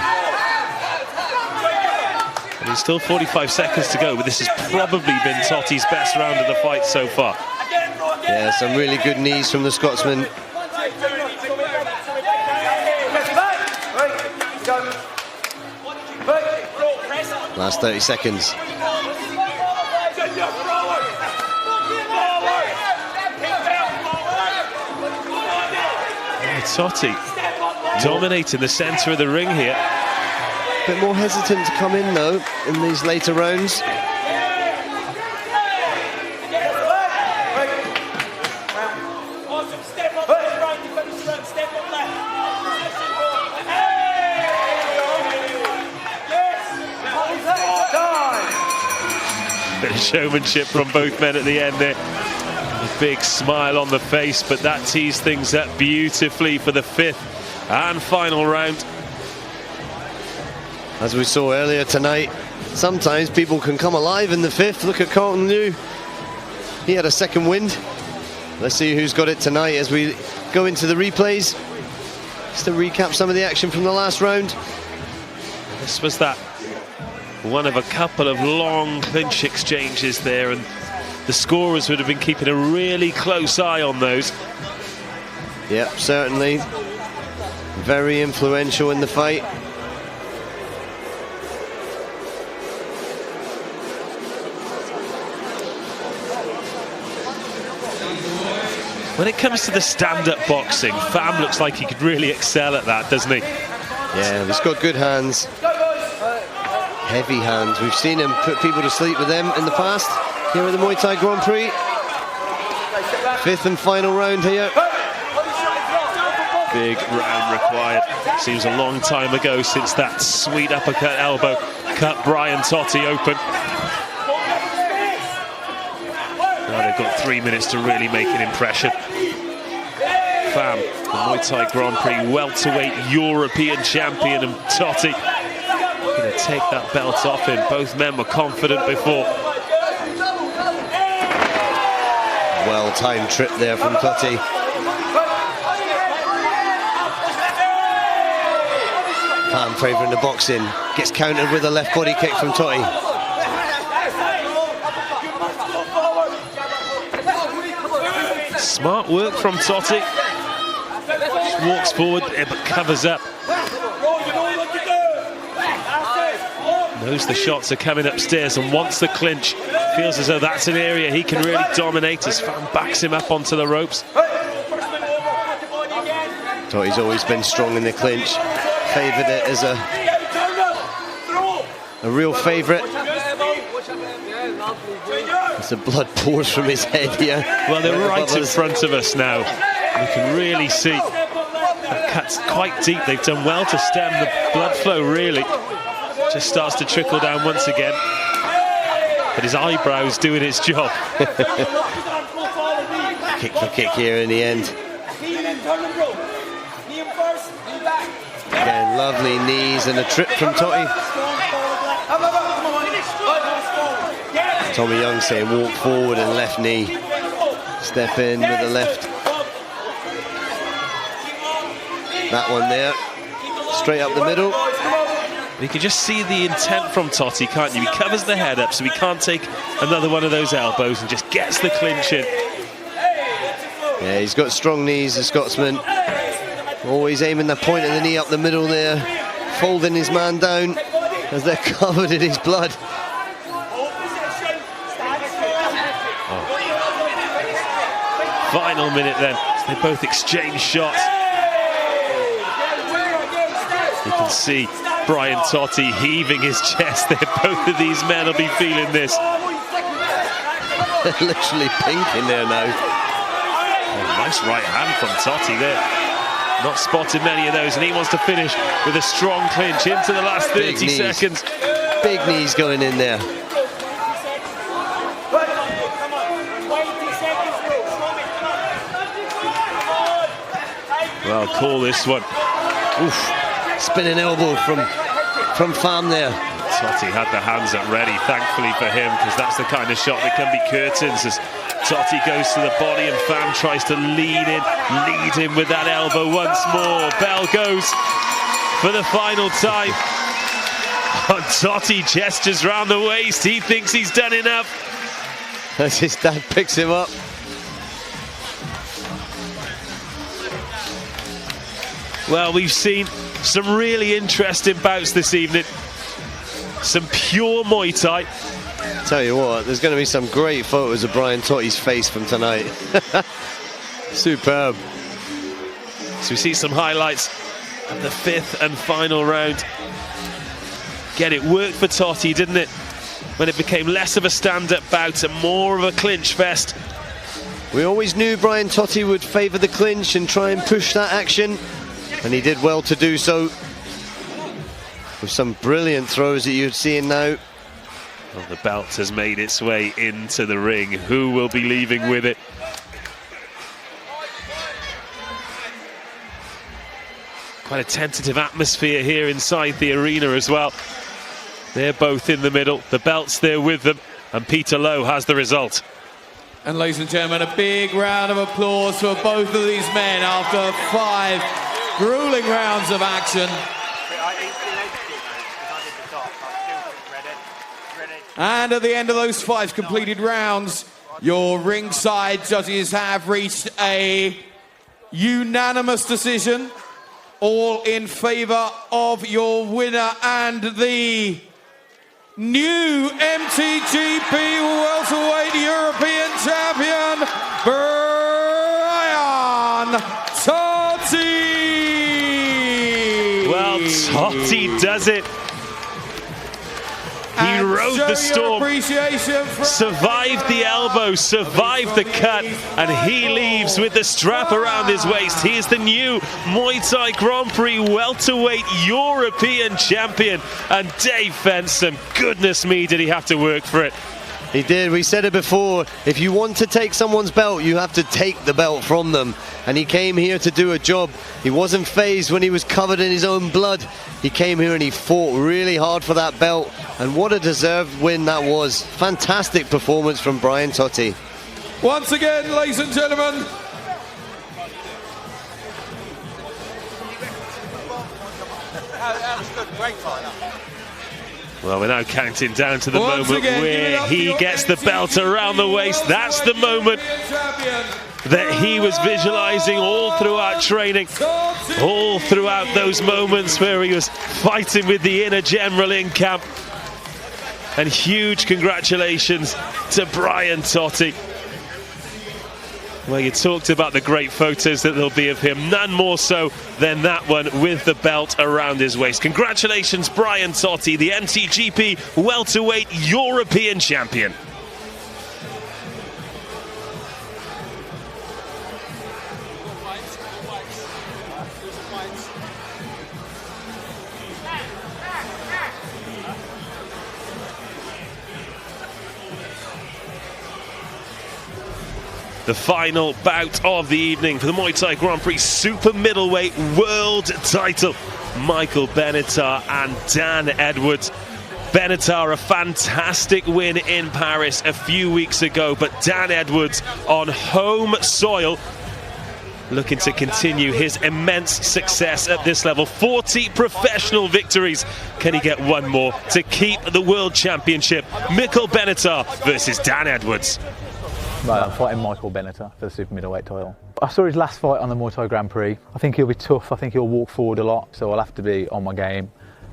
And there's still 45 seconds to go, but this has probably been Totti's best round of the fight so far. Yeah, some really good knees from the Scotsman. Last 30 seconds. Totti dominating the centre of the ring here. A bit more hesitant to come in though in these later rounds. Bit of showmanship from both men at the end there. A big smile on the face, but that tees things up beautifully for the 5th and final round. As we saw earlier tonight, sometimes people can come alive in the 5th. Look at Carlton Liu. He had a second wind. Let's see who's got it tonight as we go into the replays. Just to recap some of the action from the last round. This was that one of a couple of long clinch exchanges there, and the scorers would have been keeping a really close eye on those. Yep, certainly. Very influential in the fight. When it comes to the stand-up boxing, Pham looks like he could really excel at that, doesn't he? Yeah, he's got good hands. Heavy hands. We've seen him put people to sleep with them in the past here at the Muay Thai Grand Prix. 5th and final round here. Big round required. Seems a long time ago since that sweet uppercut elbow cut Brian Totti open. Now they've got 3 minutes to really make an impression. Pham, the Muay Thai Grand Prix welterweight European champion, and Totti going to take that belt off him. Both men were confident before. Well-timed trip there from Totti. Pham favouring the boxing. Gets countered with a left body kick from Totti. Smart work from Totti. just walks forward but covers up. Knows the shots are coming upstairs and wants the clinch. Feels as though that's an area he can really dominate as Fan backs him up onto the ropes. Totti's always been strong in the clinch. Favoured it as a real favourite. As the blood pours from his head here. Well, they're right in front of us now. We can really see the cut's quite deep. They've done well to stem the blood flow, really. Just starts to trickle down once again. But his eyebrow's doing its job. Kick for kick here in the end. Again, lovely knees and a trip from Totti. Tommy Young saying walk forward and left knee. Step in with the left. That one there. Straight up the middle. You can just see the intent from Totti, can't you? He covers the head up so he can't take another one of those elbows and just gets the clinch in. Yeah, he's got strong knees, the Scotsman. Always aiming the point of the knee up the middle there. Folding his man down as they're covered in his blood. Final minute then, as they both exchange shots. You can see Brian Totti heaving his chest there. Both of these men will be feeling this. They're literally pink in there now. Oh, nice right hand from Totti there. Not spotted many of those, and he wants to finish with a strong clinch into the last 30 seconds. Big knees going in there. Well, call this one. Oof. Spinning elbow from Fan there. Totti had the hands up ready, thankfully for him, because that's the kind of shot that can be curtains as Totti goes to the body and Fan tries to lead in with that elbow once more. Bell goes for the final time. And Totti gestures round the waist. He thinks he's done enough. As his dad picks him up. Well, we've seen some really interesting bouts this evening. Some pure Muay Thai. Tell you what, there's going to be some great photos of Brian Totti's face from tonight. Superb. So we see some highlights of the 5th and final round. Again, it worked for Totti, didn't it? When it became less of a stand-up bout and more of a clinch fest. We always knew Brian Totti would favour the clinch and try and push that action. And he did well to do so. With some brilliant throws that you're seeing now. Well, the belt has made its way into the ring. Who will be leaving with it? Quite a tentative atmosphere here inside the arena as well. They're both in the middle. The belt's there with them. And Peter Lowe has the result. And ladies and gentlemen, a big round of applause for both of these men after 5 grueling rounds of action. And at the end of those 5 completed rounds, your ringside judges have reached a unanimous decision, all in favour of your winner and the new MTGP welterweight European champion, Brian Totti. Well, Totti does it. He rode the storm, survived the elbow, survived the cut, and he leaves with the strap around his waist. He is the new Muay Thai Grand Prix welterweight European champion. And Dave Fensom, goodness me, did he have to work for it. He did. We said it before. If you want to take someone's belt, you have to take the belt from them. And he came here to do a job. He wasn't fazed when he was covered in his own blood. He came here and he fought really hard for that belt. And what a deserved win that was. Fantastic performance from Brian Totti. Once again, ladies and gentlemen, well, we're now counting down to the moment where he gets the belt around the waist. That's the moment. that he was visualizing all throughout training, all throughout those moments where he was fighting with the inner general in camp. And huge congratulations to Brian Totti. Well, you talked about the great photos that there'll be of him, none more so than that one with the belt around his waist. Congratulations, Brian Totti, the MTGP welterweight European champion. The final bout of the evening for the Muay Thai Grand Prix Super Middleweight World title. Michael Benatar and Dan Edwards. Benatar, a fantastic win in Paris a few weeks ago, but Dan Edwards on home soil, looking to continue his immense success at this level. 40 professional victories. Can he get one more to keep the World Championship? Michael Benatar versus Dan Edwards. Right, I'm fighting Michael Benatar for the super middleweight title. I saw his last fight on the Muay Thai Grand Prix. I think he'll be tough. I think he'll walk forward a lot, so I'll have to be on my game,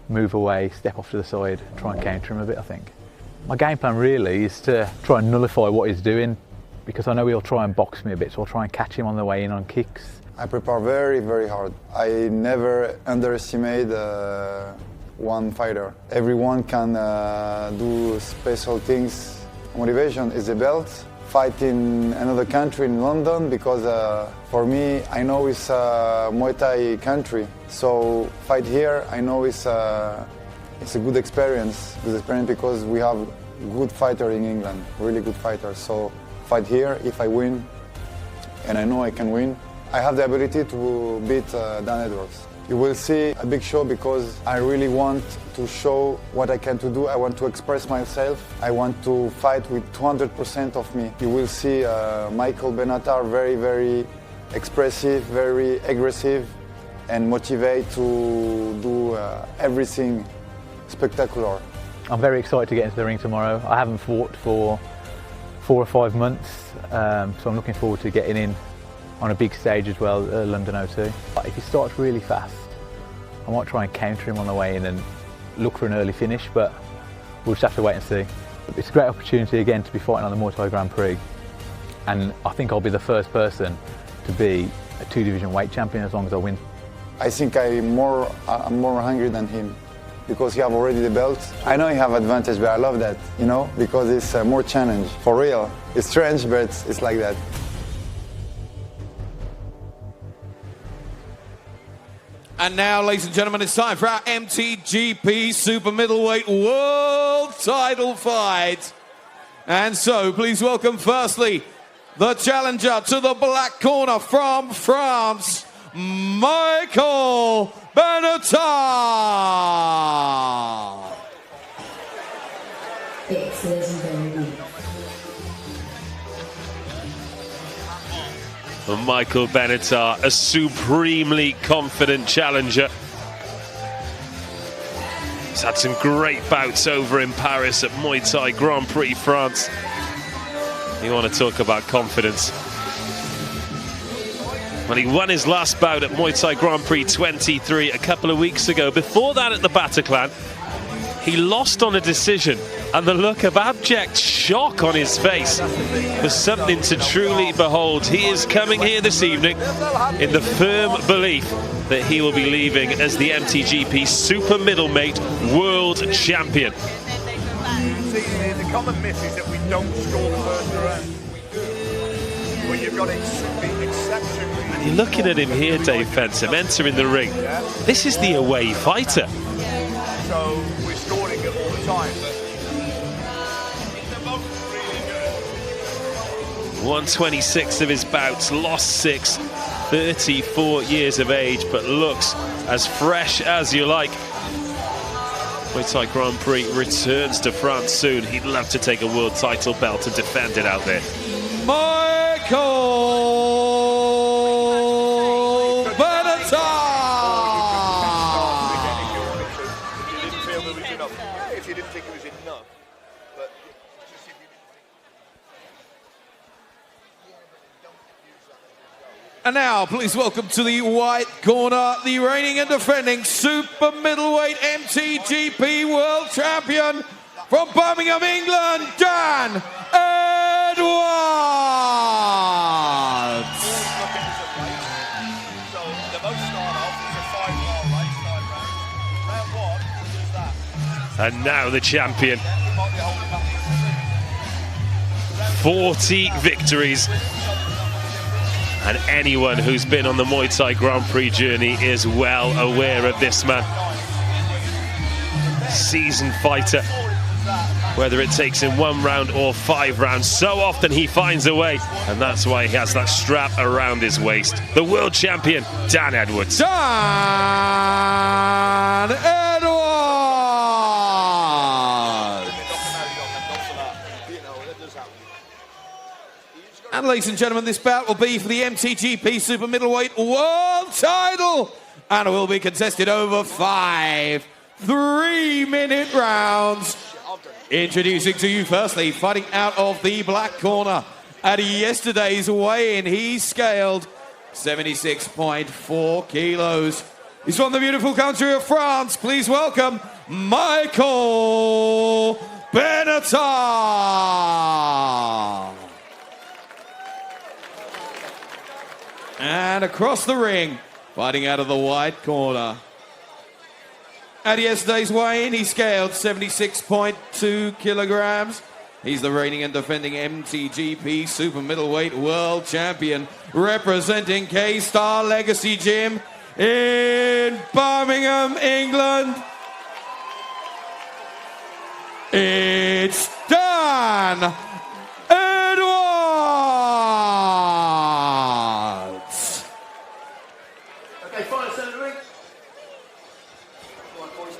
move away, step off to the side, try and counter him a bit, I think. My game plan really is to try and nullify what he's doing, because I know he'll try and box me a bit, so I'll try and catch him on the way in on kicks. I prepare very, very hard. I never underestimate one fighter. Everyone can do special things. Motivation is the belt. Fight in another country in London, because for me, I know it's a Muay Thai country. So fight here, I know it's a good experience. Because we have good fighter in England, really good fighters. So fight here, if I win, and I know I can win, I have the ability to beat Dan Edwards. You will see a big show, because I really want to show what I can do. I want to express myself. I want to fight with 200% of me. You will see Michael Benatar very, very expressive, very aggressive, and motivated to do everything spectacular. I'm very excited to get into the ring tomorrow. I haven't fought for 4 or 5 months, so I'm looking forward to getting in on a big stage as well, London O2. If he starts really fast, I might try and counter him on the way in and look for an early finish, but we'll just have to wait and see. It's a great opportunity again to be fighting on the Muay Thai Grand Prix, and I think I'll be the first person to be a 2-division weight champion as long as I win. I think I'm more hungry than him, because he have already the belt. I know he have advantage, but I love that, you know, because it's more challenge. For real. It's strange, but it's like that. And now, ladies and gentlemen, it's time for our MTGP Super Middleweight World title fight. And so, please welcome firstly, the challenger to the black corner from France, Michael Benatar. It's legendary. Michael Benatar, a supremely confident challenger. He's had some great bouts over in Paris at Muay Thai Grand Prix France. You want to talk about confidence? Well, he won his last bout at Muay Thai Grand Prix 23 a couple of weeks ago. Before that at the Bataclan, he lost on a decision, and the look of abject shock on his face was something to truly behold. He is coming here this evening in the firm belief that he will be leaving as the MTGP Super Middleweight World Champion. The common myth is that we don't score the first round. But you've got exceptionally... And you're looking at him here, Dave Fensom, entering the ring. This is the away fighter. So we're scoring it all the time. 126 of his bouts, lost 6, 34 years of age, but looks as fresh as you like. Muay Thai Grand Prix returns to France soon. He'd love to take a world title belt and defend it out there. Michael Benatar. You didn't feel there was enough. If you didn't think it was enough, but just if you didn't think... And now, please welcome to the white corner, the reigning and defending super middleweight MTGP world champion from Birmingham, England, Dan Edwards. And now the champion. 40 victories. And anyone who's been on the Muay Thai Grand Prix journey is well aware of this man. Seasoned fighter. Whether it takes him 1 round or 5 rounds, so often he finds a way. And that's why he has that strap around his waist. The world champion, Dan Edwards. Dan Edwards! And ladies and gentlemen, this bout will be for the MTGP Super Middleweight World Title. And it will be contested over 5 3-minute rounds. Introducing to you firstly, fighting out of the black corner. At yesterday's weigh-in, he scaled 76.4 kilos. He's from the beautiful country of France. Please welcome Michael Benatar. And across the ring, fighting out of the white corner. At yesterday's weigh-in, he scaled 76.2 kilograms. He's the reigning and defending MTGP Super Middleweight World Champion, representing K-Star Legacy Gym in Birmingham, England. It's Dan Edwards. Okay, final center of the ring.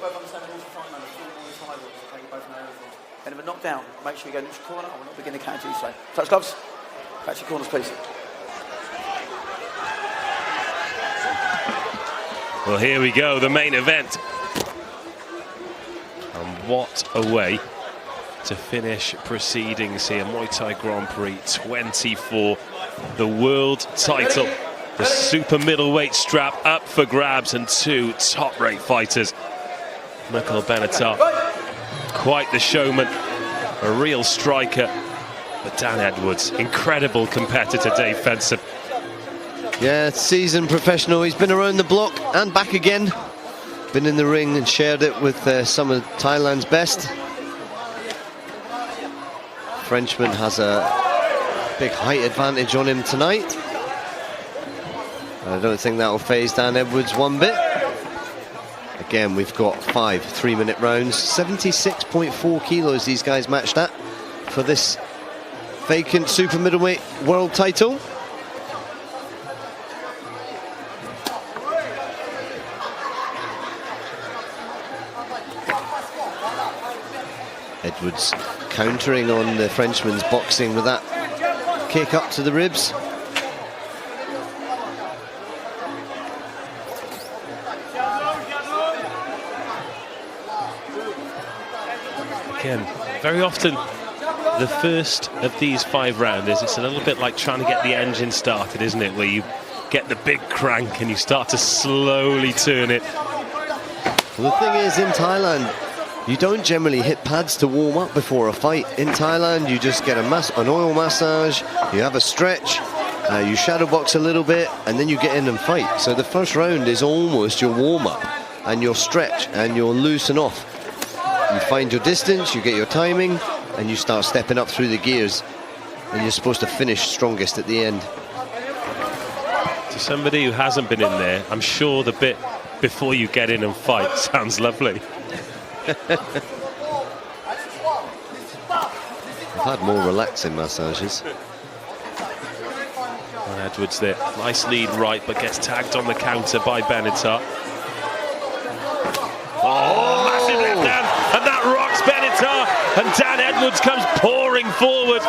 Both understand the rules of fight, man. The full Muay Thai rules. Okay, you both know everything. And if a knockdown, make sure you go neutral corner. I will not begin to count you say. Touch gloves. Catch your corners, please. Well, here we go, the main event. And what a way to finish proceedings here. Muay Thai Grand Prix 24, the world title. The super middleweight strap up for grabs, and 2 top-rate fighters. Michael Benatar, quite the showman, a real striker. But Dan Edwards, incredible competitor, Dave Fenson. Yeah, seasoned professional. He's been around the block and back again. Been in the ring and shared it with some of Thailand's best. Frenchman has a big height advantage on him tonight. I don't think that will faze Dan Edwards one bit. Again, we've got 5 3-minute rounds. 76.4 kilos these guys matched at for this vacant super middleweight world title. Edwards countering on the Frenchman's boxing with that kick up to the ribs. Again, very often the first of these 5 rounders, it's a little bit like trying to get the engine started, isn't it? Where you get the big crank and you start to slowly turn it. Well, the thing is, in Thailand, you don't generally hit pads to warm up before a fight. In Thailand, you just get an oil massage, you have a stretch, you shadow box a little bit, and then you get in and fight. So the first round is almost your warm-up and your stretch and your loosen off. You find your distance, you get your timing, and you start stepping up through the gears. And you're supposed to finish strongest at the end. To somebody who hasn't been in there, I'm sure the bit before you get in and fight sounds lovely. I've had more relaxing massages. And Edwards there, nice lead right, but gets tagged on the counter by Benatar. Oh, massive left hand, and that rocks Benatar, and Dan Edwards comes pouring forward.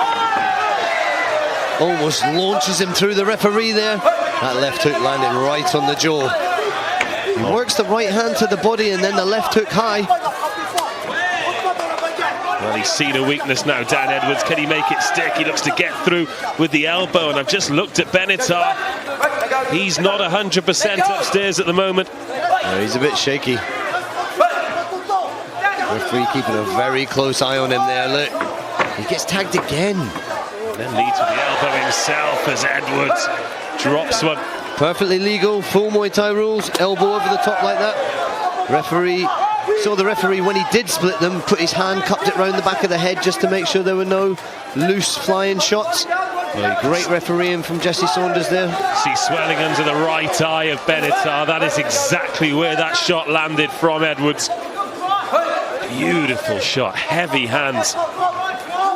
Almost launches him through the referee there. That left hook landed right on the jaw. He works the right hand to the body and then the left hook high. Well, he's seen a weakness now, Dan Edwards. Can he make it stick? He looks to get through with the elbow, and I've just looked at Benatar. He's not 100% upstairs at the moment. No, he's a bit shaky. Referee keeping a very close eye on him there. Look, he gets tagged again. Then leads with the elbow himself as Edwards drops one. Perfectly legal, full Muay Thai rules. Elbow over the top like that. Referee, saw the referee when he did split them, put his hand, cupped it round the back of the head just to make sure there were no loose flying shots. Great refereeing from Jesse Saunders there. See swelling under the right eye of Benatar. That is exactly where that shot landed from Edwards. Beautiful shot, heavy hands.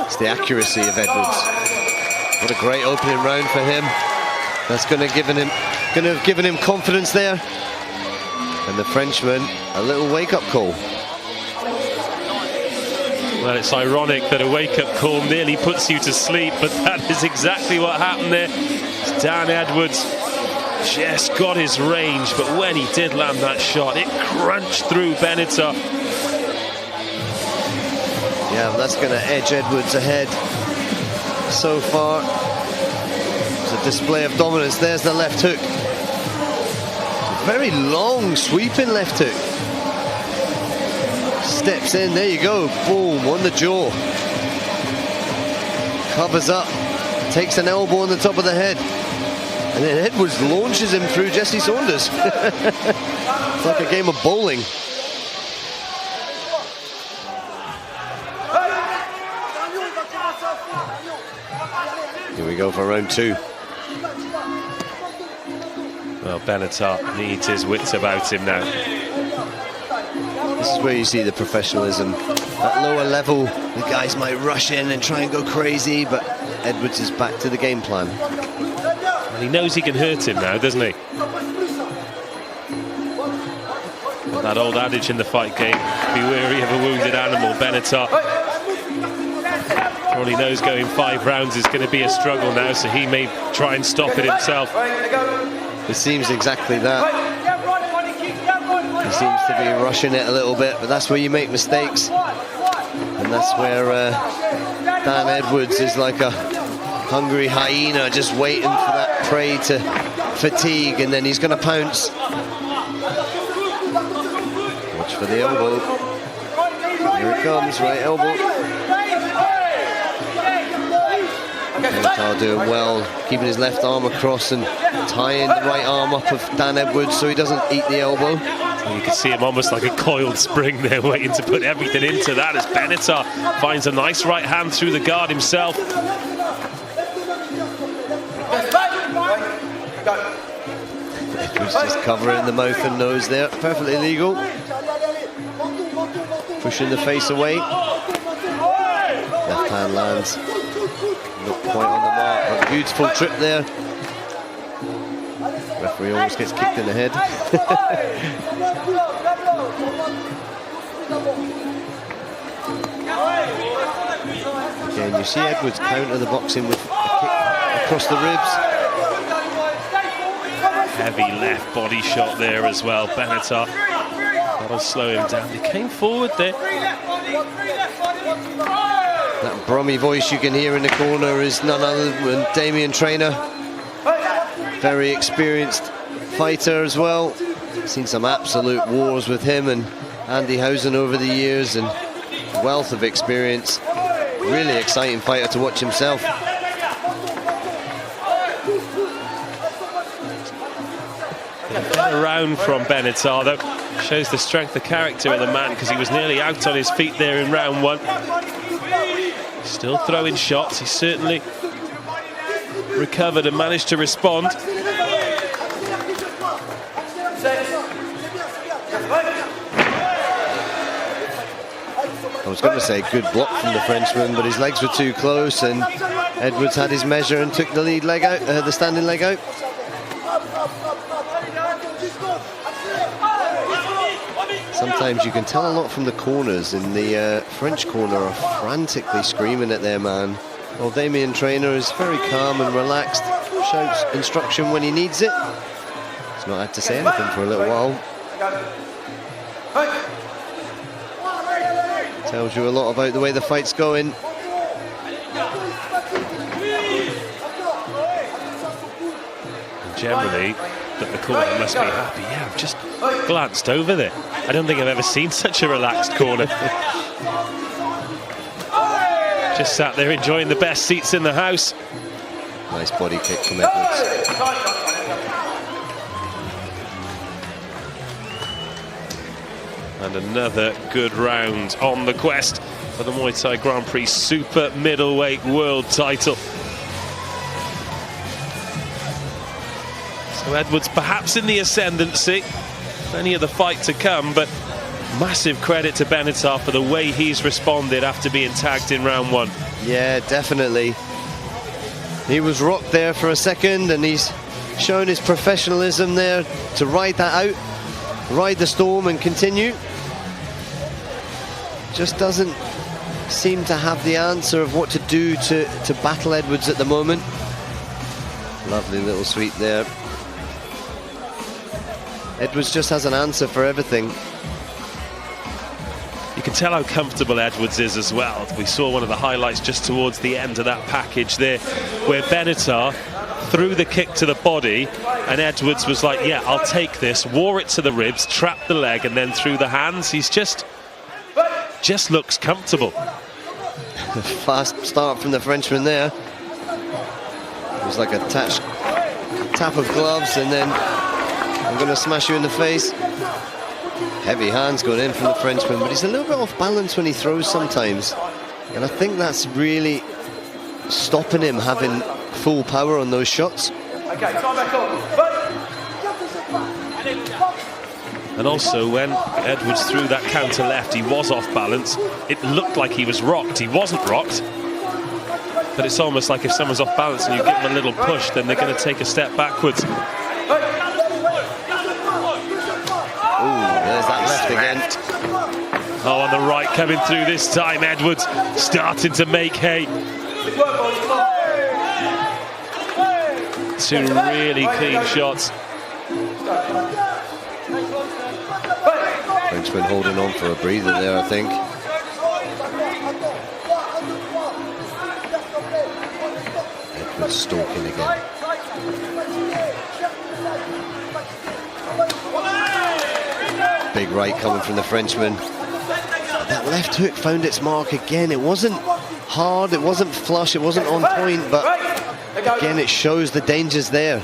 It's the accuracy of Edwards. What a great opening round for him. That's going to have given him confidence there. And the Frenchman, a little wake-up call. Well, it's ironic that a wake-up call nearly puts you to sleep, but that is exactly what happened there. Dan Edwards just got his range, but when he did land that shot, it crunched through Benatar. Yeah, that's going to edge Edwards ahead so far. It's a display of dominance. There's the left hook. Very long, sweeping left hook. Steps in, there you go. Boom, on the jaw. Covers up. Takes an elbow on the top of the head. And then Edwards launches him through Jesse Saunders. It's like a game of bowling. Here we go for round two. Well, Benatar needs his wits about him now. This is where you see the professionalism. At lower level, the guys might rush in and try and go crazy, but Edwards is back to the game plan. And he knows he can hurt him now, doesn't he? But that old adage in the fight game, be wary of a wounded animal. Benatar probably knows going 5 rounds is going to be a struggle now, so he may try and stop it himself. It seems exactly that. He seems to be rushing it a little bit, but that's where you make mistakes. And that's where Dan Edwards is like a hungry hyena just waiting for that prey to fatigue, and then he's going to pounce. Watch for the elbow. Here it comes, right elbow. Benatar doing well, keeping his left arm across and tying the right arm up of Dan Edwards so he doesn't eat the elbow. And you can see him almost like a coiled spring there, waiting to put everything into that as Benatar finds a nice right hand through the guard himself. Edwards just covering the mouth and nose there, perfectly legal. Pushing the face away. Left hand lands. Not quite on the mark, but beautiful trip there. Referee almost gets kicked in the head. Again, you see Edwards counter the boxing with a kick across the ribs. Heavy left body shot there as well. Benatar, that'll slow him down. He came forward there. That brummy voice you can hear in the corner is none other than Damien Traynor. Very experienced fighter as well. Seen some absolute wars with him and Andy Housen over the years, and wealth of experience. Really exciting fighter to watch himself. Better round from Benatar though. Shows the strength of character of the man, because he was nearly out on his feet there in round 1. Still throwing shots. He certainly recovered and managed to respond. I was going to say good block from the Frenchman, but his legs were too close, and Edwards had his measure and took the lead leg out, the standing leg out. Sometimes you can tell a lot from the corners. In the French corner are frantically screaming at their man, while Damien Traynor is very calm and relaxed, shouts instruction when he needs it. He's not had to say anything for a little while. Tells you a lot about the way the fight's going. generally that the corner must be happy. Yeah, I've just glanced over there. I don't think I've ever seen such a relaxed corner. Just sat there enjoying the best seats in the house. Nice body kick from Edwards. And another good round on the quest for the Muay Thai Grand Prix Super Middleweight World title. So Edwards perhaps in the ascendancy. Plenty of the fight to come, but massive credit to Benatar for the way he's responded after being tagged in round one. Yeah, definitely. He was rocked there for a second, and he's shown his professionalism there to ride that out, ride the storm and continue. Just doesn't seem to have the answer of what to do to battle Edwards at the moment. Lovely little sweep there. Edwards just has an answer for everything. You can tell how comfortable Edwards is as well. We saw one of the highlights just towards the end of that package there, where Benatar threw the kick to the body, and Edwards was like, yeah, I'll take this, wore it to the ribs, trapped the leg, and then threw the hands. He's just looks comfortable. Fast start from the Frenchman there. It was like a tap of gloves, and then I'm going to smash you in the face. Heavy hands going in from the Frenchman, but he's a little bit off balance when he throws sometimes. And I think that's really stopping him having full power on those shots. Okay, time back on. And also when Edwards threw that counter left, he was off balance. It looked like he was rocked. He wasn't rocked. But it's almost like if someone's off balance and you give them a little push, then they're going to take a step backwards. There's that left again. Oh, on the right coming through this time. Edwards starting to make hay. Two really clean shots. Frenchman holding on for a breather there, I think. Edwards stalking again. Big right coming from the Frenchman. That left hook found its mark again. It wasn't hard, it wasn't flush, it wasn't on point, but again it shows the dangers there.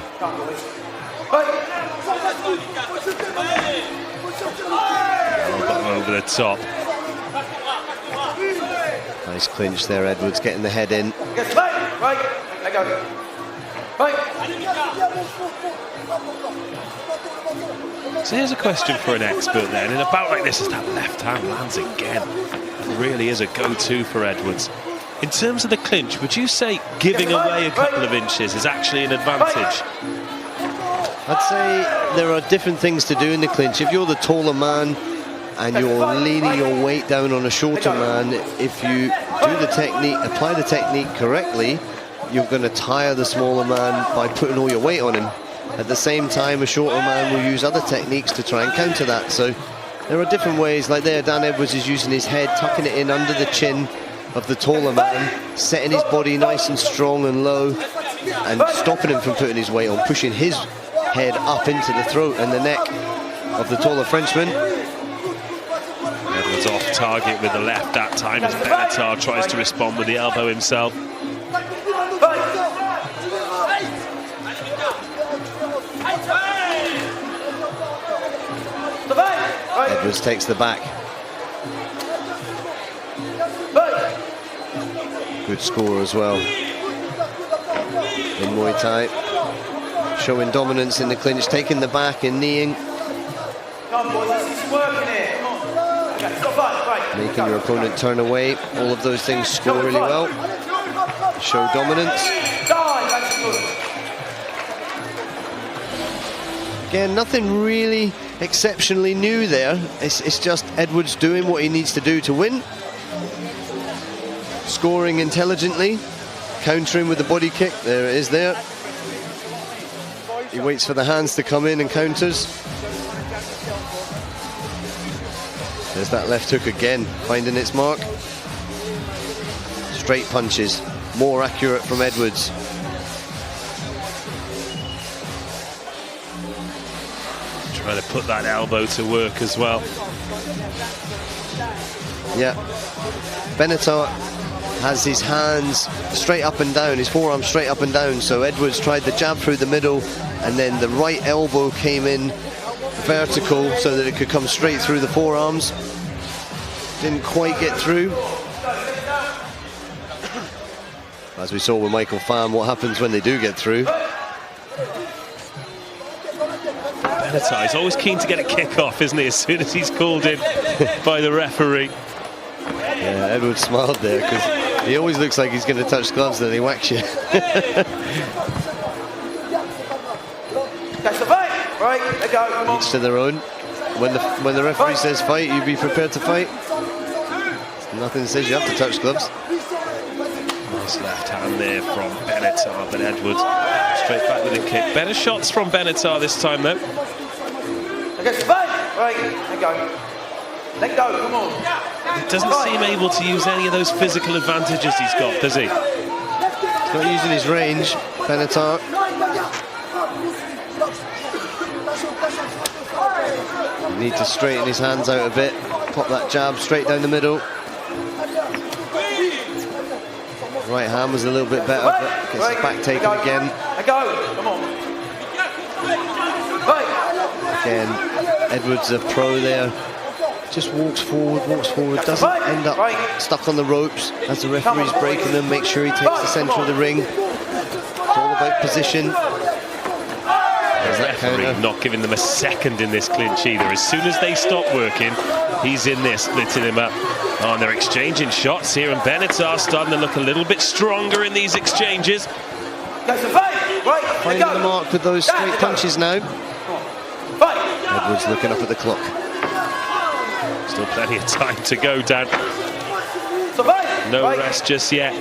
Over the top. Nice clinch there, Edwards getting the head in. So here's a question for an expert then. In a bout like this, as that left hand lands again, it really is a go-to for Edwards. In terms of the clinch, would you say giving away a couple of inches is actually an advantage? I'd say there are different things to do in the clinch. If you're the taller man and you're leaning your weight down on a shorter man, if you do the technique, apply the technique correctly, you're going to tire the smaller man by putting all your weight on him. At the same time, a shorter man will use other techniques to try and counter that. So there are different ways. Like there, Dan Edwards is using his head, tucking it in under the chin of the taller man, setting his body nice and strong and low, and stopping him from putting his weight on, pushing his head up into the throat and the neck of the taller Frenchman. Edwards off target with the left that time as Benatar tries to respond with the elbow himself. Edwards takes the back. Good score as well in Muay Thai. Showing dominance in the clinch, taking the back and kneeing. Making your opponent turn away. All of those things score really well. Show dominance. Again, nothing really exceptionally new there. It's just Edwards doing what he needs to do to win. Scoring intelligently. Countering with the body kick. There it is there. He waits for the hands to come in and counters. There's that left hook again, finding its mark. Straight punches, more accurate from Edwards. Trying to put that elbow to work as well. Yeah. Benatar has his hands straight up and down, his forearms straight up and down, so Edwards tried the jab through the middle, and then the right elbow came in vertical so that it could come straight through the forearms. Didn't quite get through. As we saw with Michael Pham, what happens when they do get through. Benatar, he's always keen to get a kick off, isn't he, as soon as he's called in by the referee. Yeah, Edwards smiled there, because he always looks like he's going to touch gloves, then he whacks you. Catch the fight. Right, let go. Come on. Each to their own. When the referee says fight, you be prepared to fight. Nothing says you have to touch gloves. Nice left hand there from Benatar, but Edwards straight back with a kick. Better shots from Benatar this time, though. Catch the fight. Right, let go. Let go, come on. He doesn't seem able to use any of those physical advantages he's got, does he? He's not using his range, Benatar. You need to straighten his hands out a bit. Pop that jab straight down the middle. Right hand was a little bit better, but gets his back taken again. Let go, come on. Again, Edwards a pro there. Just walks forward, doesn't end up stuck on the ropes as the referee's breaking them. Make sure he takes the centre of the ring. It's all about position. The referee not giving them a second in this clinch either. As soon as they stop working, he's in there splitting him up. Oh, and they're exchanging shots here, and Benatar starting to look a little bit stronger in these exchanges. Finding the mark with those straight punches now. Edwards looking up at the clock. Still plenty of time to go, Dan. No rest just yet.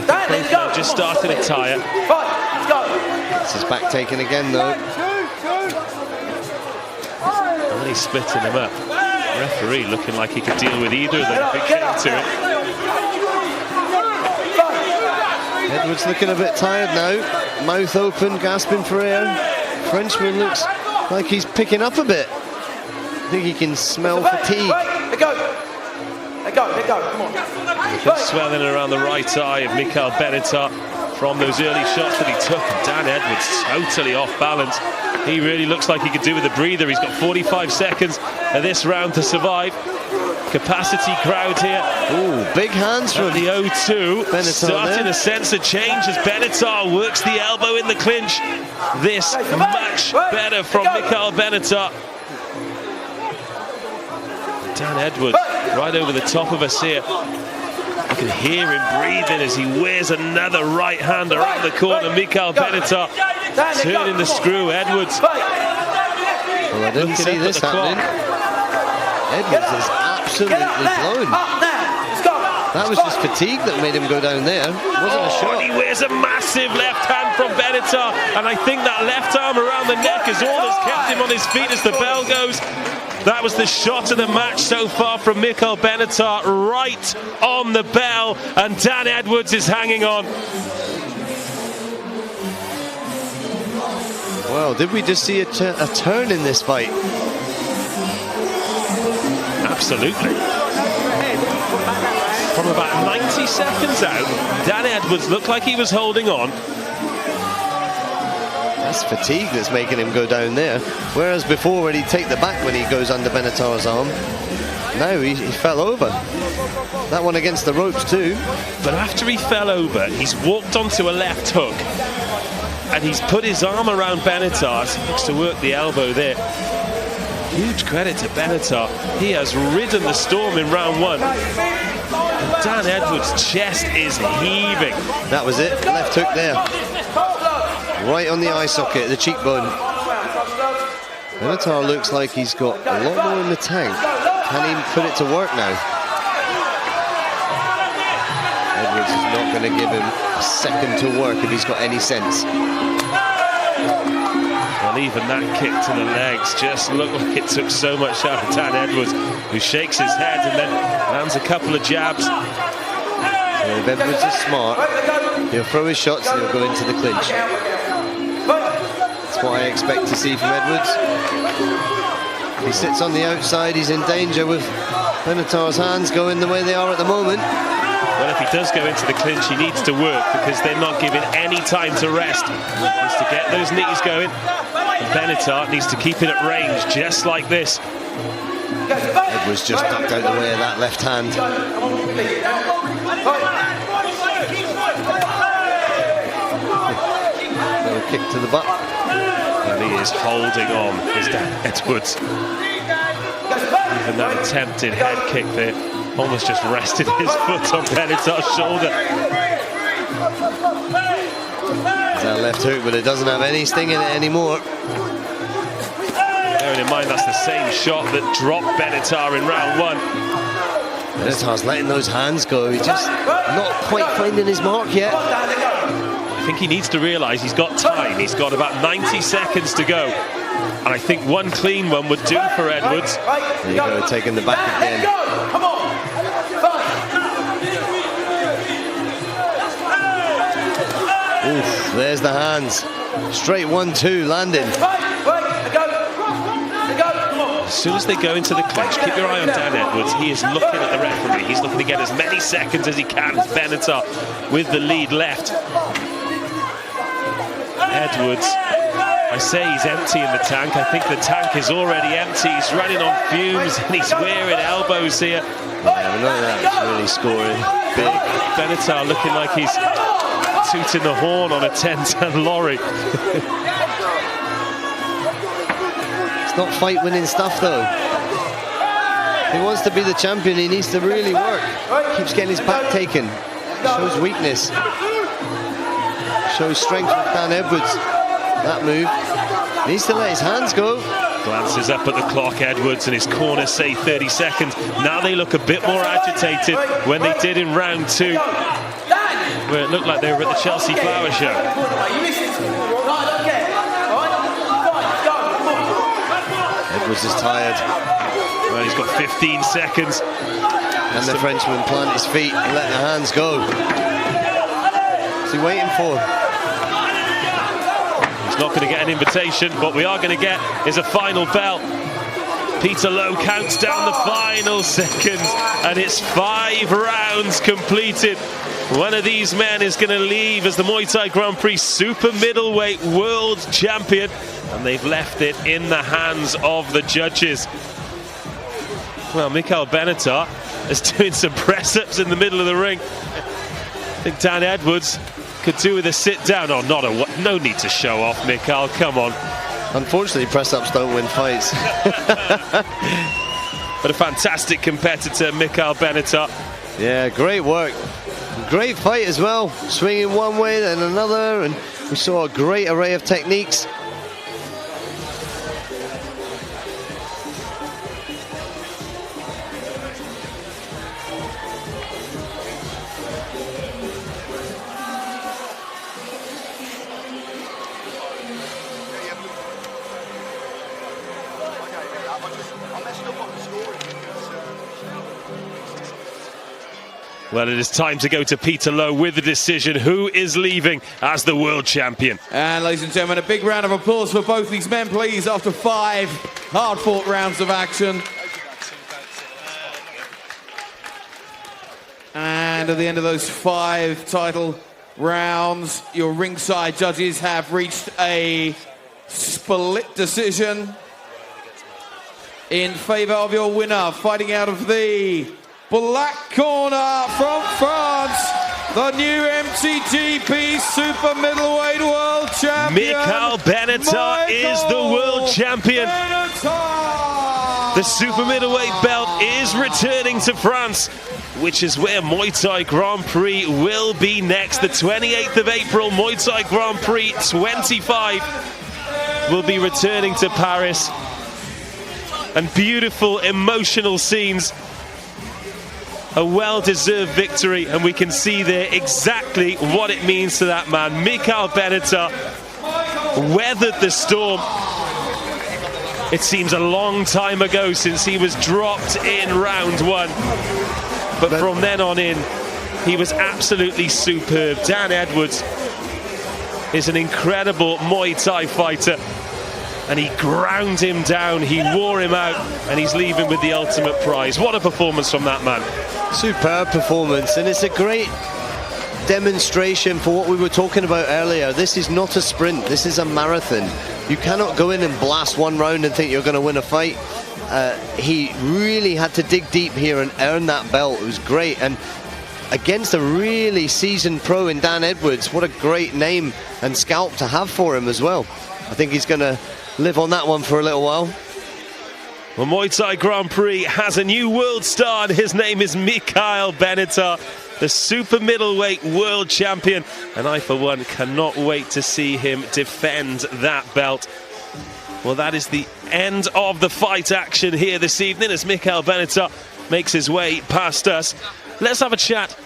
Both now just starting to tire. Gets his back taken again, though. And he's splitting him up. Referee looking like he could deal with either of them if it came to it. Edwards looking a bit tired now. Mouth open, gasping for air. Frenchman looks like he's picking up a bit. I think he can smell fatigue. Let go, come on. Bit swelling around the right eye of Mikhail Benatar from those early shots that he took. And Dan Edwards totally off balance. He really looks like he could do with a breather. He's got 45 seconds of this round to survive. Capacity crowd here. Ooh, big hands from the O2. Benatar starting to sense a change as Benatar works the elbow in the clinch. This much better from Mikhail Benatar. Dan Edwards right over the top of us here. You can hear him breathing as he wears another right hand around the corner. Mikhail Benatar turning the screw. Edwards. Well, I didn't see this happening. Edwards is absolutely blown. That was just fatigue that made him go down there. It wasn't a shot. And he wears a massive left hand from Benatar, and I think that left arm around the neck is all that's kept him on his feet as the bell goes. That was the shot of the match so far from Mikhail Benatar, right on the bell, and Dan Edwards is hanging on. Well, did we just see a turn in this fight? Absolutely. From about 90 seconds out, Dan Edwards looked like he was holding on. That's fatigue that's making him go down there. Whereas before, when he'd take the back when he goes under Benatar's arm, now he fell over. That one against the ropes too. But after he fell over, he's walked onto a left hook, and he's put his arm around Benatar. He looks to work the elbow there. Huge credit to Benatar. He has ridden the storm in round one. And Dan Edwards' chest is heaving. That was it. Left hook there. Right on the eye socket, the cheekbone. Benatar looks like he's got a lot more in the tank. Can he put it to work now? Edwards is not going to give him a second to work if he's got any sense. Well, even that kick to the legs just looked like it took so much out of Dan Edwards, who shakes his head and then lands a couple of jabs. Well, if Edwards is smart, he'll throw his shots and he'll go into the clinch. That's what I expect to see from Edwards. He sits on the outside, he's in danger with Benatar's hands going the way they are at the moment. Well, if he does go into the clinch, he needs to work because they're not giving any time to rest. He needs to get those knees going. And Benatar needs to keep it at range, just like this. Edwards just ducked out the way of that left hand. Little kick to the butt. And he is holding on, is Dan Edwards. Even that attempted head kick there almost just rested his foot on Benatar's shoulder. That left hook, but it doesn't have any sting in it anymore. Bearing in mind that's the same shot that dropped Benatar in round one. Benatar's letting those hands go. He's just not quite finding his mark yet. I think he needs to realise he's got time. He's got about 90 seconds to go. And I think one clean one would do for Edwards. There you go, taking the back again. Come on. Oof, there's the hands. Straight 1-2 landing. As soon as they go into the clinch, keep your eye on Dan Edwards. He is looking at the referee. He's looking to get as many seconds as he can as Benatar with the lead left. Edwards, I say he's empty in the tank. I think the tank is already empty. He's running on fumes and he's wearing elbows here. Yeah, but none of that is really scoring big. Benatar looking like he's tooting the horn on a 10-ton lorry. It's not fight-winning stuff, though. If he wants to be the champion, he needs to really work. Keeps getting his back taken. Shows weakness. Shows strength with Dan Edwards. That move. Needs to let his hands go. Glances up at the clock, Edwards, and his corner say 30 seconds. Now they look a bit more agitated when they did in round two, where it looked like they were at the Chelsea Flower Show. Edwards is tired. Well, he's got 15 seconds. And the Frenchman plant his feet and let the hands go. What's he waiting for? He's not going to get an invitation. What we are going to get is a final bell. Peter Lowe counts down the final seconds, and it's 5 rounds completed. One of these men is going to leave as the Muay Thai Grand Prix super middleweight world champion, and they've left it in the hands of the judges. Well, Mikhail Benatar is doing some press-ups in the middle of the ring. I think Dan Edwards could do with a sit-down. Oh, no need to show off, Mikhail, come on. Unfortunately, press-ups don't win fights. But a fantastic competitor, Mikhail Benatar. Yeah, great work. Great fight as well. Swinging one way, then another, and we saw a great array of techniques. Well, it is time to go to Peter Lowe with the decision. Who is leaving as the world champion? And ladies and gentlemen, a big round of applause for both these men, please, after 5 hard-fought rounds of action. And at the end of those 5 title rounds, your ringside judges have reached a split decision in favour of your winner, fighting out of the black corner from France, the new MTGP Super Middleweight World Champion, Mikhail Benatar is the world champion. The Super Middleweight belt is returning to France, which is where Muay Thai Grand Prix will be next. The 28th of April, Muay Thai Grand Prix 25 will be returning to Paris. And beautiful, emotional scenes. A well-deserved victory, and we can see there exactly what it means to that man. Mikhail Benatar weathered the storm. It seems a long time ago since he was dropped in round 1. But from then on in, he was absolutely superb. Dan Edwards is an incredible Muay Thai fighter. and he ground him down, he wore him out, and he's leaving with the ultimate prize. What a performance from that man. Superb performance, and it's a great demonstration for what we were talking about earlier. This is not a sprint, this is a marathon. You cannot go in and blast one round and think you're going to win a fight. He really had to dig deep here and earn that belt. It was great, and against a really seasoned pro in Dan Edwards. What a great name and scalp to have for him as well. I think he's going to live on that one for a little while. Well, Muay Thai Grand Prix has a new world star, and his name is Mikhail Benatar, the super middleweight world champion, and I for one cannot wait to see him defend that belt. Well, that is the end of the fight action here this evening as Mikhail Benatar makes his way past us. Let's have a chat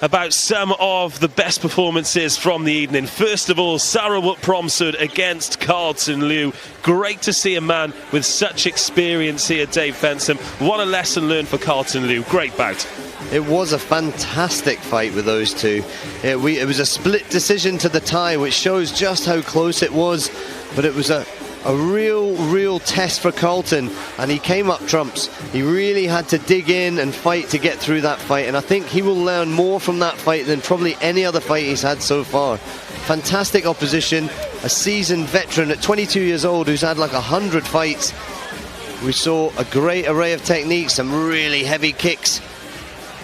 about some of the best performances from the evening. First of all, Sarawut Promsud against Carlton Liu. Great to see a man with such experience here, Dave Fensham. What a lesson learned for Carlton Liu. Great bout. It was a fantastic fight with those two. It was a split decision to the tie, which shows just how close it was, but it was a real test for Carlton, and he came up trumps. He really had to dig in and fight to get through that fight, and I think he will learn more from that fight than probably any other fight he's had so far. Fantastic opposition, a seasoned veteran at 22 years old who's had like 100 fights. We saw a great array of techniques, some really heavy kicks.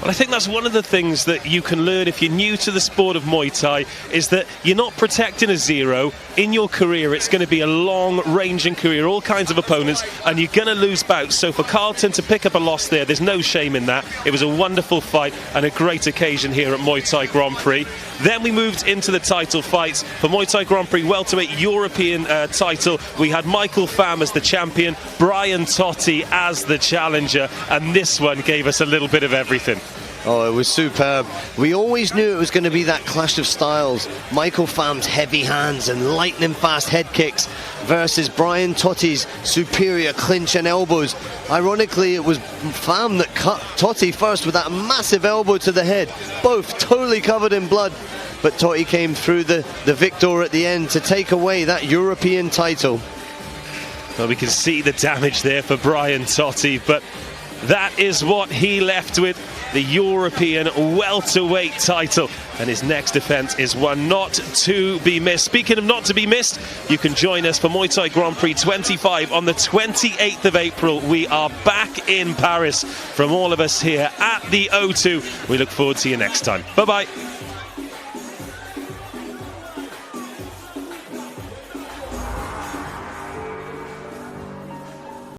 Well, I think that's one of the things that you can learn if you're new to the sport of Muay Thai, is that you're not protecting a zero. In your career, it's going to be a long-ranging career, all kinds of opponents, and you're going to lose bouts. So for Carlton to pick up a loss there, there's no shame in that. It was a wonderful fight and a great occasion here at Muay Thai Grand Prix. Then we moved into the title fights. For Muay Thai Grand Prix welterweight European title, we had Michael Pham as the champion, Brian Totti as the challenger, and this one gave us a little bit of everything. Oh, it was superb. We always knew it was going to be that clash of styles. Michael Pham's heavy hands and lightning fast head kicks versus Brian Totti's superior clinch and elbows. Ironically, it was Pham that cut Totti first with that massive elbow to the head, both totally covered in blood. But Totti came through the victor at the end to take away that European title. Well, we can see the damage there for Brian Totti, but that is what he left with, the European welterweight title, and his next defence is one not to be missed. Speaking of not to be missed, you can join us for Muay Thai Grand Prix 25 on the 28th of April. We are back in Paris. From all of us here at the O2, we look forward to you next time. Bye-bye.